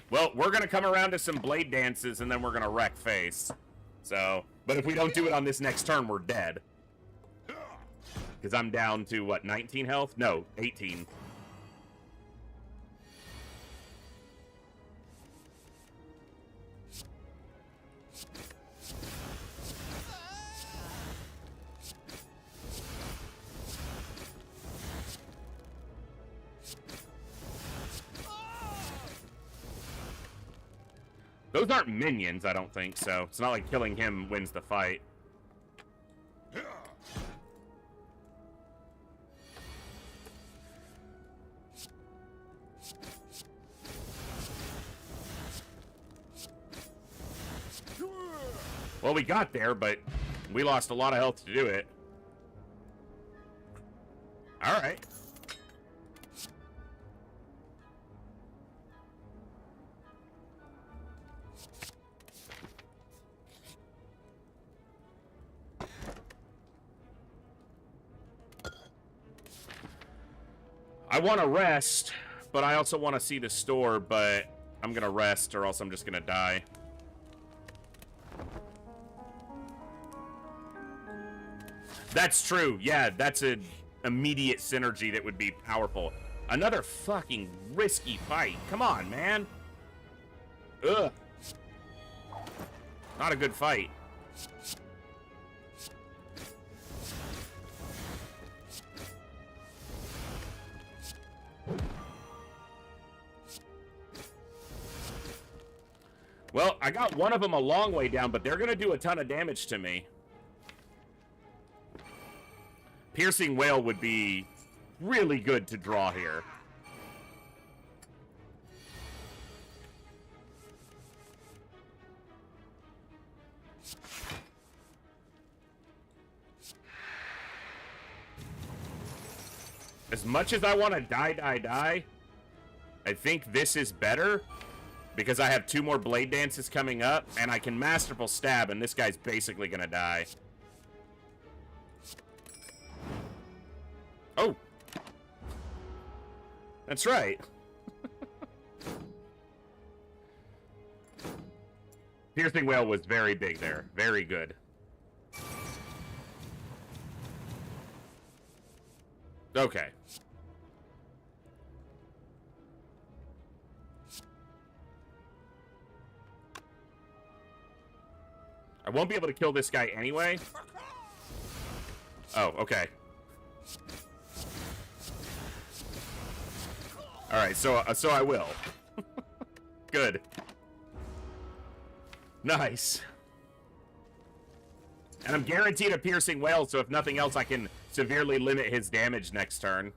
Well, we're going to come around to some Blade Dances, and then we're going to wreck face. So, but if we don't do it on this next turn, we're dead. Because I'm down to, what, 19 health? No, 18. Those aren't minions, I don't think, so it's not like killing him wins the fight. Well, we got there, but we lost a lot of health to do it. Alright. I want to rest, but I also want to see the store, but I'm gonna rest or else I'm just gonna die. That's true. Yeah, that's an immediate synergy that would be powerful. Another fucking risky fight. Come on, man. Ugh. Not a good fight. Well, I got one of them a long way down, but they're going to do a ton of damage to me. Piercing Whale would be really good to draw here. As much as I want to die, I think this is better because I have 2 more blade dances coming up and I can masterful stab and this guy's basically gonna die. Oh, that's right. Piercing Whale was very big there. Very good. Okay. I won't be able to kill this guy anyway. Oh, okay. Alright, so I will. Good. Nice. And I'm guaranteed a Piercing Whale, so if nothing else, I can severely limit his damage next turn.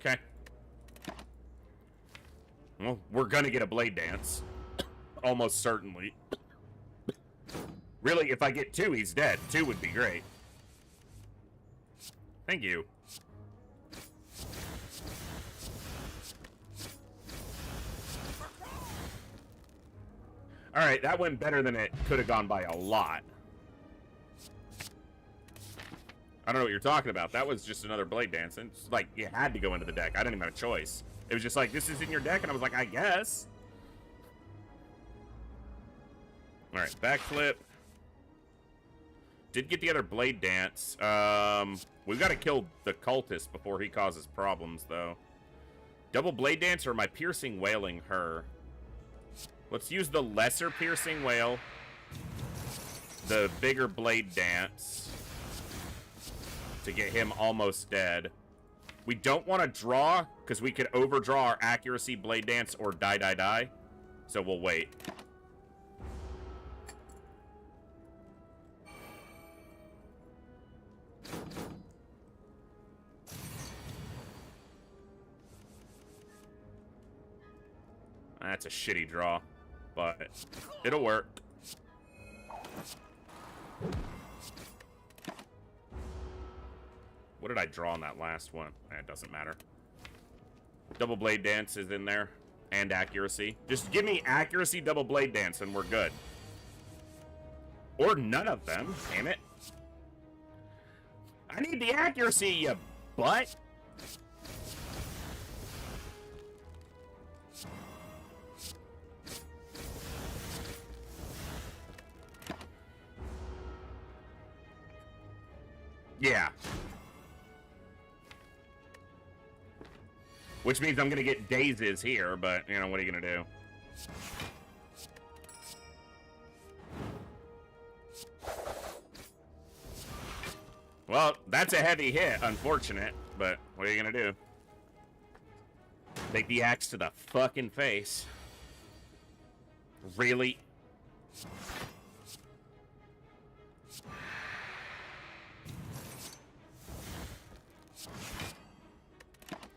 Okay. Well, we're gonna get a Blade Dance. Almost certainly. Really, if I get 2, he's dead. 2 would be great. Thank you. Alright, that went better than it could have gone by a lot. I don't know what you're talking about. That was just another Blade Dance. And it's like, you had to go into the deck. I didn't even have a choice. It was just like, this is in your deck, and I was like, I guess. Alright, backflip. Did get the other Blade Dance. We've got to kill the cultist before he causes problems, though. Double Blade Dance, or am I Piercing Wailing her? Let's use the lesser Piercing Whale. The bigger Blade Dance. To get him almost dead. We don't want to draw, because we could overdraw our accuracy Blade Dance or die. So we'll wait. That's a shitty draw, but it'll work. What did I draw on that last one? It doesn't matter. Double Blade Dance is in there, and accuracy. Just give me accuracy, double Blade Dance, and we're good. Or none of them, damn it. I need the accuracy, you butt. Yeah. Which means I'm gonna get dazes here, but, you know, what are you gonna do? Well, that's a heavy hit, unfortunate, but what are you gonna do? Take the axe to the fucking face. Really?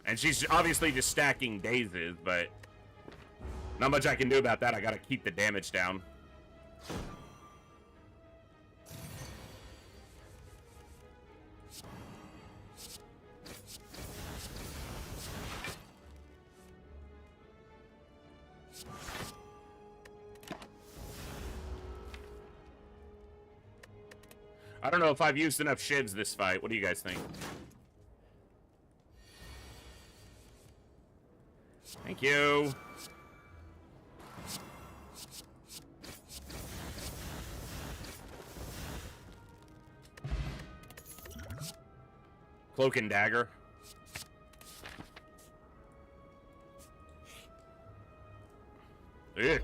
And she's obviously just stacking dazes, but not much I can do about that. I gotta keep the damage down. I don't know if I've used enough shivs this fight. What do you guys think? Thank you. Cloak and dagger. Ugh.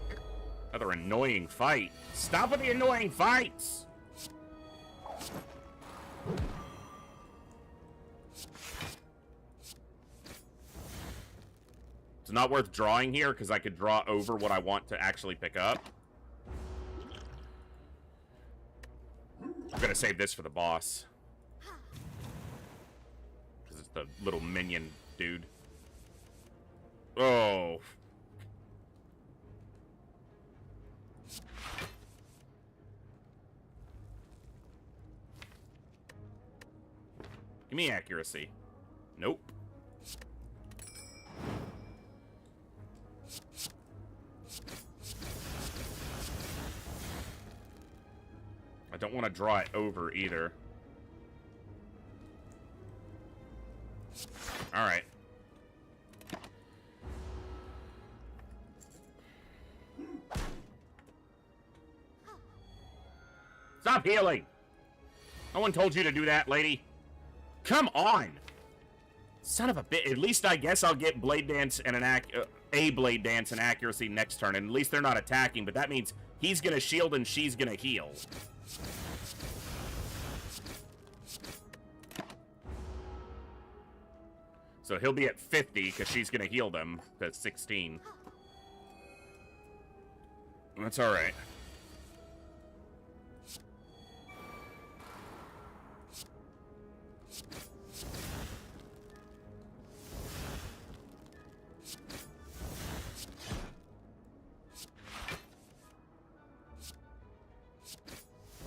Another annoying fight. Stop with the annoying fights! It's not worth drawing here because I could draw over what I want to actually pick up. I'm gonna save this for the boss. Because it's the little minion dude. Oh. Give me accuracy. Nope. I don't want to draw it over either. All right. Stop healing! No one told you to do that, lady. Come on! Son of a bit. At least I guess I'll get Blade Dance and a Blade Dance and accuracy next turn. And at least they're not attacking, but that means he's gonna shield and she's gonna heal. So he'll be at 50 because she's gonna heal them to 16. That's alright.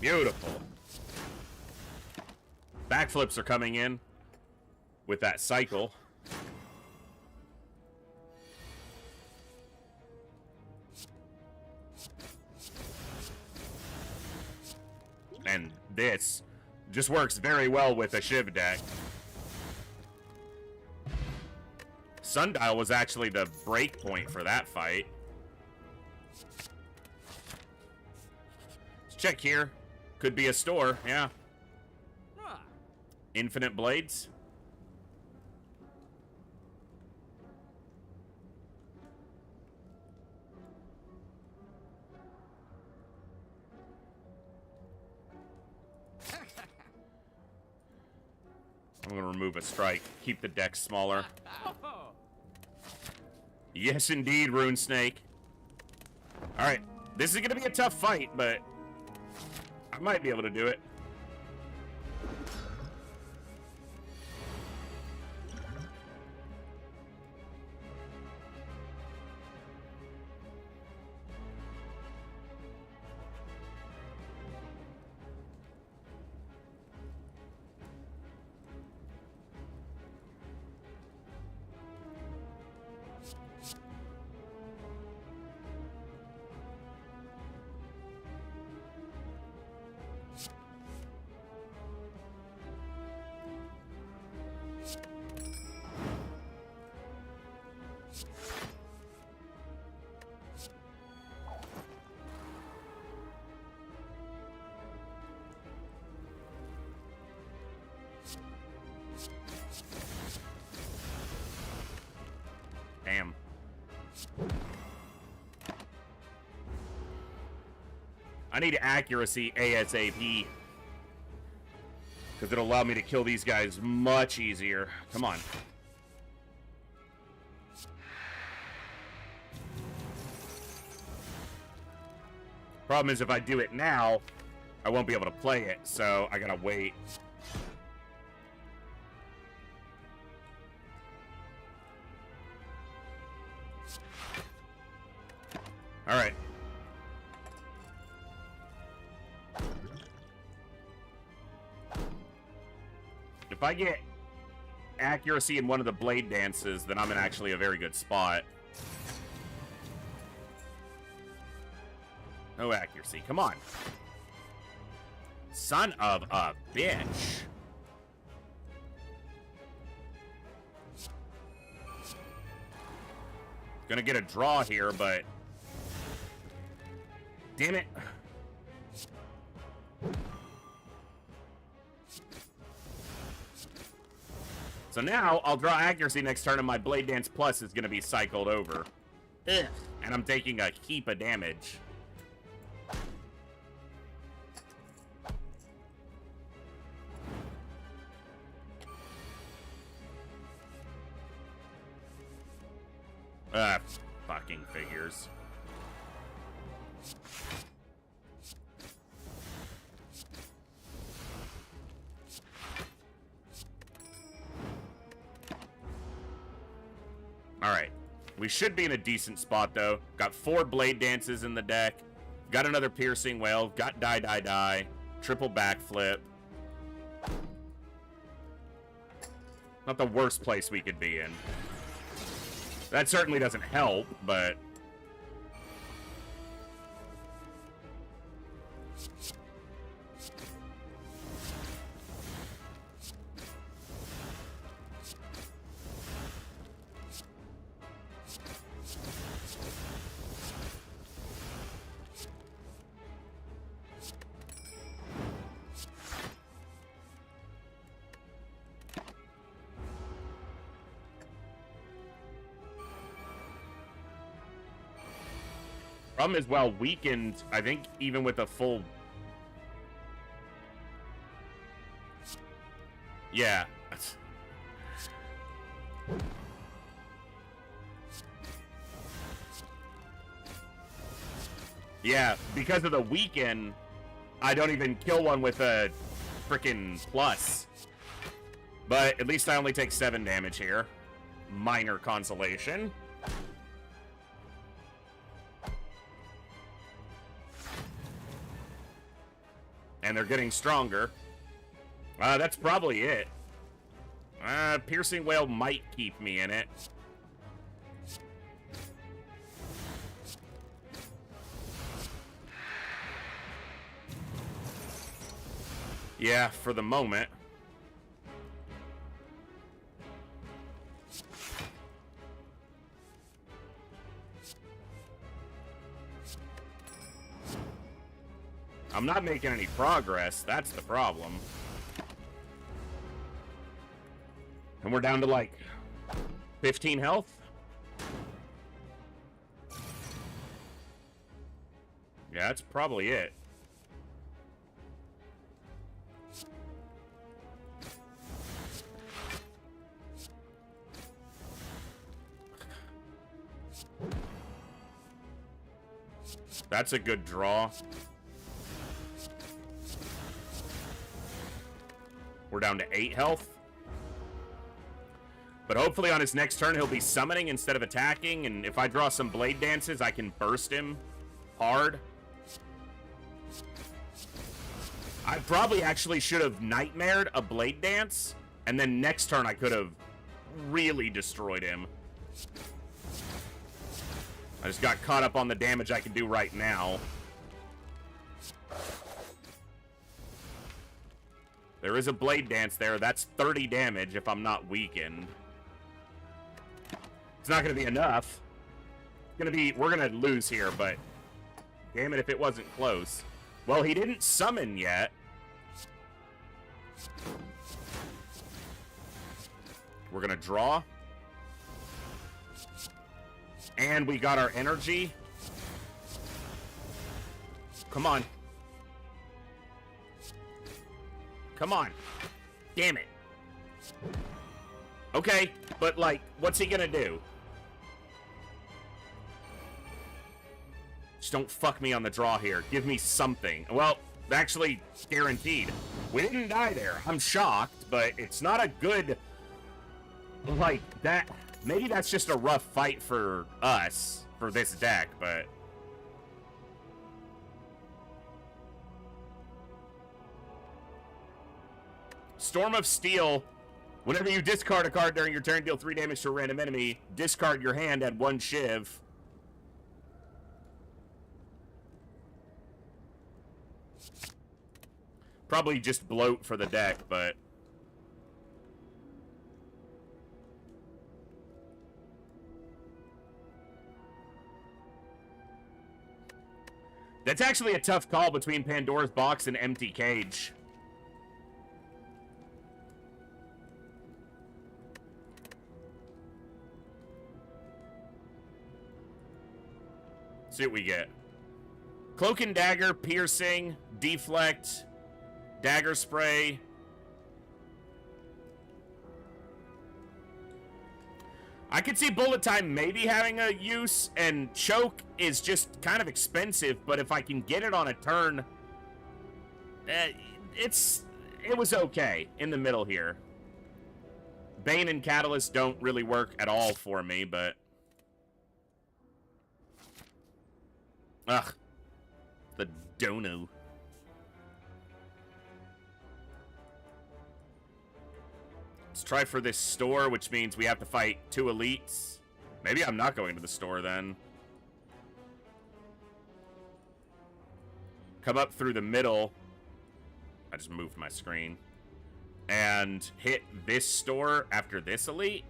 Beautiful. Backflips are coming in with that cycle. And this just works very well with a Shiv deck. Sundial was actually the break point for that fight. Let's check here. Could be a store, yeah. Infinite blades. I'm gonna remove a strike. Keep the deck smaller. Yes, indeed, Rune Snake. Alright, this is gonna be a tough fight, but I might be able to do it. Damn. I need accuracy ASAP. Because it'll allow me to kill these guys much easier. Come on. Problem is, if I do it now, I won't be able to play it, so I gotta wait. Alright. If I get accuracy in one of the blade dances, then I'm in actually a very good spot. No accuracy. Come on. Son of a bitch. Gonna get a draw here, but... Damn it. So now, I'll draw accuracy next turn, and my Blade Dance Plus is gonna be cycled over. Ugh. And I'm taking a heap of damage. Fucking figures. Alright. We should be in a decent spot, though. Got 4 Blade Dances in the deck. Got another Piercing Wail. Got Die. Triple Backflip. Not the worst place we could be in. That certainly doesn't help, but... Problem is, well, weakened, I think, even with a full... Yeah. Yeah, because of the weaken, I don't even kill one with a frickin' plus. But at least I only take 7 damage here. Minor consolation. And they're getting stronger. That's probably it. Piercing Wail might keep me in it. Yeah, for the moment. I'm not making any progress. That's the problem. And we're down to like 15 health. Yeah, that's probably it. That's a good draw. We're down to 8 health. But hopefully on his next turn, he'll be summoning instead of attacking. And if I draw some Blade Dances, I can burst him hard. I probably actually should have Nightmared a Blade Dance. And then next turn, I could have really destroyed him. I just got caught up on the damage I can do right now. There is a Blade Dance there. That's 30 damage if I'm not weakened. It's not going to be enough. We're going to lose here, but damn it if it wasn't close. Well, he didn't summon yet. We're going to draw. And we got our energy. Come on. Come on. Damn it. Okay, but like, what's he gonna do? Just don't fuck me on the draw here. Give me something. Well, actually, guaranteed. We didn't die there. I'm shocked, but it's not a good... Like, that... Maybe that's just a rough fight for us, for this deck, but... Storm of Steel. Whenever you discard a card during your turn, deal 3 damage to a random enemy. Discard your hand, add 1 shiv. Probably just bloat for the deck, but... That's actually a tough call between Pandora's Box and Empty Cage. See what we get. Cloak and Dagger, Piercing, Deflect, Dagger Spray. I could see Bullet Time maybe having a use, and Choke is just kind of expensive, but if I can get it on a turn, it was okay in the middle here. Bane and Catalyst don't really work at all for me, but... Ugh. The dono. Let's try for this store, which means we have to fight 2 elites. Maybe I'm not going to the store then. Come up through the middle. I just moved my screen. And hit this store after this elite.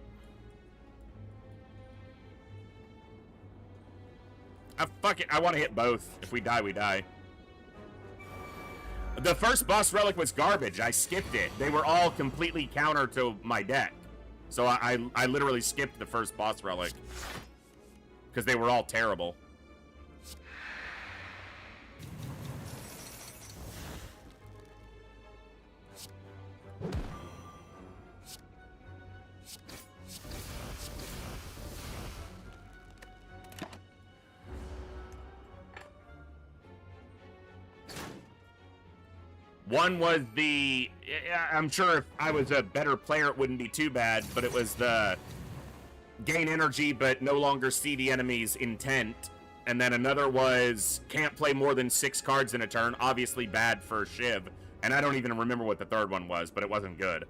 Fuck it. I want to hit both. If we die, we die. The first boss relic was garbage. I skipped it. They were all completely counter to my deck. So I literally skipped the first boss relic. Because they were all terrible. One was the... I'm sure if I was a better player, it wouldn't be too bad, but it was the gain energy, but no longer see the enemy's intent. And then another was can't play more than 6 cards in a turn. Obviously bad for Shiv. And I don't even remember what the third one was, but it wasn't good.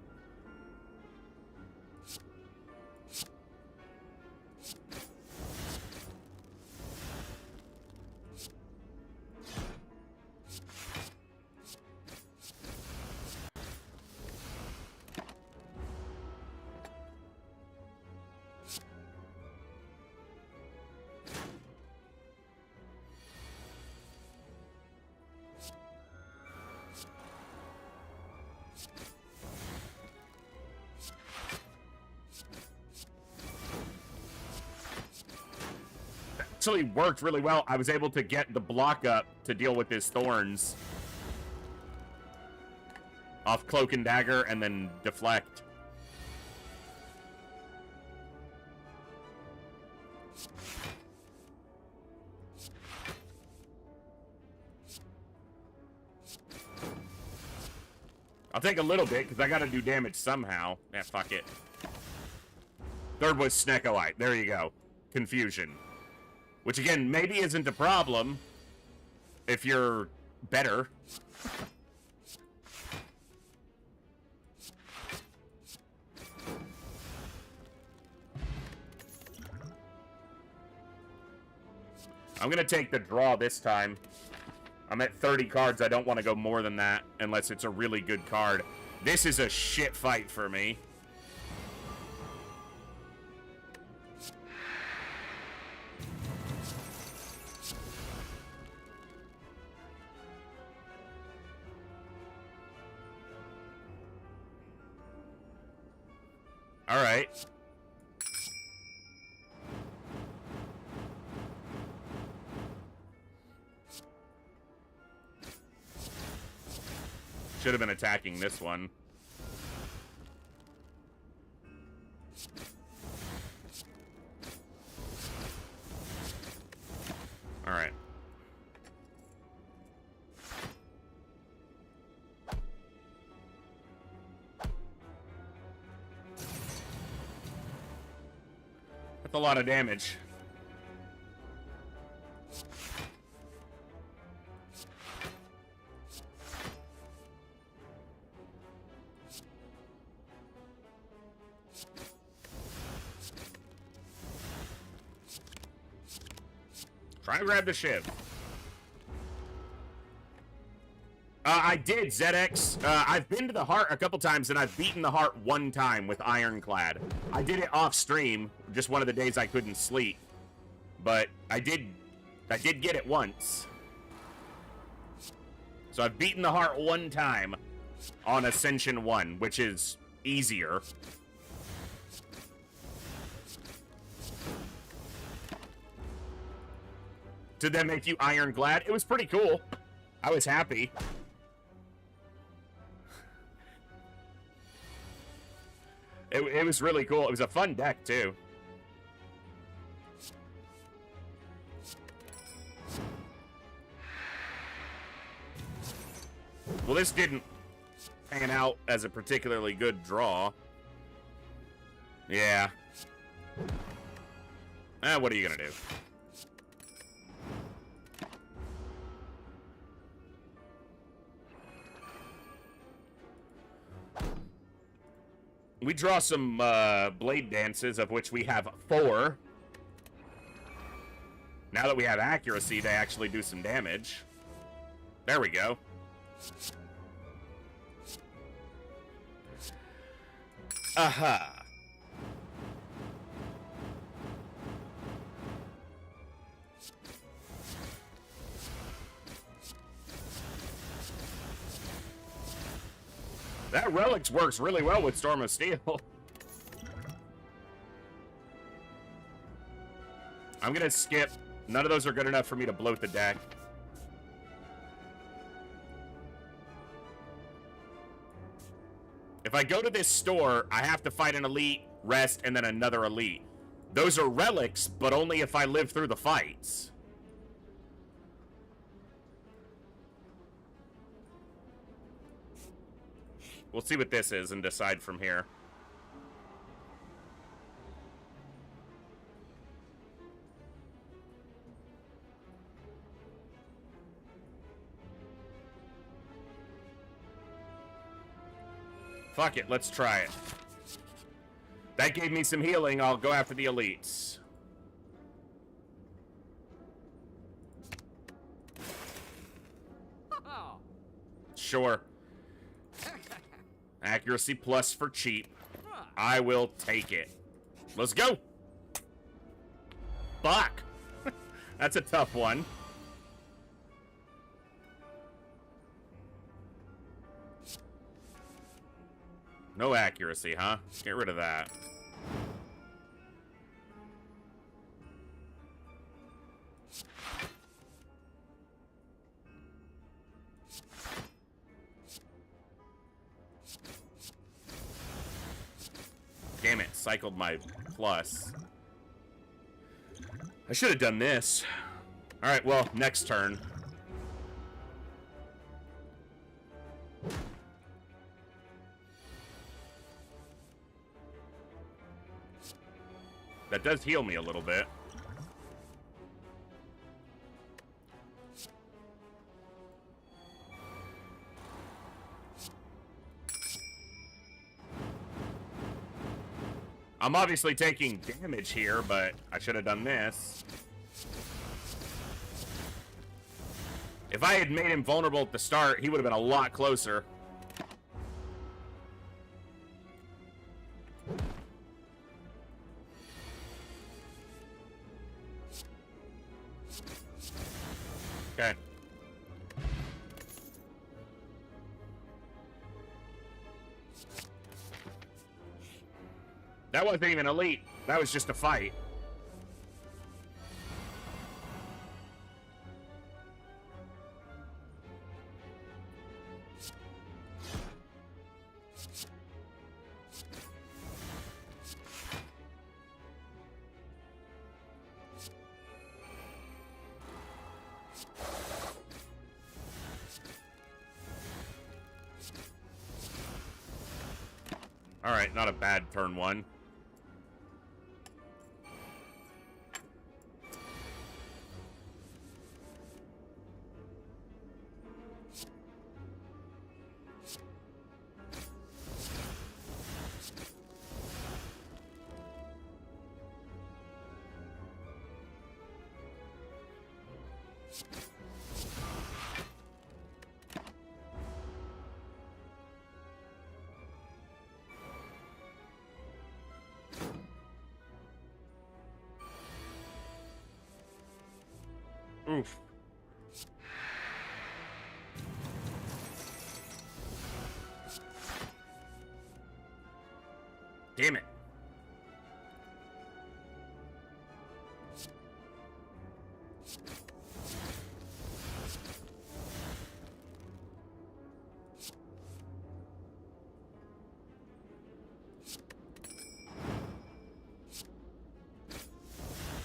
Actually worked really well. I was able to get the block up to deal with his thorns off Cloak and Dagger and then deflect. I'll take a little bit because I got to do damage somehow. Yeah, fuck it. Third was Snekolite. There you go. Confusion. Which, again, maybe isn't a problem if you're better. I'm going to take the draw this time. I'm at 30 cards. I don't want to go more than that unless it's a really good card. This is a shit fight for me. All right. Should have been attacking this one. All right. That's a lot of damage. Try to grab the Shiv. I did, ZX. I've been to the heart a couple times, and I've beaten the heart one time with Ironclad. I did it off stream, just one of the days I couldn't sleep. But I did get it once. So I've beaten the heart one time on Ascension 1, which is easier. Did that make you Ironclad? It was pretty cool. I was happy. It was really cool. It was a fun deck, too. Well, this didn't pan out as a particularly good draw. Yeah. What are you gonna do? We draw some blade dances, of which we have 4. Now that we have accuracy, they actually do some damage. There we go. Aha. That Relics works really well with Storm of Steel. I'm gonna skip. None of those are good enough for me to bloat the deck. If I go to this store, I have to fight an elite, rest, and then another elite. Those are relics, but only if I live through the fights. We'll see what this is and decide from here. Fuck it, let's try it. That gave me some healing. I'll go after the elites. Sure. Accuracy plus for cheap. I will take it. Let's go. Fuck. That's a tough one. No accuracy, huh? Get rid of that. Damn it, cycled my plus. I should have done this. Alright, well, next turn. That does heal me a little bit. I'm obviously taking damage here, but I should have done this. If I had made him vulnerable at the start, he would have been a lot closer. Okay. That wasn't even elite. That was just a fight. All right, not a bad turn one. Oof. Damn it.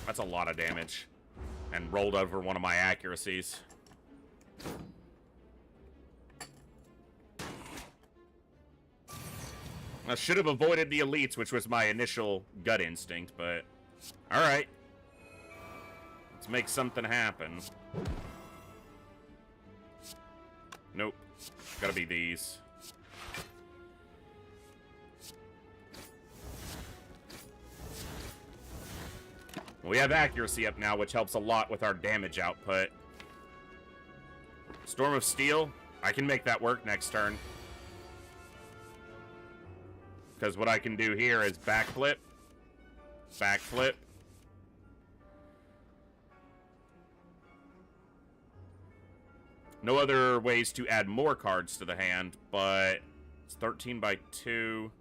That's a lot of damage. And rolled over one of my accuracies. I should have avoided the elites, which was my initial gut instinct, but... Alright. Let's make something happen. Nope. Gotta be these. We have accuracy up now, which helps a lot with our damage output. Storm of Steel. I can make that work next turn. Because what I can do here is backflip. Backflip. No other ways to add more cards to the hand, but it's 13 by 2.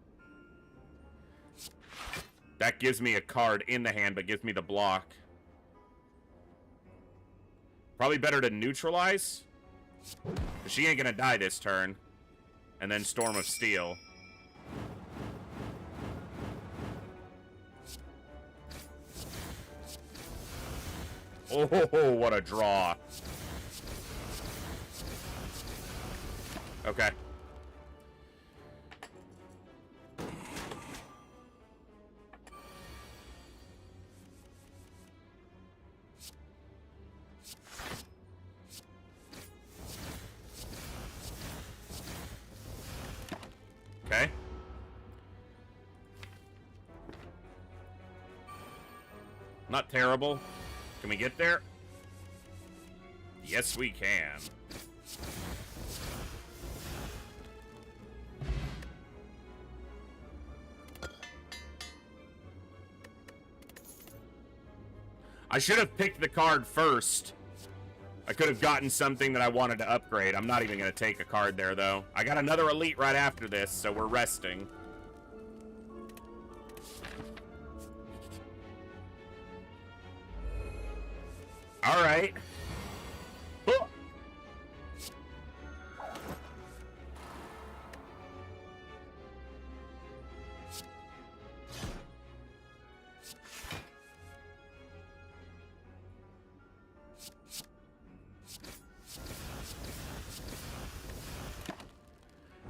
That gives me a card in the hand, but gives me the block. Probably better to neutralize. She ain't gonna die this turn. And then Storm of Steel. Oh, what a draw. Okay. Okay. Not terrible. Can we get there? Yes, we can. I should have picked the card first. I could have gotten something that I wanted to upgrade. I'm not even going to take a card there, though. I got another elite right after this, so we're resting. All right. Oh.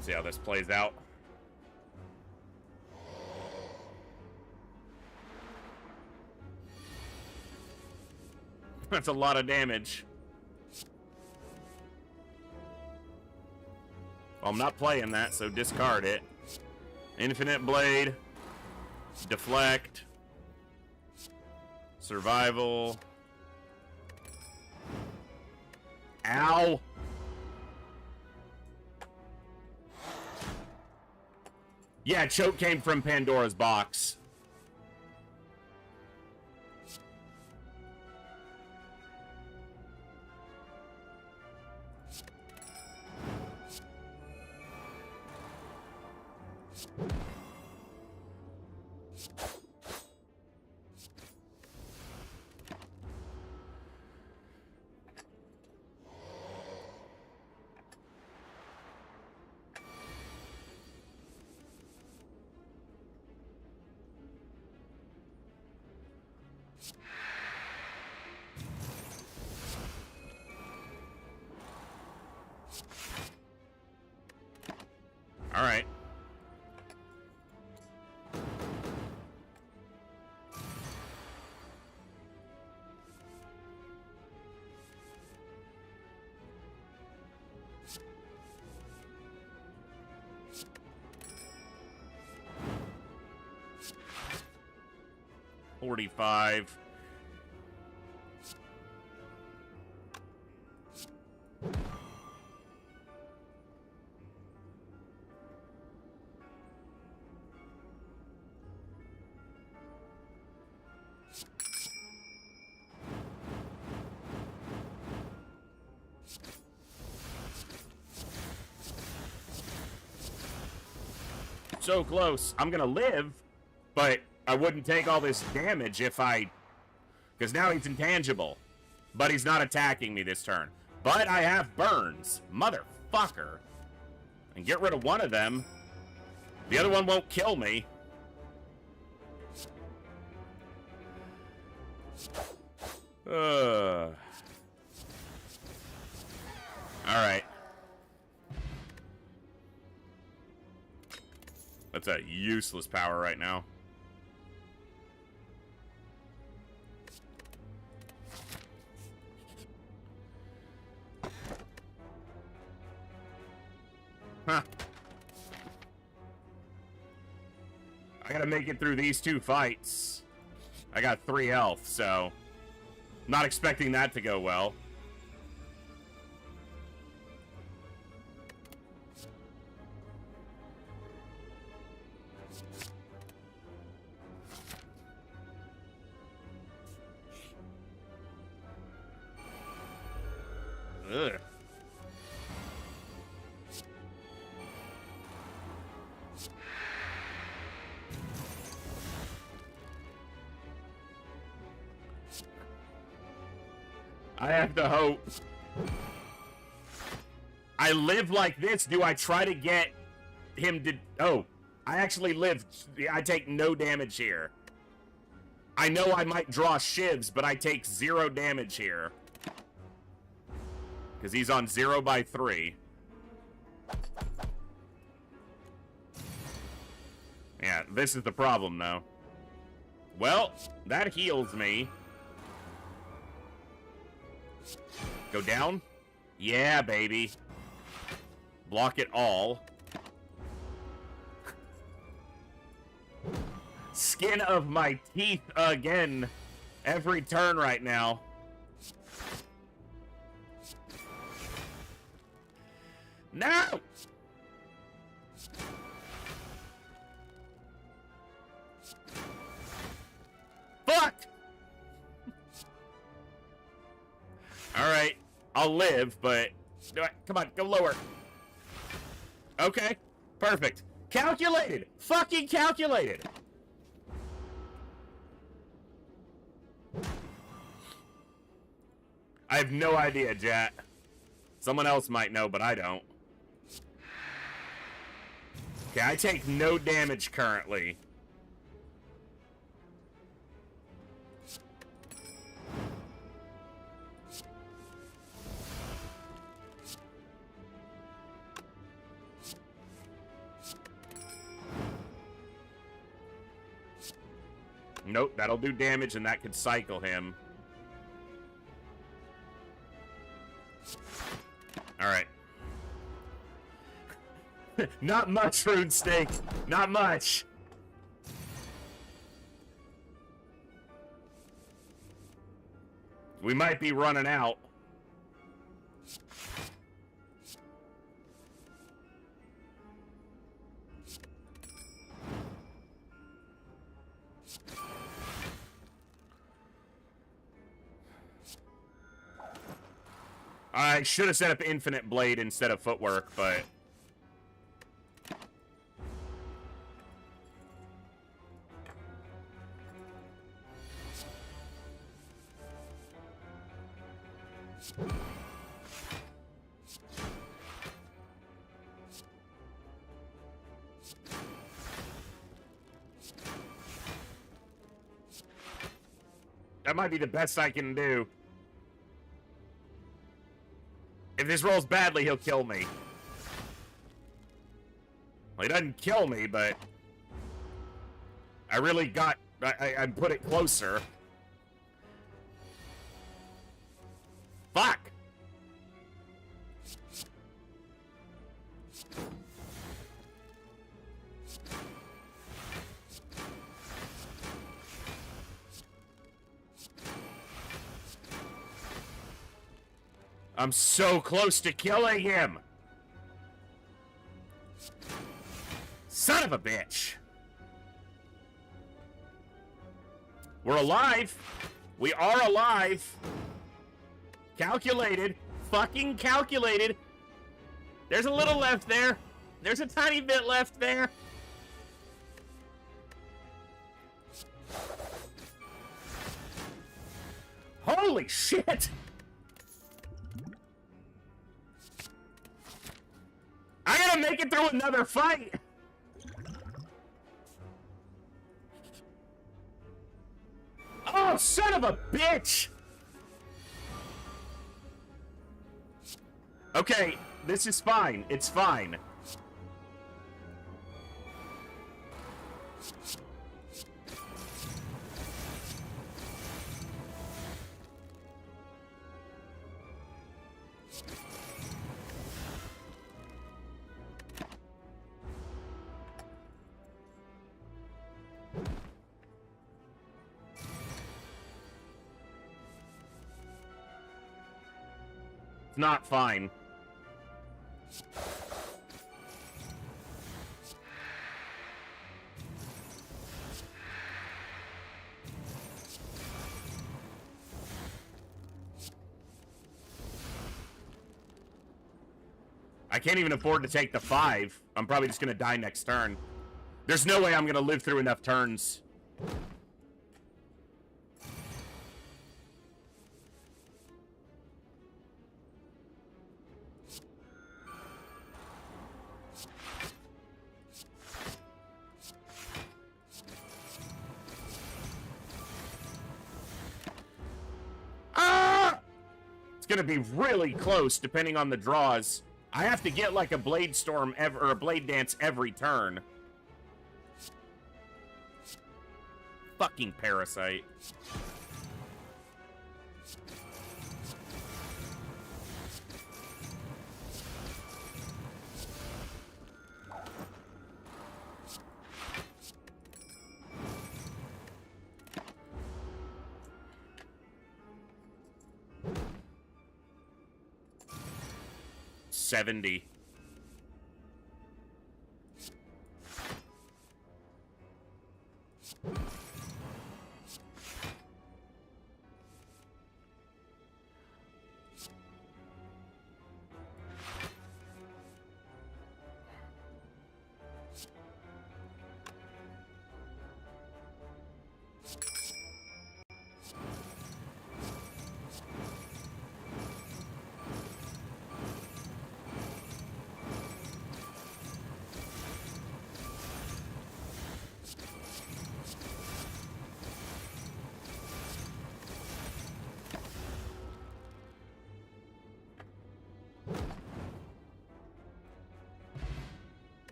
See how this plays out. That's a lot of damage. Well, I'm not playing that, so discard it. Infinite Blade. Deflect. Survival. Ow! Yeah, choke came from Pandora's box. All right. $45. So close. I'm gonna live, but I wouldn't take all this damage if I... Because now he's intangible. But he's not attacking me this turn. But I have burns. Motherfucker. And get rid of one of them. The other one won't kill me. Alright. That's a useless power right now. Huh. I gotta make it through these 2 fights. I got 3 health, so... Not expecting that to go well. Ugh. I have to hope. I live like this. Do I try to get him to... Oh, I actually live. I take no damage here. I know I might draw shivs, but I take 0 damage here. Because he's on 0 by 3. Yeah, this is the problem, though. Well, that heals me. Go down? Yeah, baby. Block it all. Skin of my teeth again. Every turn right now. No! Fuck! Alright. I'll live, but... Come on, go lower. Okay. Perfect. Calculated! Fucking calculated! I have no idea, Jat. Someone else might know, but I don't. Okay, I take no damage currently. Nope, that'll do damage and that could cycle him. Alright. Not much, RuneSnake. Not much. We might be running out. I should have set up Infinite Blade instead of Footwork, but... That might be the best I can do. If this rolls badly, he'll kill me. Well, he doesn't kill me, but... I really got... I put it closer. Fuck! I'm so close to killing him! Son of a bitch! We're alive! We are alive! Calculated. Fucking calculated. There's a little left there. There's a tiny bit left there. Holy shit! I gotta make it through another fight! Oh, son of a bitch! Okay, this is fine. It's fine. It's not fine. I can't even afford to take the 5. I'm probably just gonna die next turn. There's no way I'm gonna live through enough turns. Ah! It's gonna be really close depending on the draws. I have to get like a Blade Storm or a Blade Dance every turn. Fucking Parasite. $70.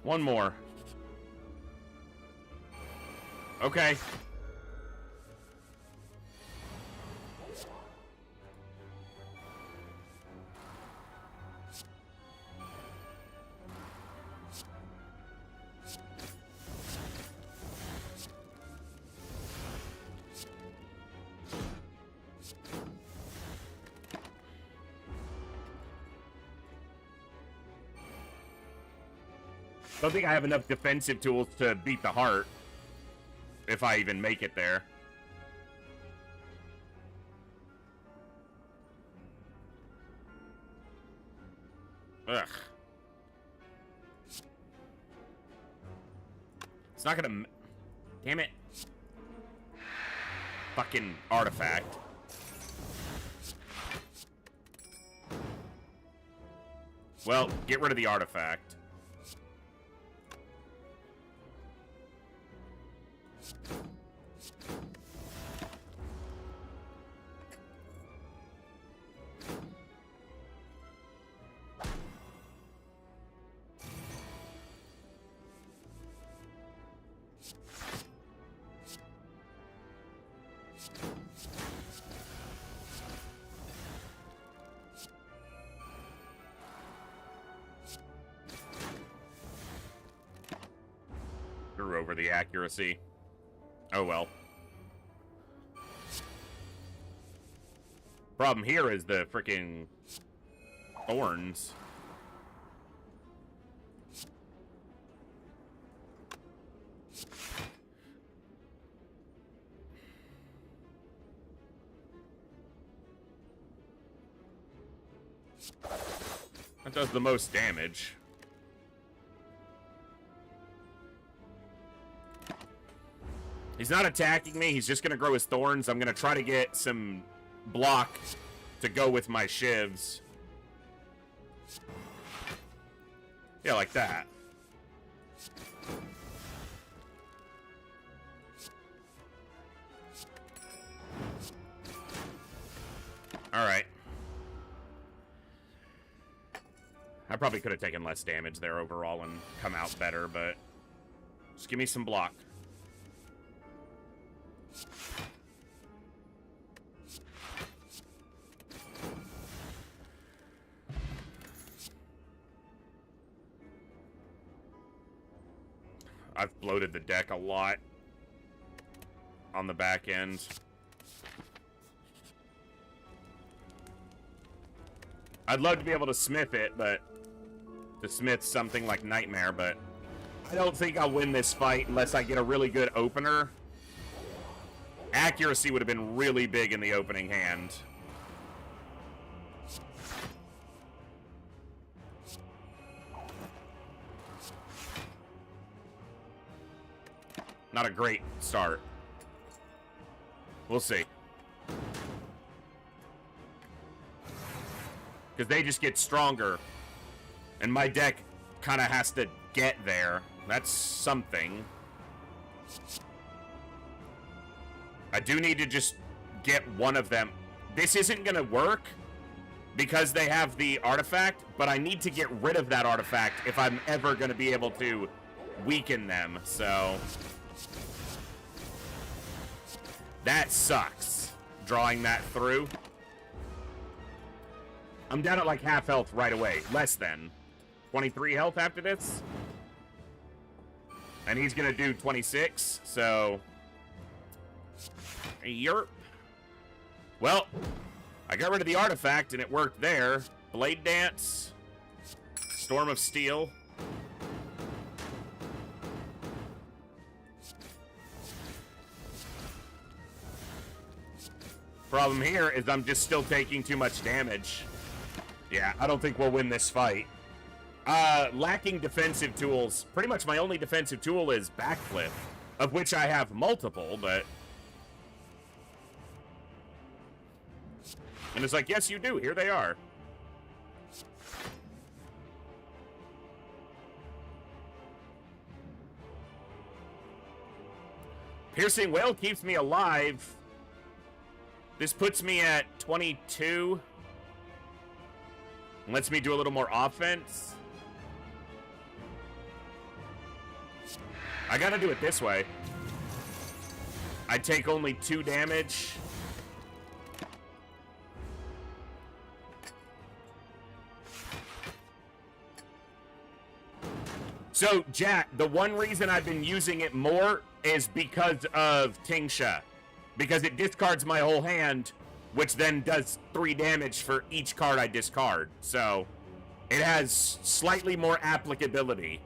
One more. Okay. Don't think I have enough defensive tools to beat the heart. If I even make it there. Ugh. It's not gonna... Damn it. Fucking artifact. Well, get rid of the artifact. Screw over the accuracy. Oh well. Problem here is the freaking thorns. That does the most damage. He's not attacking me. He's just going to grow his thorns. I'm going to try to get some block to go with my shivs. Yeah, like that. All right. I probably could have taken less damage there overall and come out better, but just give me some block. I've bloated the deck a lot on the back end. I'd love to be able to smith it, but to smith something like Nightmare, but I don't think I'll win this fight unless I get a really good opener. Accuracy would have been really big in the opening hand. Not a great start. We'll see. Because they just get stronger. And my deck kind of has to get there. That's something. I do need to just get one of them. This isn't going to work because they have the artifact, but I need to get rid of that artifact if I'm ever going to be able to weaken them. So that sucks, drawing that through. I'm down at like half health right away. Less than 23 health after this. And he's going to do 26, so yerp. Well, I got rid of the artifact and it worked there. Blade Dance. Storm of Steel. Problem here is I'm just still taking too much damage. Yeah, I don't think we'll win this fight. Lacking defensive tools. Pretty much my only defensive tool is Backflip, of which I have multiple, but... And it's like, yes, you do. Here they are. Piercing Wail keeps me alive. This puts me at 22. And lets me do a little more offense. I gotta do it this way. I take only 2 damage. So, Jack, the one reason I've been using it more is because of Tingsha. Because it discards my whole hand, which then does 3 damage for each card I discard. So, it has slightly more applicability.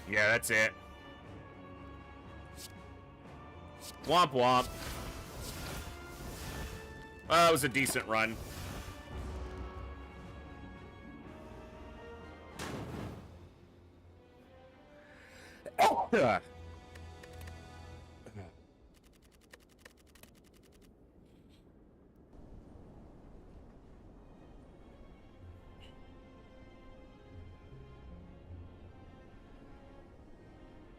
Yeah, that's it. Womp womp. That was a decent run.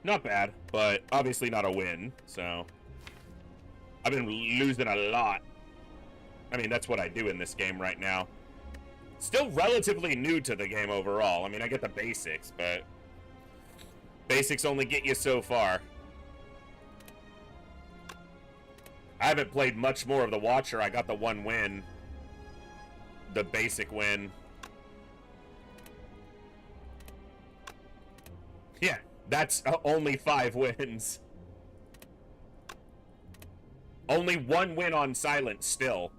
Not bad, but obviously not a win, so... I've been losing a lot. I mean, that's what I do in this game right now. Still relatively new to the game overall. I mean, I get the basics, but... Basics only get you so far. I haven't played much more of the Watcher. I got the 1 win. The basic win. Yeah. That's only 5 wins. Only one win on silent still.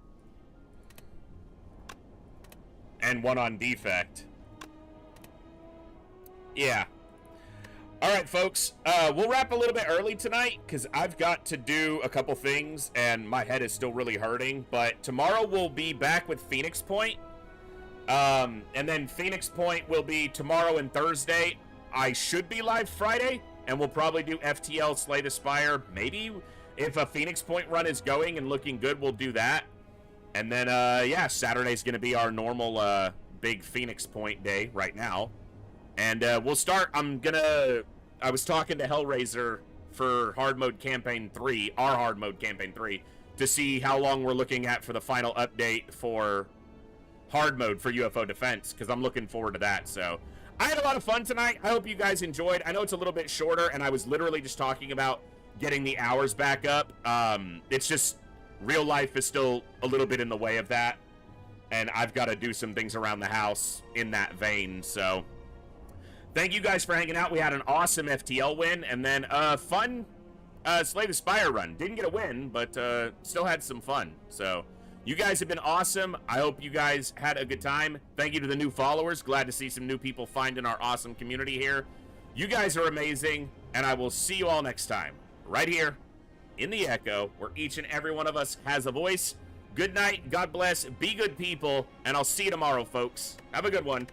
And one on defect. Yeah. All right, folks. We'll wrap a little bit early tonight because I've got to do a couple things and my head is still really hurting. But tomorrow we'll be back with Phoenix Point. And then Phoenix Point will be tomorrow and Thursday. I should be live Friday, and we'll probably do FTL Slay the Spire. Maybe if a Phoenix Point run is going and looking good, we'll do that. And then, yeah, Saturday's going to be our normal big Phoenix Point day right now. And we'll start. I was talking to Hellraiser for Hard Mode Campaign 3, our Hard Mode Campaign 3, to see how long we're looking at for the final update for Hard Mode for UFO Defense, because I'm looking forward to that. So I had a lot of fun tonight. I hope you guys enjoyed. I know it's a little bit shorter, and I was literally just talking about getting the hours back up. It's just real life is still a little bit in the way of that, and I've got to do some things around the house in that vein. So thank you guys for hanging out. We had an awesome FTL win, and then a fun Slay the Spire run. Didn't get a win, but still had some fun. So you guys have been awesome. I hope you guys had a good time. Thank you to the new followers. Glad to see some new people finding our awesome community here. You guys are amazing, and I will see you all next time, right here in the Echo, where each and every one of us has a voice. Good night, God bless, be good people, and I'll see you tomorrow, folks. Have a good one.